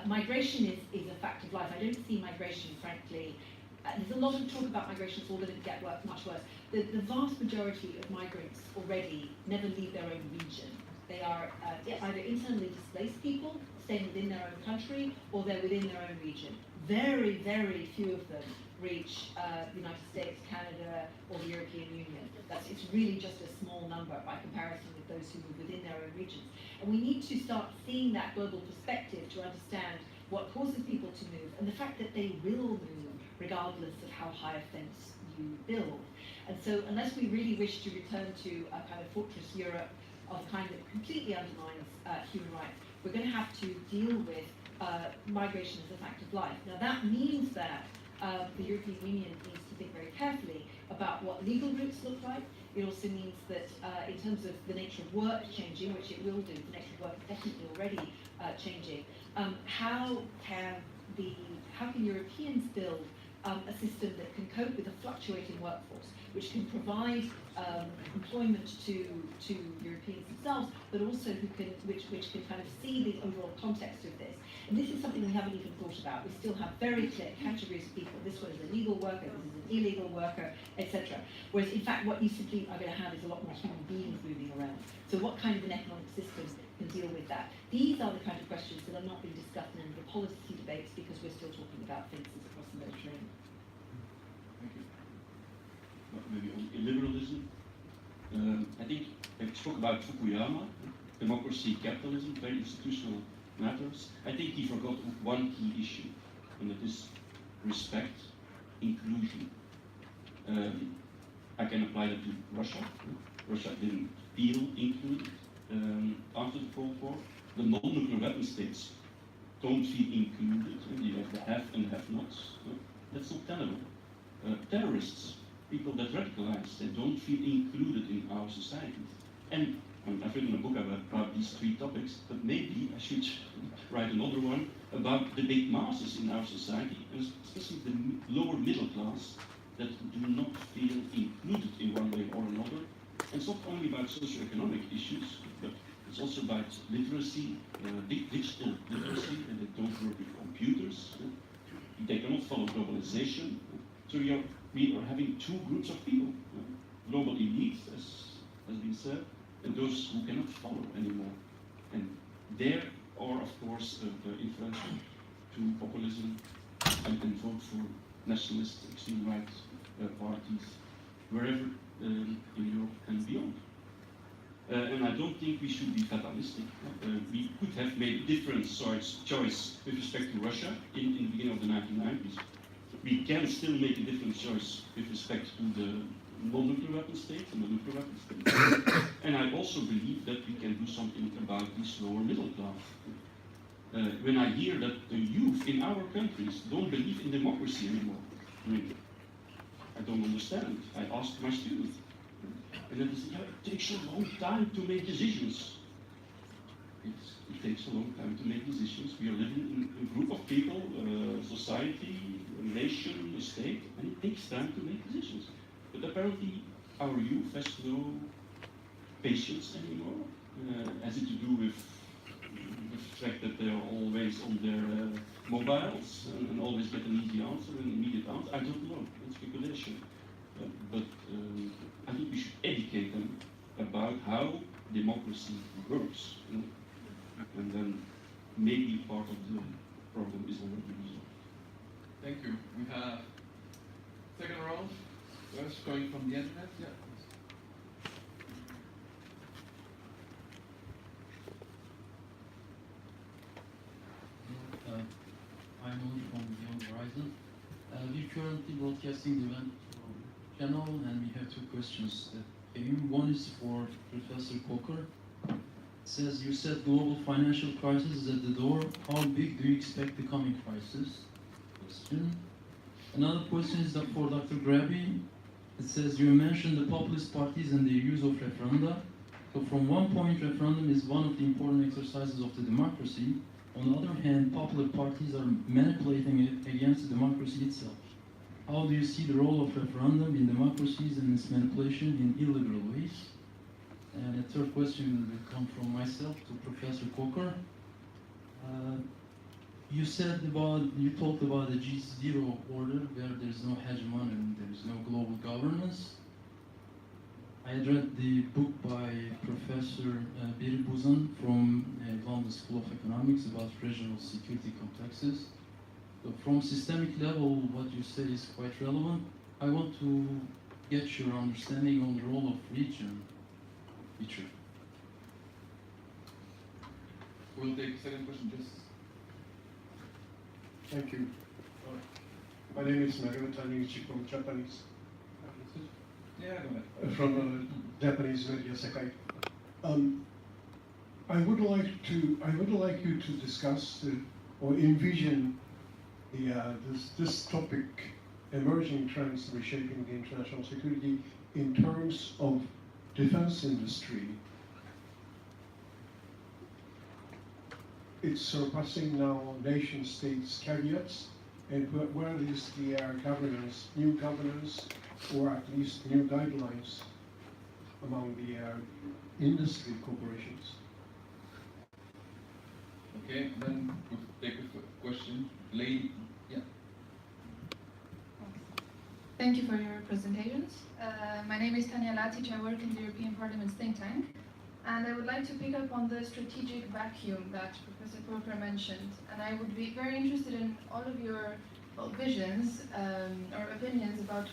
Migration is a fact of life. I don't see migration, frankly. There's a lot of talk about migration, it's all going to get much worse. The vast majority of migrants already never leave their own region. They are either internally displaced people, staying within their own country, or they're within their own region. Very, very few of them reach the United States, Canada, or the European Union. It's really just a small number by comparison with those who move within their own regions. And we need to start seeing that global perspective to understand what causes people to move, and the fact that they will move regardless of how high a fence you build. And so unless we really wish to return to a kind of fortress Europe of a kind that completely undermines human rights, we're going to have to deal with migration as a fact of life. Now that means that the European Union needs to think very carefully about what legal routes look like. It also means that in terms of the nature of work changing, which it will do, the nature of work is definitely already changing, how can Europeans build a system that can cope with a fluctuating workforce, which can provide employment to Europeans themselves, but also which can kind of see the overall context of this. And this is something we haven't even thought about. We still have very clear categories of people. This one is a legal worker, this is an illegal worker, etc. Whereas in fact what you simply are going to have is a lot more human beings moving around. So what kind of an economic system can deal with that? These are the kind of questions that are not being discussed in any of the policy debates because we're still talking about fences across the Mediterranean. Thank you. Maybe on illiberalism. I think I spoke about Fukuyama, democracy, capitalism, very institutional matters. I think he forgot one key issue, and that is respect, inclusion. I can apply that to Russia. Russia didn't feel included after the Cold War. The non-nuclear weapon states don't feel included. You have the have and have-nots. That's not tenable. Terrorists, people that radicalize, they don't feel included in our society. And I've written a book about these three topics, but maybe I should write another one about the big masses in our society, and especially the lower middle class, that do not feel included in one way or another. And it's not only about socioeconomic issues, but it's also about literacy, digital literacy, and they don't work with computers. They cannot follow globalization. So we are having two groups of people, global elites, as has been said, and those who cannot follow anymore. And there are, of course, influential to populism and vote for nationalist, extreme right parties, wherever in Europe and beyond. And I don't think we should be fatalistic. We could have made a different choice with respect to Russia in the beginning of the 1990s. We can still make a different choice with respect to the non-nuclear weapon states and the nuclear weapon states. And I also believe that we can do something about this lower middle class. When I hear that the youth in our countries don't believe in democracy anymore, I mean, I don't understand. I ask my students. And then they say, yeah, it takes a long time to make decisions. It takes a long time to make decisions. We are living in a group of people, society, a nation, a state, and it takes time to make decisions. But apparently, our youth has no patience anymore. Has it to do with the fact that they are always on their mobiles and always get an easy answer, an immediate answer? I don't know. It's speculation. But I think we should educate them about how democracy works. You know? And then maybe part of the problem is already resolved. Thank you. We have second round. First, going from the internet. Yeah. I'm on from Beyond Horizon. We're currently broadcasting the event channel, and we have two questions that came in. One is for Professor Coker. It says, you said global financial crisis is at the door. How big do you expect the coming crisis? Question. Another question is that for Dr. Graby. It says, you mentioned the populist parties and their use of referenda. So from one point, referendum is one of the important exercises of the democracy. On the other hand, popular parties are manipulating it against the democracy itself. How do you see the role of referendum in democracies and its manipulation in illiberal ways? And a third question will come from myself to Professor Coker. You talked about the G0 order where there's no hegemon and there's no global governance. I had read the book by Professor Beri Buzan from London School of Economics about regional security complexes. So from systemic level, what you say is quite relevant. I want to get your understanding on the role of region. Feature. We'll take the second question. Just. Thank you. My name is Naruto Taniguchi from Japanese. Yeah, go ahead. From Japanese media Sekai. I would like you to discuss or envision this topic, emerging trends reshaping the international security, in terms of defense industry. It's surpassing now nation states' caveats, and where is the governance, new governance, or at least new guidelines among the industry corporations? Okay, then we'll take a question. Lady, yeah. Thank you for your presentations. My name is Tanya Latic. I work in the European Parliament's think tank. And I would like to pick up on the strategic vacuum that Professor Coker mentioned. And I would be very interested in all of your visions or opinions about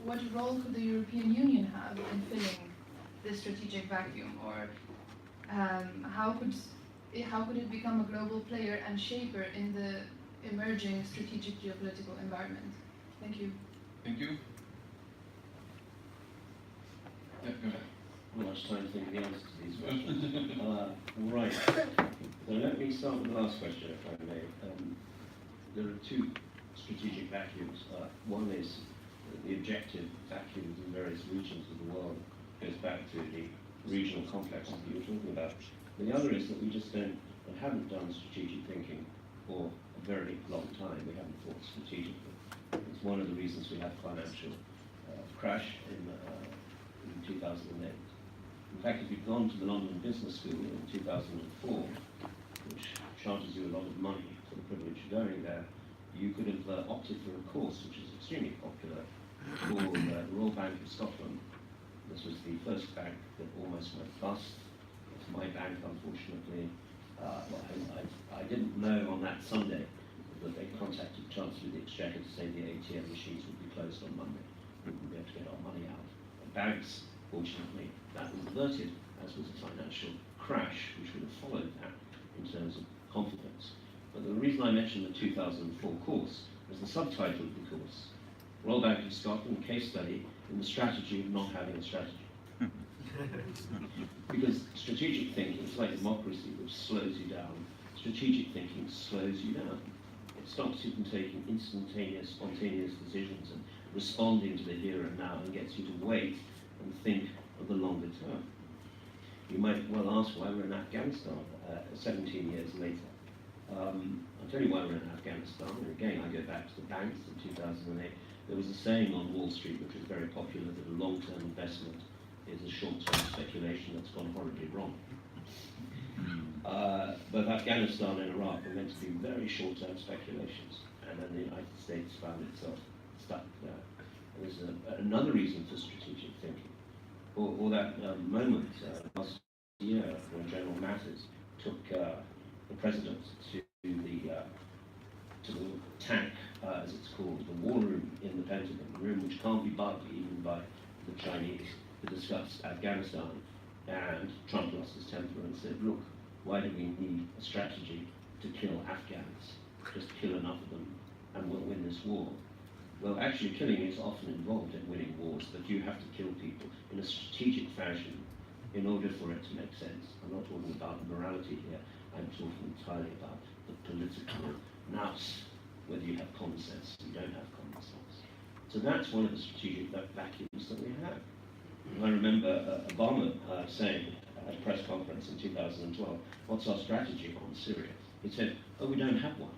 what role could the European Union have in filling this strategic vacuum, or how could it become a global player and shaper in the emerging strategic geopolitical environment? Thank you. Thank you. Yeah, go ahead. Not much time to think of the answer to these questions. Right. So let me start with the last question, if I may. There are two strategic vacuums. One is the objective vacuums in various regions of the world. It goes back to the regional complexes that you were talking about. And the other is that we just haven't done strategic thinking for a very long time. We haven't thought strategically. It's one of the reasons we had financial crash in 2008. In fact, if you'd gone to the London Business School in 2004, which charges you a lot of money for the privilege of going there, you could have opted for a course which is extremely popular called the Royal Bank of Scotland. This was the first bank that almost went bust. It's my bank, unfortunately. I didn't know on that Sunday that they contacted Chancellor of the Exchequer to say the ATM machines would be closed on Monday. We wouldn't be able to get our money out. The banks, fortunately, that was averted, as was the financial crash, which would have followed that in terms of confidence. But the reason I mentioned the 2004 course was the subtitle of the course, Royal Bank of Scotland case study in the strategy of not having a strategy. Because strategic thinking is like democracy, which slows you down. Strategic thinking slows you down. It stops you from taking instantaneous, spontaneous decisions and responding to the here and now, and gets you to wait and think of the longer term. You might well ask why we're in Afghanistan 17 years later. I'll tell you why we're in Afghanistan, and again I go back to the banks in 2008. There was a saying on Wall Street which was very popular, that a long-term investment is a short-term speculation that's gone horribly wrong. Both Afghanistan and Iraq were meant to be very short-term speculations, and then the United States found itself stuck there. There's another reason for strategic thinking, or that moment last year when General Mattis took the president to the tank, as it's called, the war room in the Pentagon, the room which can't be bugged even by the Chinese, to discuss Afghanistan. And Trump lost his temper and said, look, why do we need a strategy to kill Afghans? Just kill enough of them and we'll win this war. Well, actually killing is often involved in winning wars, but you have to kill people in a strategic fashion in order for it to make sense. I'm not talking about morality here, I'm talking entirely about the political nous, whether you have common sense or you don't have common sense. So that's one of the strategic vacuums that we have. I remember Obama saying at a press conference in 2012, what's our strategy on Syria? He said, oh, we don't have one.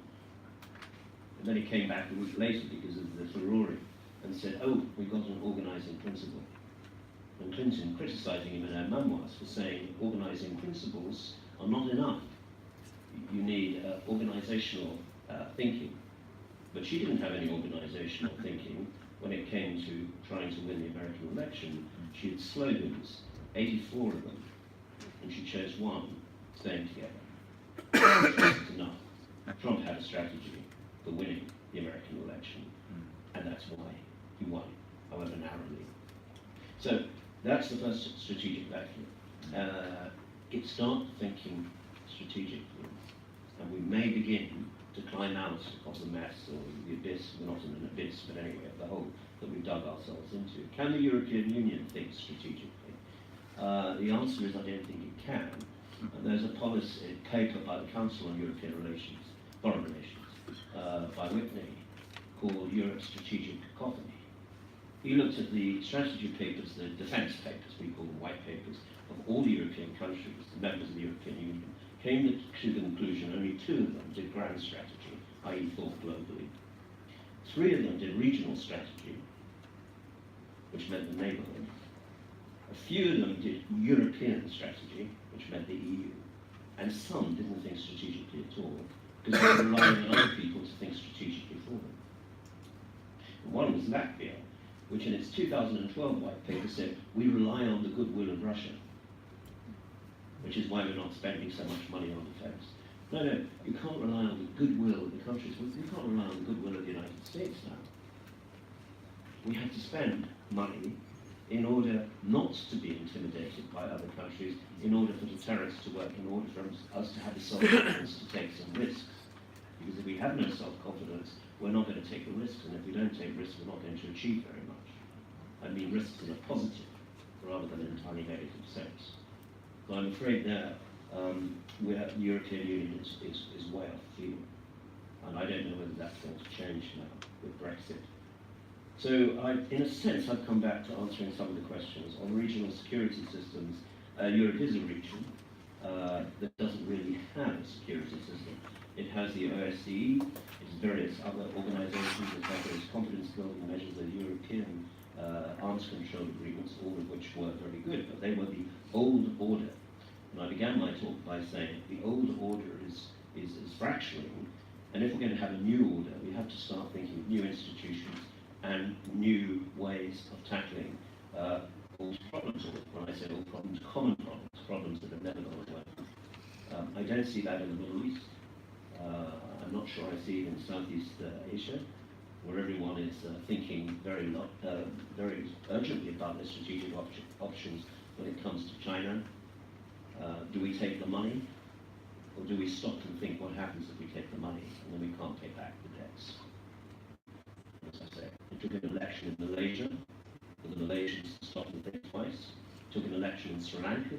And then he came back a week later because of the furore and said, oh, we've got an organizing principle. And Clinton criticizing him in her memoirs for saying organizing principles are not enough. You need organizational thinking. But she didn't have any organizational thinking when it came to trying to win the American election. She had slogans, 84 of them, and she chose one, staying together. That's enough. Trump had a strategy for winning the American election, and that's why he won, however narrowly. So that's the first strategic vacuum. Start thinking strategically, and we may begin to climb out of the mess or the abyss. We're not in an abyss, but anyway, the hole that we've dug ourselves into. Can the European Union think strategically? The answer is I don't think it can. There's a policy paper by the Council on European Relations, Foreign Relations, by Whitney, called Europe's Strategic Cacophony. He looked at the strategy papers, the defence papers, we call them white papers, of all the European countries, the members of the European Union, came to the conclusion only 2 of them did grand strategy, i.e. thought globally. 3 of them did regional strategy, which meant the neighbourhood. A few of them did European strategy, which meant the EU. And some didn't think strategically at all, because they were relying on other people to think strategically for them. And one was Latvia, which in its 2012 white paper said, we rely on the goodwill of Russia, which is why we're not spending so much money on defense. No, you can't rely on the goodwill of the countries. You can't rely on the goodwill of the United States now. We have to spend money in order not to be intimidated by other countries, in order for deterrence to work, in order for us to have the self-confidence to take some risks. Because if we have no self-confidence, we're not going to take the risks, and if we don't take risks, we're not going to achieve very much. I mean risks in a positive, rather than an entirely negative sense. So I'm afraid there, where the European Union is way off the field. And I don't know whether that's going to change now with Brexit. So in a sense, I've come back to answering some of the questions. On regional security systems, Europe is a region that doesn't really have a security system. It has the OSCE, it has various other organizations, it has various confidence building measures, the European arms control agreements, all of which were very good, but they were the old order. And I began my talk by saying the old order is fracturing, and if we're going to have a new order, we have to start thinking of new institutions and new ways of tackling old problems, or when I say old problems, common problems, problems that have never gone away. I don't see that in the Middle East. I'm not sure I see it in Southeast Asia, where everyone is thinking very urgently about their strategic options when it comes to China, Do we take the money, or do we stop and think what happens if we take the money and then we can't pay back the debts? As I say, it took an election in Malaysia for the Malaysians to stop and think twice. It took an election in Sri Lanka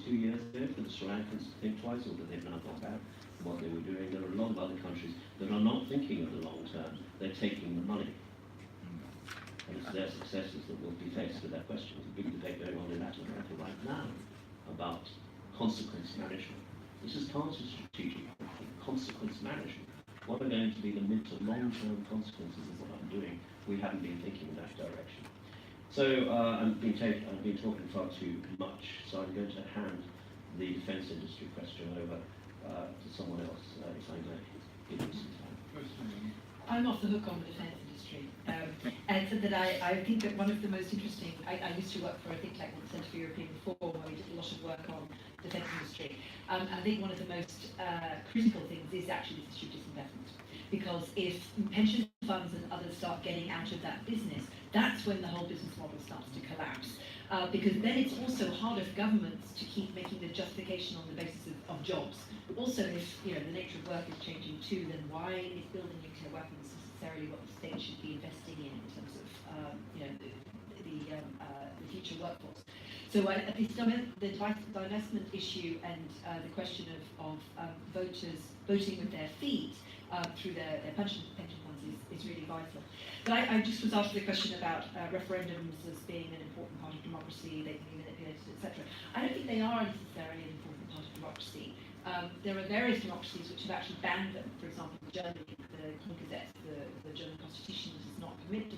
2 years ago for the Sri Lankans to think twice, although they've now gone back from what they were doing. There are a lot of other countries that are not thinking of the long term. They're taking the money. And it's their successors that will be faced with that question. There's a big debate going on in Latin America right now about consequence management. This is part of strategic thinking, consequence management. What are going to be the mid to long-term consequences of what I'm doing? We haven't been thinking in that direction. So I've been talking far too much, so I'm going to hand the defence industry question over to someone else, if I may give him some time. I'm off the hook on the defence industry. And so that I think that one of the most interesting, I used to work for a think tank called the Centre for European Reform, where we did a lot of work on the defence industry. And I think one of the most critical things is actually this issue of disinvestment. Because if pension funds and others start getting out of that business, that's when the whole business model starts to collapse. Because then it's also harder for governments to keep making the justification on the basis of jobs. Also, if the nature of work is changing too, then why is building nuclear weapons necessarily what the state should be investing in terms of the future workforce? So the divestment issue and the question of voters voting with their feet through their pension funds is really vital. But I just was asked the question about referendums as being an important part of democracy, they can be manipulated, etc. I don't think they are necessarily an important part of democracy. There are various democracies which have actually banned them. For example, Germany, the Grundgesetz, the German constitution, does not permit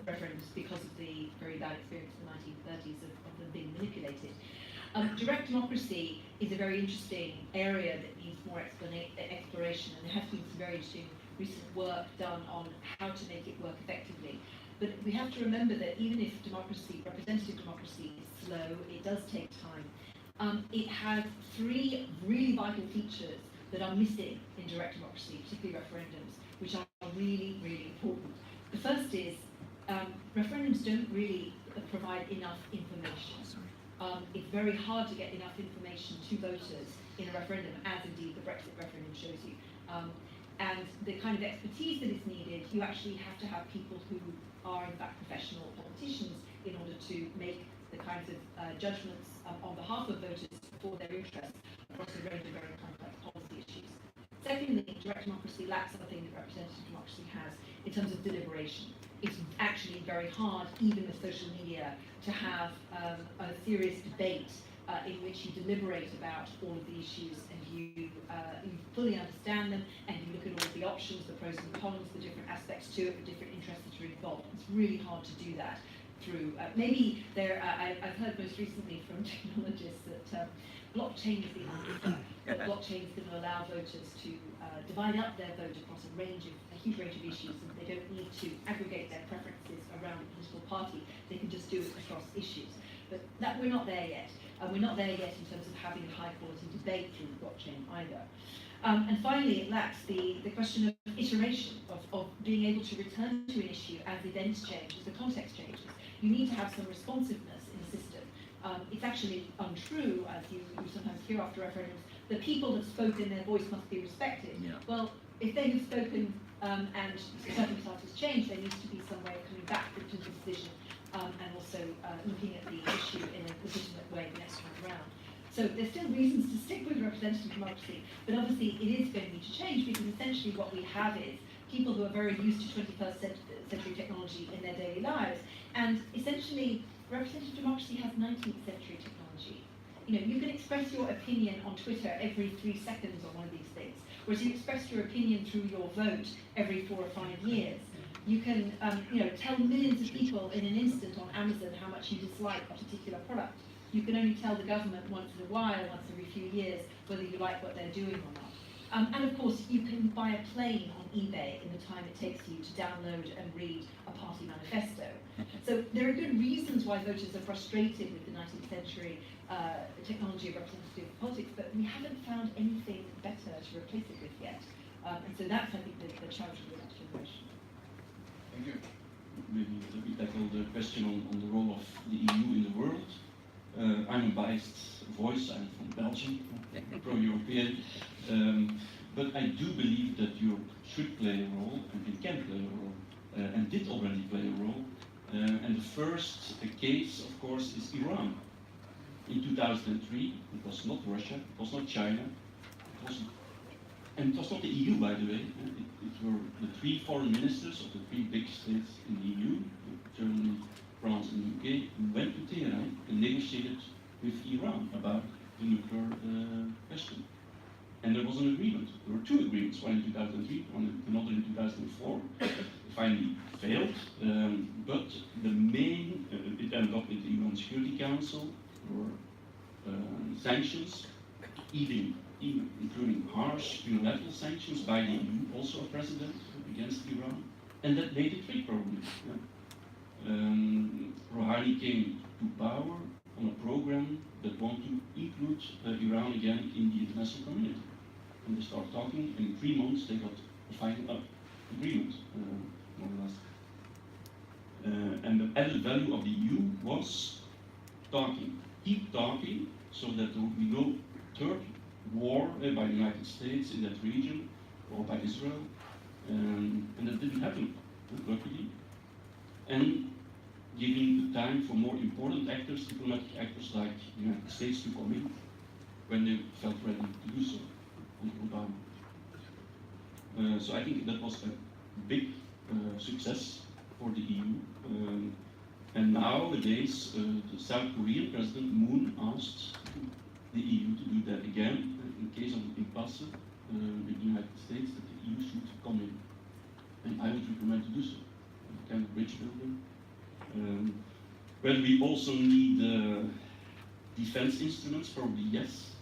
referendums because of the very bad experience in the 1930s of them being manipulated. Direct democracy is a very interesting area that needs more exploration, and there has been some very interesting recent work done on how to make it work effectively. But we have to remember that even if representative democracy is slow, it does take time. It has three really vital features that are missing in direct democracy, particularly referendums, which are really, really important. The first is referendums don't really provide enough information. It's very hard to get enough information to voters in a referendum, as indeed the Brexit referendum shows you. And the kind of expertise that is needed, you actually have to have people who are in fact professional politicians in order to make the kinds of judgments on behalf of voters for their interests across a range of very complex policy issues. Secondly, direct democracy lacks something that representative democracy has in terms of deliberation. It's actually very hard, even with social media, to have a serious debate in which you deliberate about all of the issues and you fully understand them and you look at all of the options, the pros and cons, the different aspects to it, the different interests that are involved. It's really hard to do that through, maybe there, I've heard most recently from technologists that blockchain is the answer, that blockchain is going to allow voters to divide up their vote across a huge range of issues, and they don't need to aggregate their preferences around a political party, they can just do it across issues. But we're not there yet. We're not there yet in terms of having a high quality debate through the blockchain either. And finally, it lacks the question of iteration, of being able to return to an issue as events change, as the context changes. You need to have some responsiveness in the system. It's actually untrue, as you sometimes hear after referendums, that people that spoken, their voice must be respected. Yeah. Well, if they have spoken and circumstances change, there needs to be some way of coming back to the decision and also looking at the issue in a legitimate way the next time around. So there's still reasons to stick with representative democracy, but obviously it is going to need to change, because essentially what we have is people who are very used to 21st century technology in their daily lives, and essentially representative democracy has 19th century technology. You can express your opinion on Twitter every 3 seconds on one of these things, whereas you express your opinion through your vote every 4 or 5 years. You can tell millions of people in an instant on Amazon how much you dislike a particular product. You can only tell the government once in a while, once every few years, whether you like what they're doing or not. And of course, you can buy a plane on eBay in the time it takes you to download and read a party manifesto. So there are good reasons why voters are frustrated with the 19th century technology of representative politics, but we haven't found anything better to replace it with yet. And so that's, I think, the challenge of the next generation. Thank you. Maybe let me tackle the question on the role of the EU in the world. I'm a biased voice, I'm from Belgium, pro-European, but I do believe that Europe should play a role, and it can play a role, and did already play a role. And the first case, of course, is Iran. In 2003, it was not Russia, it was not China, and it was not the EU, by the way. It were the three foreign ministers of the three big states in the EU, Germany, France, and the UK, who went to Tehran and negotiated with Iran about the nuclear question. And there was an agreement. There were two agreements, one in 2003, another in 2004. It finally failed, but the main, it ended up with the UN Security Council, or sanctions, even including harsh unilateral sanctions by the EU, also a president against Iran, and that made it trade problem. Rouhani came to power on a program that wanted to include Iran again in the international community. And they started talking, and in 3 months they got a final agreement, more or less. And the added value of the EU was talking, keep talking, so that there would be no third war by the United States in that region, or by Israel, and that didn't happen, luckily. And giving the time for more important actors, diplomatic actors like the United States, to come in when they felt ready to do so, under Obama. So I think that was a big success for the EU. And nowadays, the South Korean President Moon asked the EU to do that again, in case of an impasse with the United States, that the EU should come in. And I would recommend to do so. A kind of bridge building. Whether we also need defense instruments, probably yes,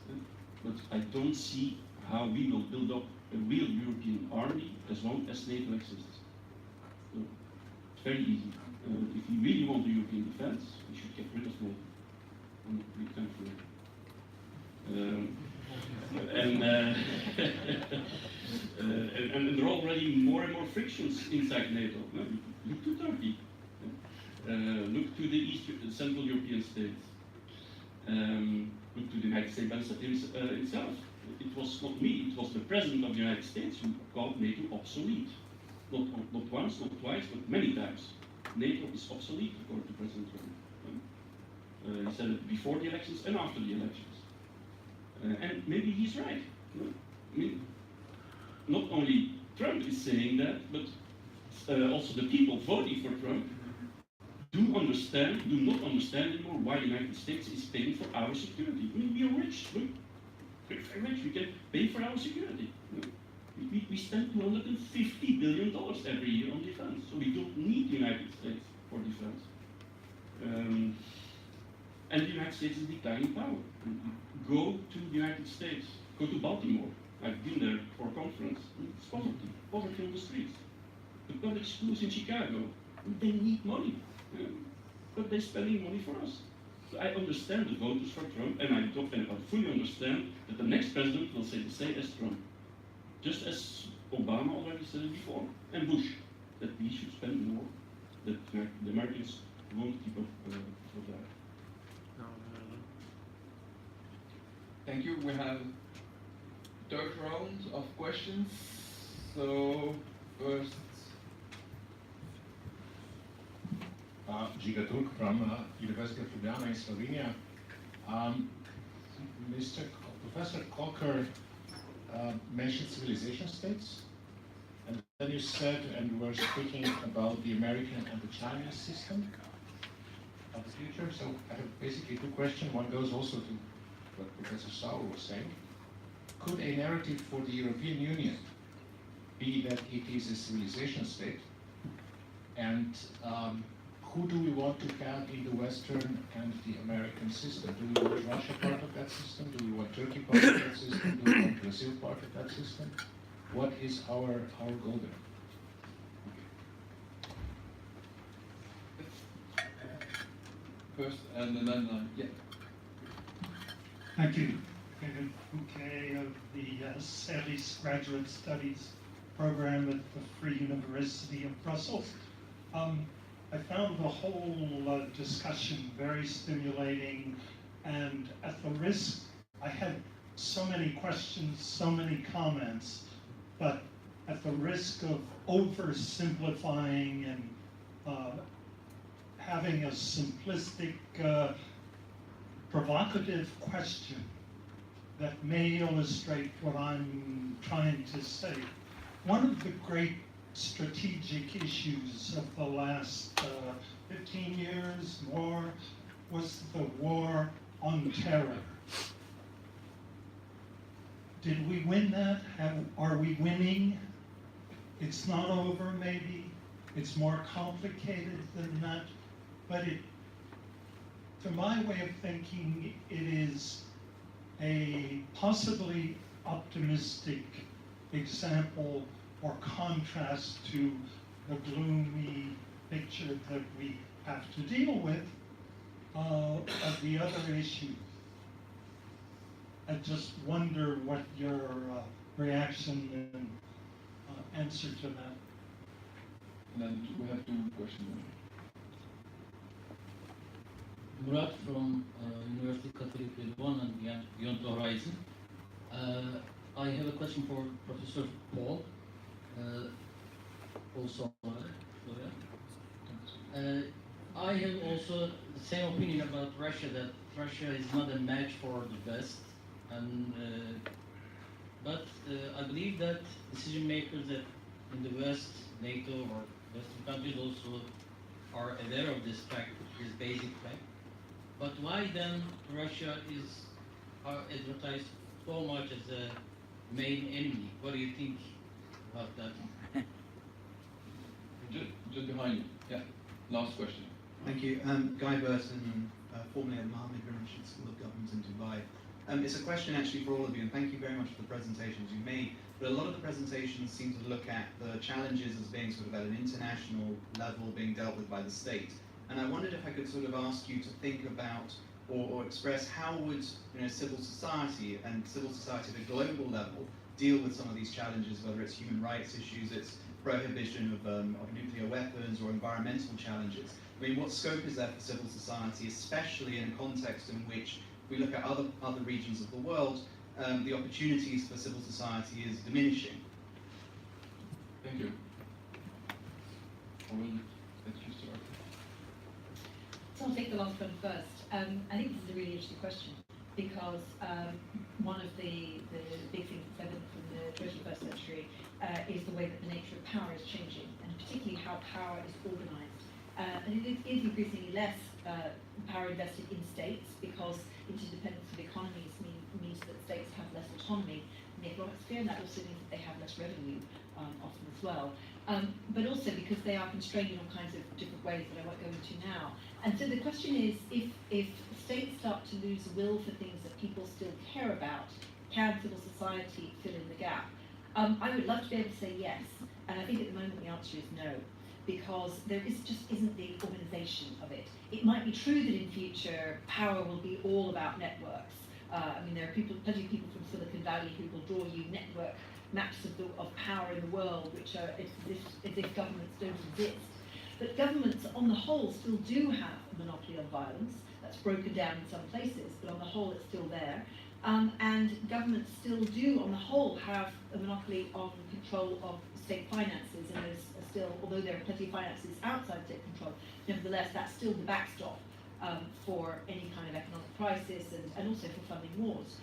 but I don't see how we will build up a real European army as long as NATO exists. So it's very easy. If we really want the European defense, we should get rid of NATO. We can't do it. And there are already more and more frictions inside NATO. Look to Turkey. Look to the Central European states. Look to the United States itself. It was not me, it was the President of the United States who called NATO obsolete. Not once, not twice, but many times. NATO is obsolete, according to President Trump. He said it before the elections and after the elections. And maybe he's right. I mean, not only Trump is saying that, but also the people voting for Trump do not understand anymore why the United States is paying for our security. I mean, we are rich. Look, we're very rich. We can pay for our security. We spend $250 billion every year on defense, so we don't need the United States for defense. And the United States is declining power. Go to the United States. Go to Baltimore. I've been there for a conference. It's poverty on the streets. The public schools in Chicago, they need money, but they're spending money for us. So I understand the voters for Trump, and I fully understand that the next president will say the same as Trump. Just as Obama already said it before, and Bush, that we should spend more, that the Americans won't keep up for that. Thank you. We have third round of questions. So first, Giga Turk from University of Ljubljana in Slovenia. Professor Cocker mentioned civilization states, and then you said, and we were speaking about the American and the Chinese system of the future. So I have basically two questions. One goes also to what Professor Sauer was saying. Could a narrative for the European Union be that it is a civilization state? And who do we want to have in the Western and the American system? Do we want Russia part of that system? Do we want Turkey part of that system? Do we want Brazil part of that system? What is our goal there? first, and then yeah. Thank you. David Bouquet of the SERIS Graduate Studies program at the Free University of Brussels. I found the whole discussion very stimulating, And at the risk, I have so many questions, so many comments, but at the risk of oversimplifying and having a simplistic, provocative question that may illustrate what I'm trying to say. One of the great strategic issues of the last 15 years more was the war on terror. Did we win that? Are we winning? It's not over, maybe. It's more complicated than that. But to my way of thinking, it is a possibly optimistic example or contrast to the gloomy picture that we have to deal with of the other issues. I just wonder what your reaction and answer to that. And then we have two questions. Murat from University Catholic Lebanon and Beyond Horizon. I have a question for Professor Paul. I have also the same opinion about Russia, that Russia is not a match for the West. But I believe that decision makers that in the West, NATO or Western countries also are aware of this fact, this basic fact. But why then Russia is advertised so much as a main enemy? What do you think about that? Just behind you. Yeah. Last question. Thank you. Guy Burton, formerly at Mohammed bin Rashid School of Government in Dubai. It's a question actually for all of you, and thank you very much for the presentations you made. But a lot of the presentations seem to look at the challenges as being sort of at an international level being dealt with by the state. And I wondered if I could sort of ask you to think about or express how would civil society and civil society at a global level deal with some of these challenges, whether it's human rights issues, it's prohibition of nuclear weapons or environmental challenges. I mean, what scope is there for civil society, especially in a context in which we look at other regions of the world, the opportunities for civil society is diminishing? Thank you. I will let you start. So I'll take the last one first. I think this is a really interesting question because one of the big things that's evident from the 21st century is the way that the nature of power is changing, and particularly how power is organized. And it is increasingly less power invested in states because interdependence of economies means that states have less autonomy in the economic sphere, and that also means that they have less revenue often as well. But also because they are constrained in all kinds of different ways that I won't go into now. And so the question is, if states start to lose will for things that people still care about, can civil society fill in the gap? I would love to be able to say yes, and I think at the moment the answer is no, because there just isn't the organization of it. It might be true that in future power will be all about networks. I mean, there are plenty of people from Silicon Valley who will draw you network maps of power in the world, which are as if governments don't exist. But governments, on the whole, still do have a monopoly on violence. That's broken down in some places, but on the whole, it's still there. And governments still do, on the whole, have a monopoly on control of state finances, and there's still, although there are plenty of finances outside state control, nevertheless, that's still the backstop for any kind of economic crisis and also for funding wars.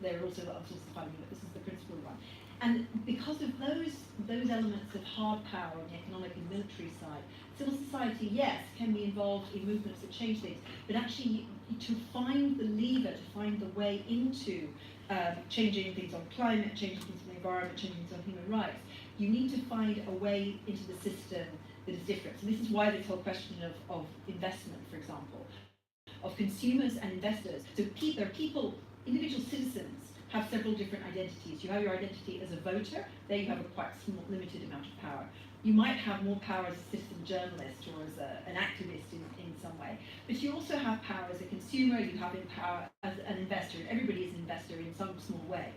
There are also other sorts of funding, but this is the principal one. And because of those elements of hard power on the economic and military side, civil society, yes, can be involved in movements that change things, but actually to find the lever, to find the way into changing things on climate, changing things on the environment, changing things on human rights, you need to find a way into the system that is different. So this is why this whole question of investment, for example, of consumers and investors. So there are people, individual citizens, have several different identities. You have your identity as a voter, there you have a quite small, limited amount of power. You might have more power as a citizen journalist or as an activist in some way, but you also have power as a consumer, you have power as an investor, and everybody is an investor in some small way.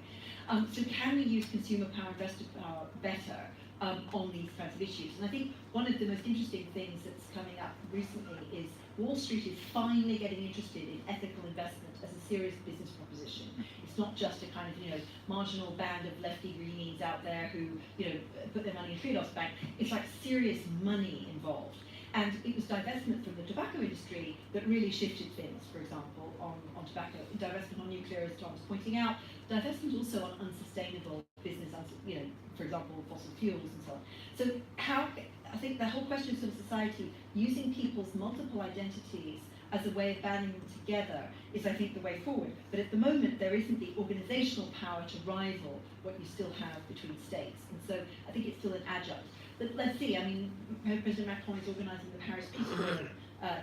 So can we use consumer power, investor power better on these kinds of issues? And I think one of the most interesting things that's coming up recently is Wall Street is finally getting interested in ethical investment as a serious business proposition. It's not just a kind of, marginal band of lefty greenies out there who, put their money in Triodos Bank. It's like serious money involved. And it was divestment from the tobacco industry that really shifted things, for example, on tobacco, divestment on nuclear, as Tom was pointing out, divestment also on unsustainable business, for example, fossil fuels and so on. So I think the whole question of sort of society using people's multiple identities as a way of banding them together is, I think, the way forward. But at the moment, there isn't the organizational power to rival what you still have between states. And so I think it's still an adjunct. But let's see, President Macron is organising the Paris Peace Forum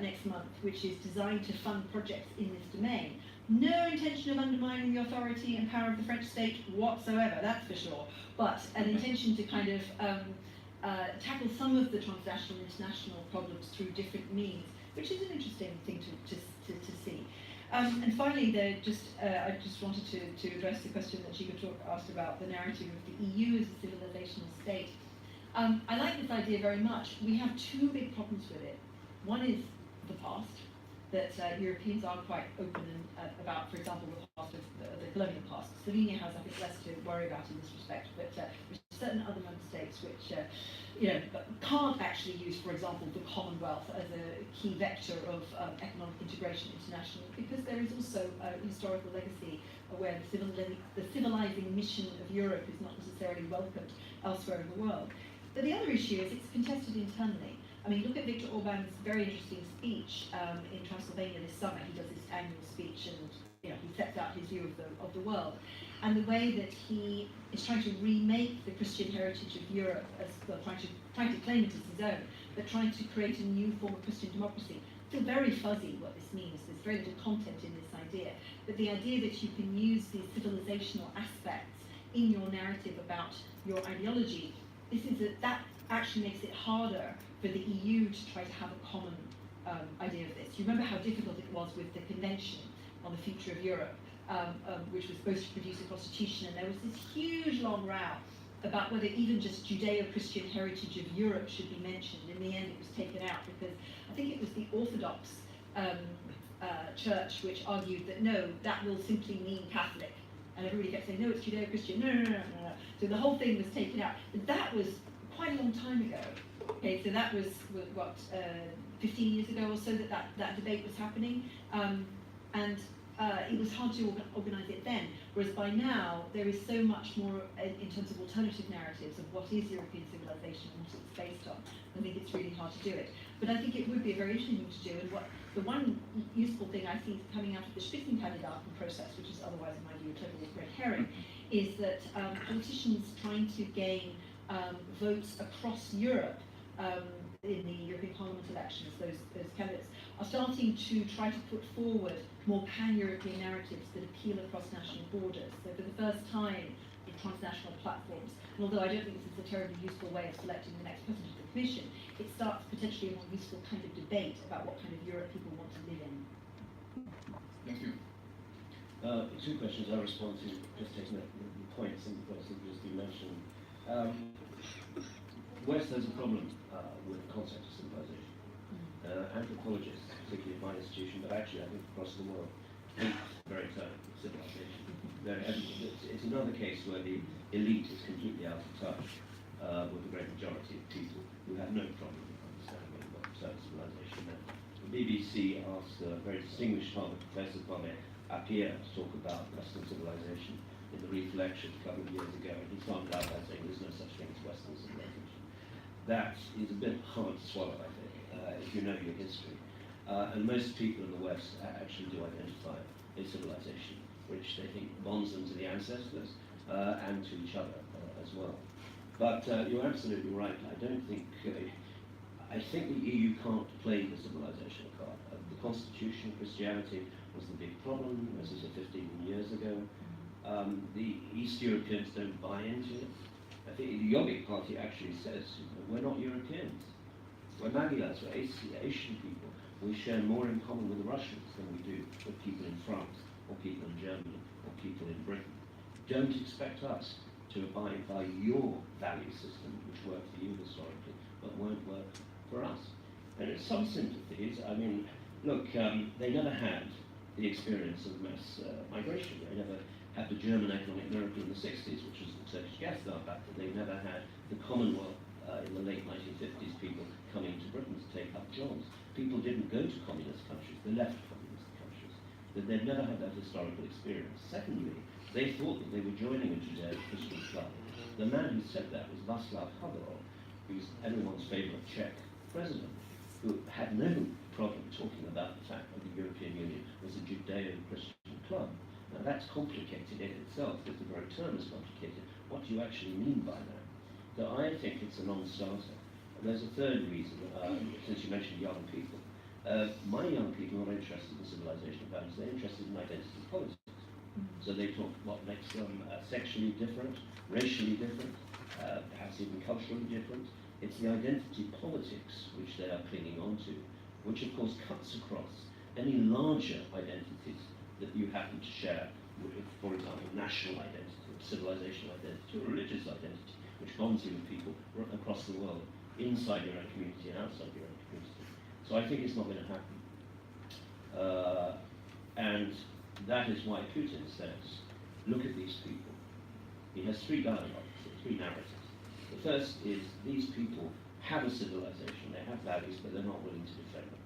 next month, which is designed to fund projects in this domain. No intention of undermining the authority and power of the French state whatsoever, that's for sure, but an intention to kind of tackle some of the transnational and international problems through different means, which is an interesting thing to see. And finally, I just wanted to address the question that Chico asked about the narrative of the EU as a civilizational state. I like this idea very much. We have two big problems with it. One is the past, that Europeans are quite open about, for example, the past of the colonial past. Slovenia has, I think, less to worry about in this respect, but there's certain other member states which, can't actually use, for example, the Commonwealth as a key vector of economic integration internationally, because there is also a historical legacy where the civilizing mission of Europe is not necessarily welcomed elsewhere in the world. But the other issue is it's contested internally. Look at Viktor Orban's very interesting speech in Transylvania this summer. He does this annual speech and he sets out his view of the world. And the way that he is trying to remake the Christian heritage of Europe, as well, trying to claim it as his own, but trying to create a new form of Christian democracy. It's still very fuzzy what this means. There's very little content in this idea. But the idea that you can use these civilizational aspects in your narrative about your ideology, that actually makes it harder for the EU to try to have a common idea of this. You remember how difficult it was with the Convention on the Future of Europe, which was supposed to produce a constitution, and there was this huge long row about whether even just Judeo-Christian heritage of Europe should be mentioned. In the end, it was taken out because I think it was the Orthodox Church which argued that no, that will simply mean Catholic. And everybody kept saying, no, it's Judeo-Christian, no. So the whole thing was taken out. But that was quite a long time ago. Okay, so that was, 15 years ago or so that debate was happening. And it was hard to organise it then. Whereas by now, there is so much more in terms of alternative narratives of what is European civilization and what it's based on. I think it's really hard to do it. But I think it would be a very interesting thing to do. And the one useful thing I see coming out of the Spitzenkandidaten process, which is otherwise, in my view, a total red herring, is that politicians trying to gain votes across Europe in the European Parliament elections, those candidates, are starting to try to put forward more pan-European narratives that appeal across national borders. So for the first time in transnational platforms, and although I don't think this is a terribly useful way of selecting the next president of the Commission, it starts potentially a more useful kind of debate about what kind of Europe people want to live in. Thank you. Two questions I respond to, just taking the points and the points that you mentioned. West has a problem with the concept of civilization. Anthropologists, particularly in my institution, but actually I think across the world, hate the very term civilization. It's another case where the elite is completely out of touch with the great majority of people who have no problem understanding what civilization meant. The BBC asked a very distinguished Harvard professor, Kwame Appiah, to talk about Western civilization in the Reef lecture a couple of years ago, and he started out by saying there's no such thing as Western civilization. That is a bit hard to swallow, I think, if you know your history. And most people in the West actually do identify a civilization which they think bonds them to the ancestors and to each other as well. But you're absolutely right. I think the EU can't play the civilization card. The Constitution, Christianity was the big problem. This is 15 years ago. The East Europeans don't buy into it. I think the Jobbik Party actually says, we're not Europeans. We're Magyars, we're Asian people. We share more in common with the Russians than we do with people in France, or people in Germany, or people in Britain. Don't expect us to abide by your value system, which worked for you historically, but won't work for us. And it's some sympathies. look, they never had the experience of mass migration. They never had the German economic miracle in the 60s, which was the Turkish gas factor. They never had the Commonwealth in the late 1950s, people coming to Britain to take up jobs. People didn't go to communist countries, they left communist countries. They'd never had that historical experience. Secondly, they thought that they were joining a Judeo-Christian club. The man who said that was Václav Havel, who's everyone's favourite Czech president, who had no problem talking about the fact that the European Union was a Judeo-Christian club. Now that's complicated in itself, because the very term is complicated. What do you actually mean by that? So I think it's a non-starter. And there's a third reason, since you mentioned young people. My young people are not interested in civilization values, they're interested in identity politics. So they talk what makes them sexually different, racially different, perhaps even culturally different. It's the identity politics which they are clinging on to, which of course cuts across any larger identities that you happen to share with, for example, national identity, civilizational identity, or religious identity, which bonds you with people across the world, inside your own community and outside your own community. So I think it's not going to happen. And that is why Putin says, look at these people. He has three dialogues, three narratives. The first is these people have a civilization, they have values, but they're not willing to defend them.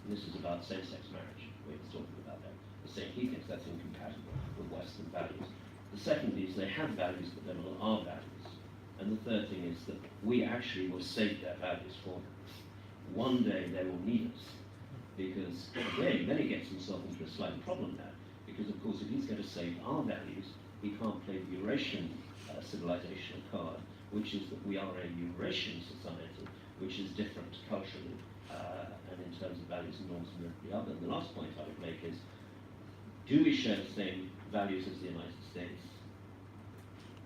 And this is about same-sex marriage, where he's talking about that. He's saying he thinks that's incompatible with Western values. The second is they have values, but they're not our values. And the third thing is that we actually will save their values for them. One day they will need us, because again, then he gets himself into a slight problem there, because of course if he's going to save our values, he can't play the Eurasian civilization card, which is that we are a Eurasian society, which is different culturally and in terms of values and norms from the other. And the last point I would make is, do we share the same values as the United States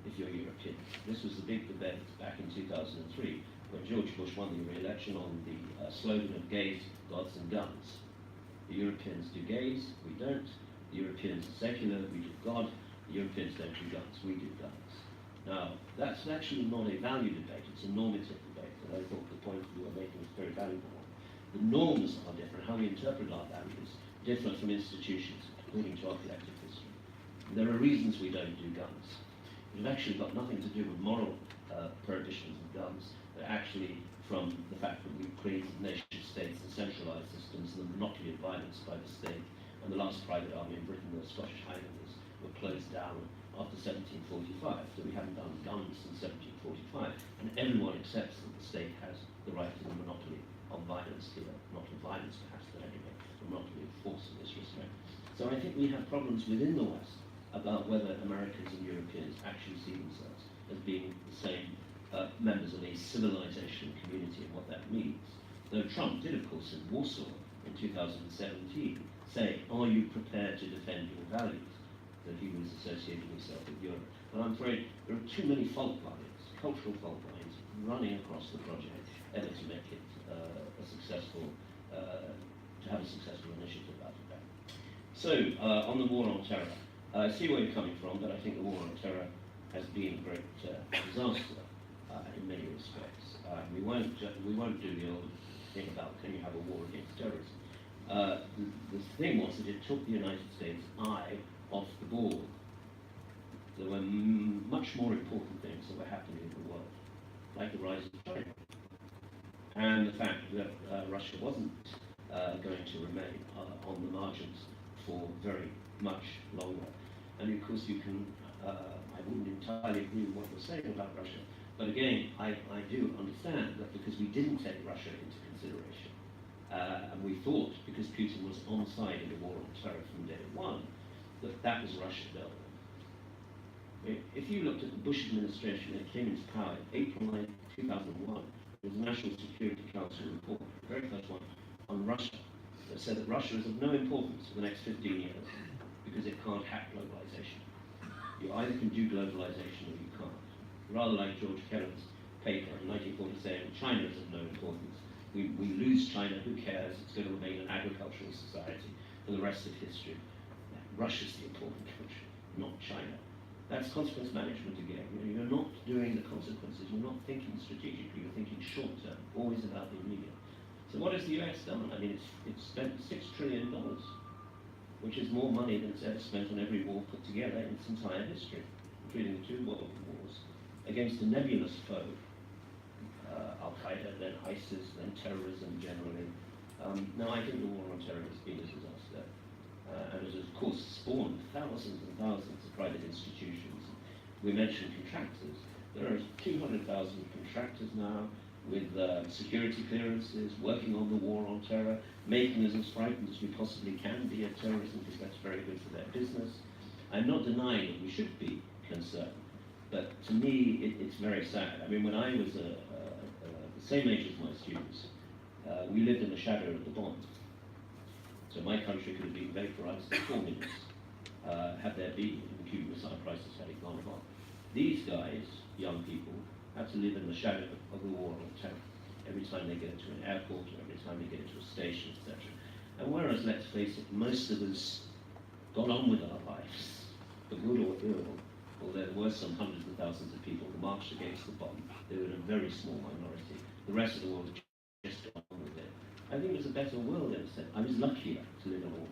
if you're European? This was the big debate back in 2003 when George Bush won the re-election on the slogan of gays, gods and guns. The Europeans do gays, we don't. The Europeans are secular, we do God. The Europeans don't do guns, we do guns. Now, that's actually not a value debate, it's a normative debate, and I thought the point you were making was a very valuable one. The norms are different, how we interpret our values, different from institutions, according to our collective history. And there are reasons we don't do guns. It's actually got nothing to do with moral prohibitions of guns, but actually from the fact that we've created nation states and centralised systems and the monopoly of violence by the state. And the last private army in Britain, the Scottish Highlanders, were closed down after 1745, so we haven't done guns since 1745, and everyone accepts that the state has the right to the monopoly of violence here, not of violence perhaps, but anyway, the monopoly of force in this respect. So I think we have problems within the West about whether Americans and Europeans actually see themselves as being the same members of a civilization community and what that means. Though Trump did, of course, in Warsaw in 2017 say, are you prepared to defend your values? That he was associating himself with Europe. But I'm afraid there are too many fault lines, cultural fault lines, running across the project ever to make it a successful, to have a successful initiative out of that. So, on the war on terror, I see where you're coming from, but I think the war on terror has been a great disaster in many respects. We won't do the old thing about can you have a war against terrorism. The thing was that it took the United States' eye off the ball. There were much more important things that were happening in the world, like the rise of China, and the fact that Russia wasn't going to remain on the margins for very much longer. And of course you can, I wouldn't entirely agree with what you're saying about Russia, but again, I do understand that because we didn't take Russia into consideration, and we thought, because Putin was on side in the war on terror from day one, that was Russia dealt with. If you looked at the Bush administration that came into power in April 9, 2001, there was a National Security Council report, the very first one, on Russia, that said that Russia is of no importance for the next 15 years because it can't hack globalization. You either can do globalization or you can't. Rather like George Keller's paper in 1940 saying China is of no importance. We lose China, who cares? It's going to remain an agricultural society for the rest of history. Russia's the important country, not China. That's consequence management again. You're not doing the consequences, you're not thinking strategically, you're thinking short term, always about the immediate. So what has the US done? I mean, it's spent $6 trillion, which is more money than it's ever spent on every war put together in its entire history, including the 2 world wars, against a nebulous foe, Al-Qaeda, then ISIS, then terrorism generally. Now, I think the war on terror has been a disaster, and has, of course, spawned thousands and thousands of private institutions. We mentioned contractors. There are 200,000 contractors now with security clearances, working on the war on terror, making us as frightened as we possibly can be of terrorism, because that's very good for their business. I'm not denying that we should be concerned, but to me, it's very sad. I mean, when I was the same age as my students, we lived in the shadow of the bomb. So my country could have been vaporized in 4 minutes, had there been the Cuban Missile Crisis had it gone on. These guys, young people, have to live in the shadow of the war on terror every time they get to an airport or every time they get to a station, etc. And whereas, let's face it, most of us got on with our lives, for good or ill, although there were some hundreds of thousands of people who marched against the bomb, they were a very small minority. The rest of the world just got on with it. I think it was a better world in a sense. I was luckier to live in a world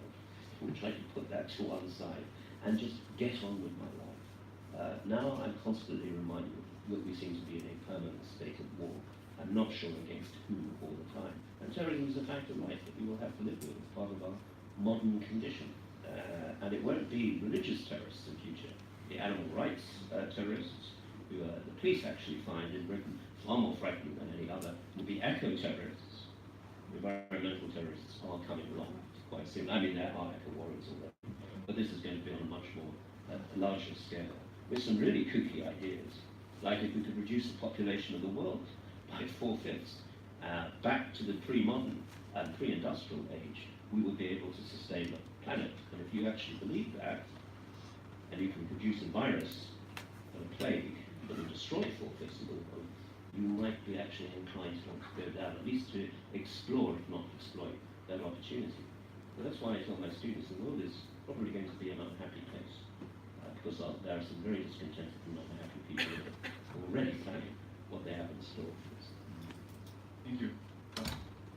in which I could put that to one side and just get on with my life. Now I'm constantly reminded that we seem to be in a permanent state of war. I'm not sure against who all the time. And terrorism is a fact of life that we will have to live with as part of our modern condition. And it won't be religious terrorists in future. The animal rights terrorists, who the police actually find in Britain far more frightening than any other, will be eco-terrorists. Environmental terrorists are coming along quite soon. I mean, there are eco-warriors already. But this is going to be on a much more larger scale, with some really kooky ideas, like if we could reduce the population of the world by 4/5 back to the pre-modern and pre-industrial age, we would be able to sustain the planet. And if you actually believe that, and you can produce a virus and a plague that will destroy 4/5 of the world, you might be actually inclined to want to go down, at least to explore, if not exploit, that opportunity. So that's why I tell my students the world is probably going to be an unhappy place, because there are some very discontented and unhappy people who are already planning what they have in store for us. Thank you.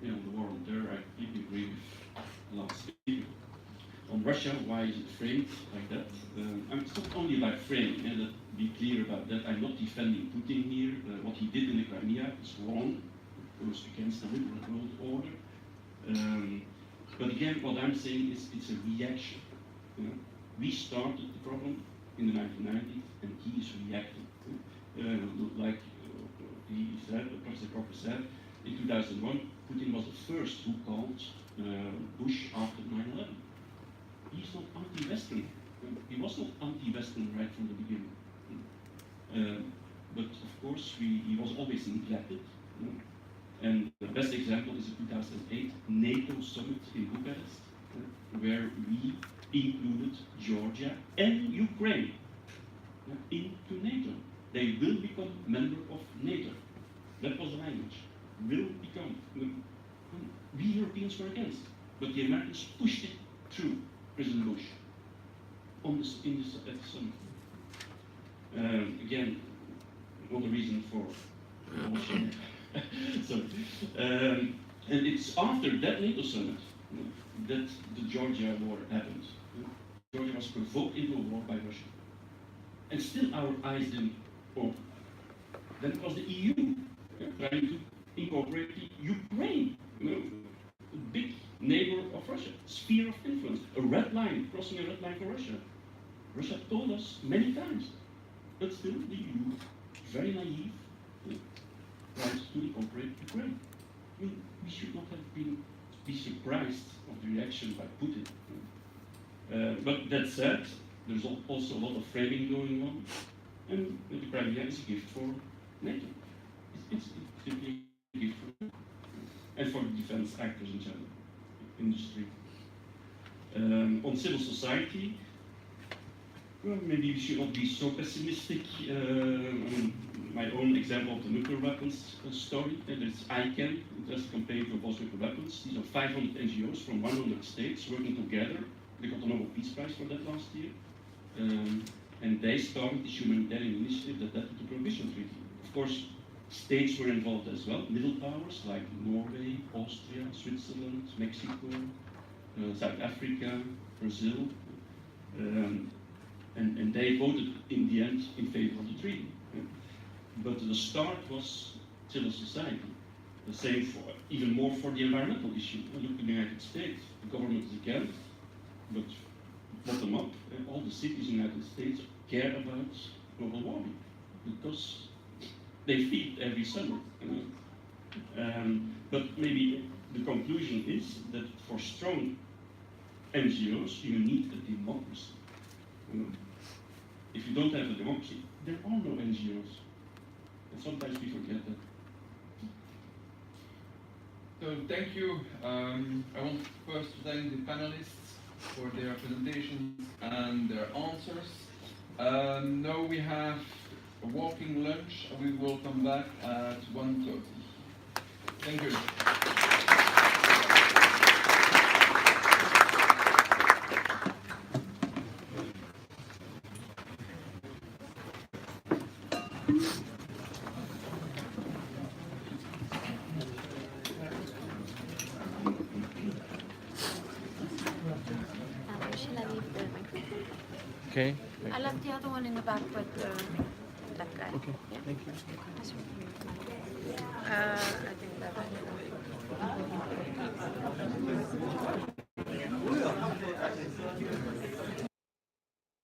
You know, the war on terror, I completely agree with the last speaker. On Russia, why is it framed like that? It's not only about framing, let's be clear about that. I'm not defending Putin here. What he did in the Crimea is wrong. It goes against the liberal world order. But again, what I'm saying is it's a reaction. You know? We started the problem in the 1990s, and he is reacting. Like he said, Professor Crocker said, in 2001, Putin was the first who called Bush after 9/11. He's not anti-Western. He was not anti-Western right from the beginning. But of course, he was always neglected. You know? And the best example is the 2008 NATO summit in Bucharest, where we included Georgia and Ukraine into NATO. They will become member of NATO. That was the language. Will become. We Europeans were against, but the Americans pushed it through President Bush at the summit. Again, another reason for sorry. And it's after that NATO summit that the Georgia war happened. Georgia was provoked into a war by Russia. And still our eyes didn't open. Then it was the EU trying to incorporate Ukraine, a big neighbor of Russia, sphere of influence, a red line, crossing a red line for Russia. Russia told us many times, but still the EU, very naive, tries to incorporate Ukraine. I mean, we should not have be surprised of the reaction by Putin. But that said, there's also a lot of framing going on, and the Crimea is a gift for NATO. It's simply a gift for NATO. And for the defense actors in general, industry. On civil society, well, maybe we should not be so pessimistic. My own example of the nuclear weapons story, there's ICANN, Interest Campaign to Abolish Nuclear Weapons. These are 500 NGOs from 100 states working together. They got the Nobel Peace Prize for that last year. And they started this humanitarian initiative that led to the Prohibition Treaty. Of course, States were involved as well, middle powers like Norway, Austria, Switzerland, Mexico, South Africa, Brazil, and they voted in the end in favor of the treaty. But the start was civil society. The same for, even more for the environmental issue. Look at the United States, the government is against, but bottom up, all the cities in the United States care about global warming because they feed every summer. But maybe the conclusion is that for strong NGOs, you need a democracy. If you don't have a democracy, there are no NGOs. And sometimes we forget that. So thank you. I want first to thank the panelists for their presentations and their answers. Now we have a walking lunch. We will come back at 1:30. Thank you. Shall I leave the microphone? Okay. I left the other one in the back with that guy. Okay. Yeah. Thank you. That's right.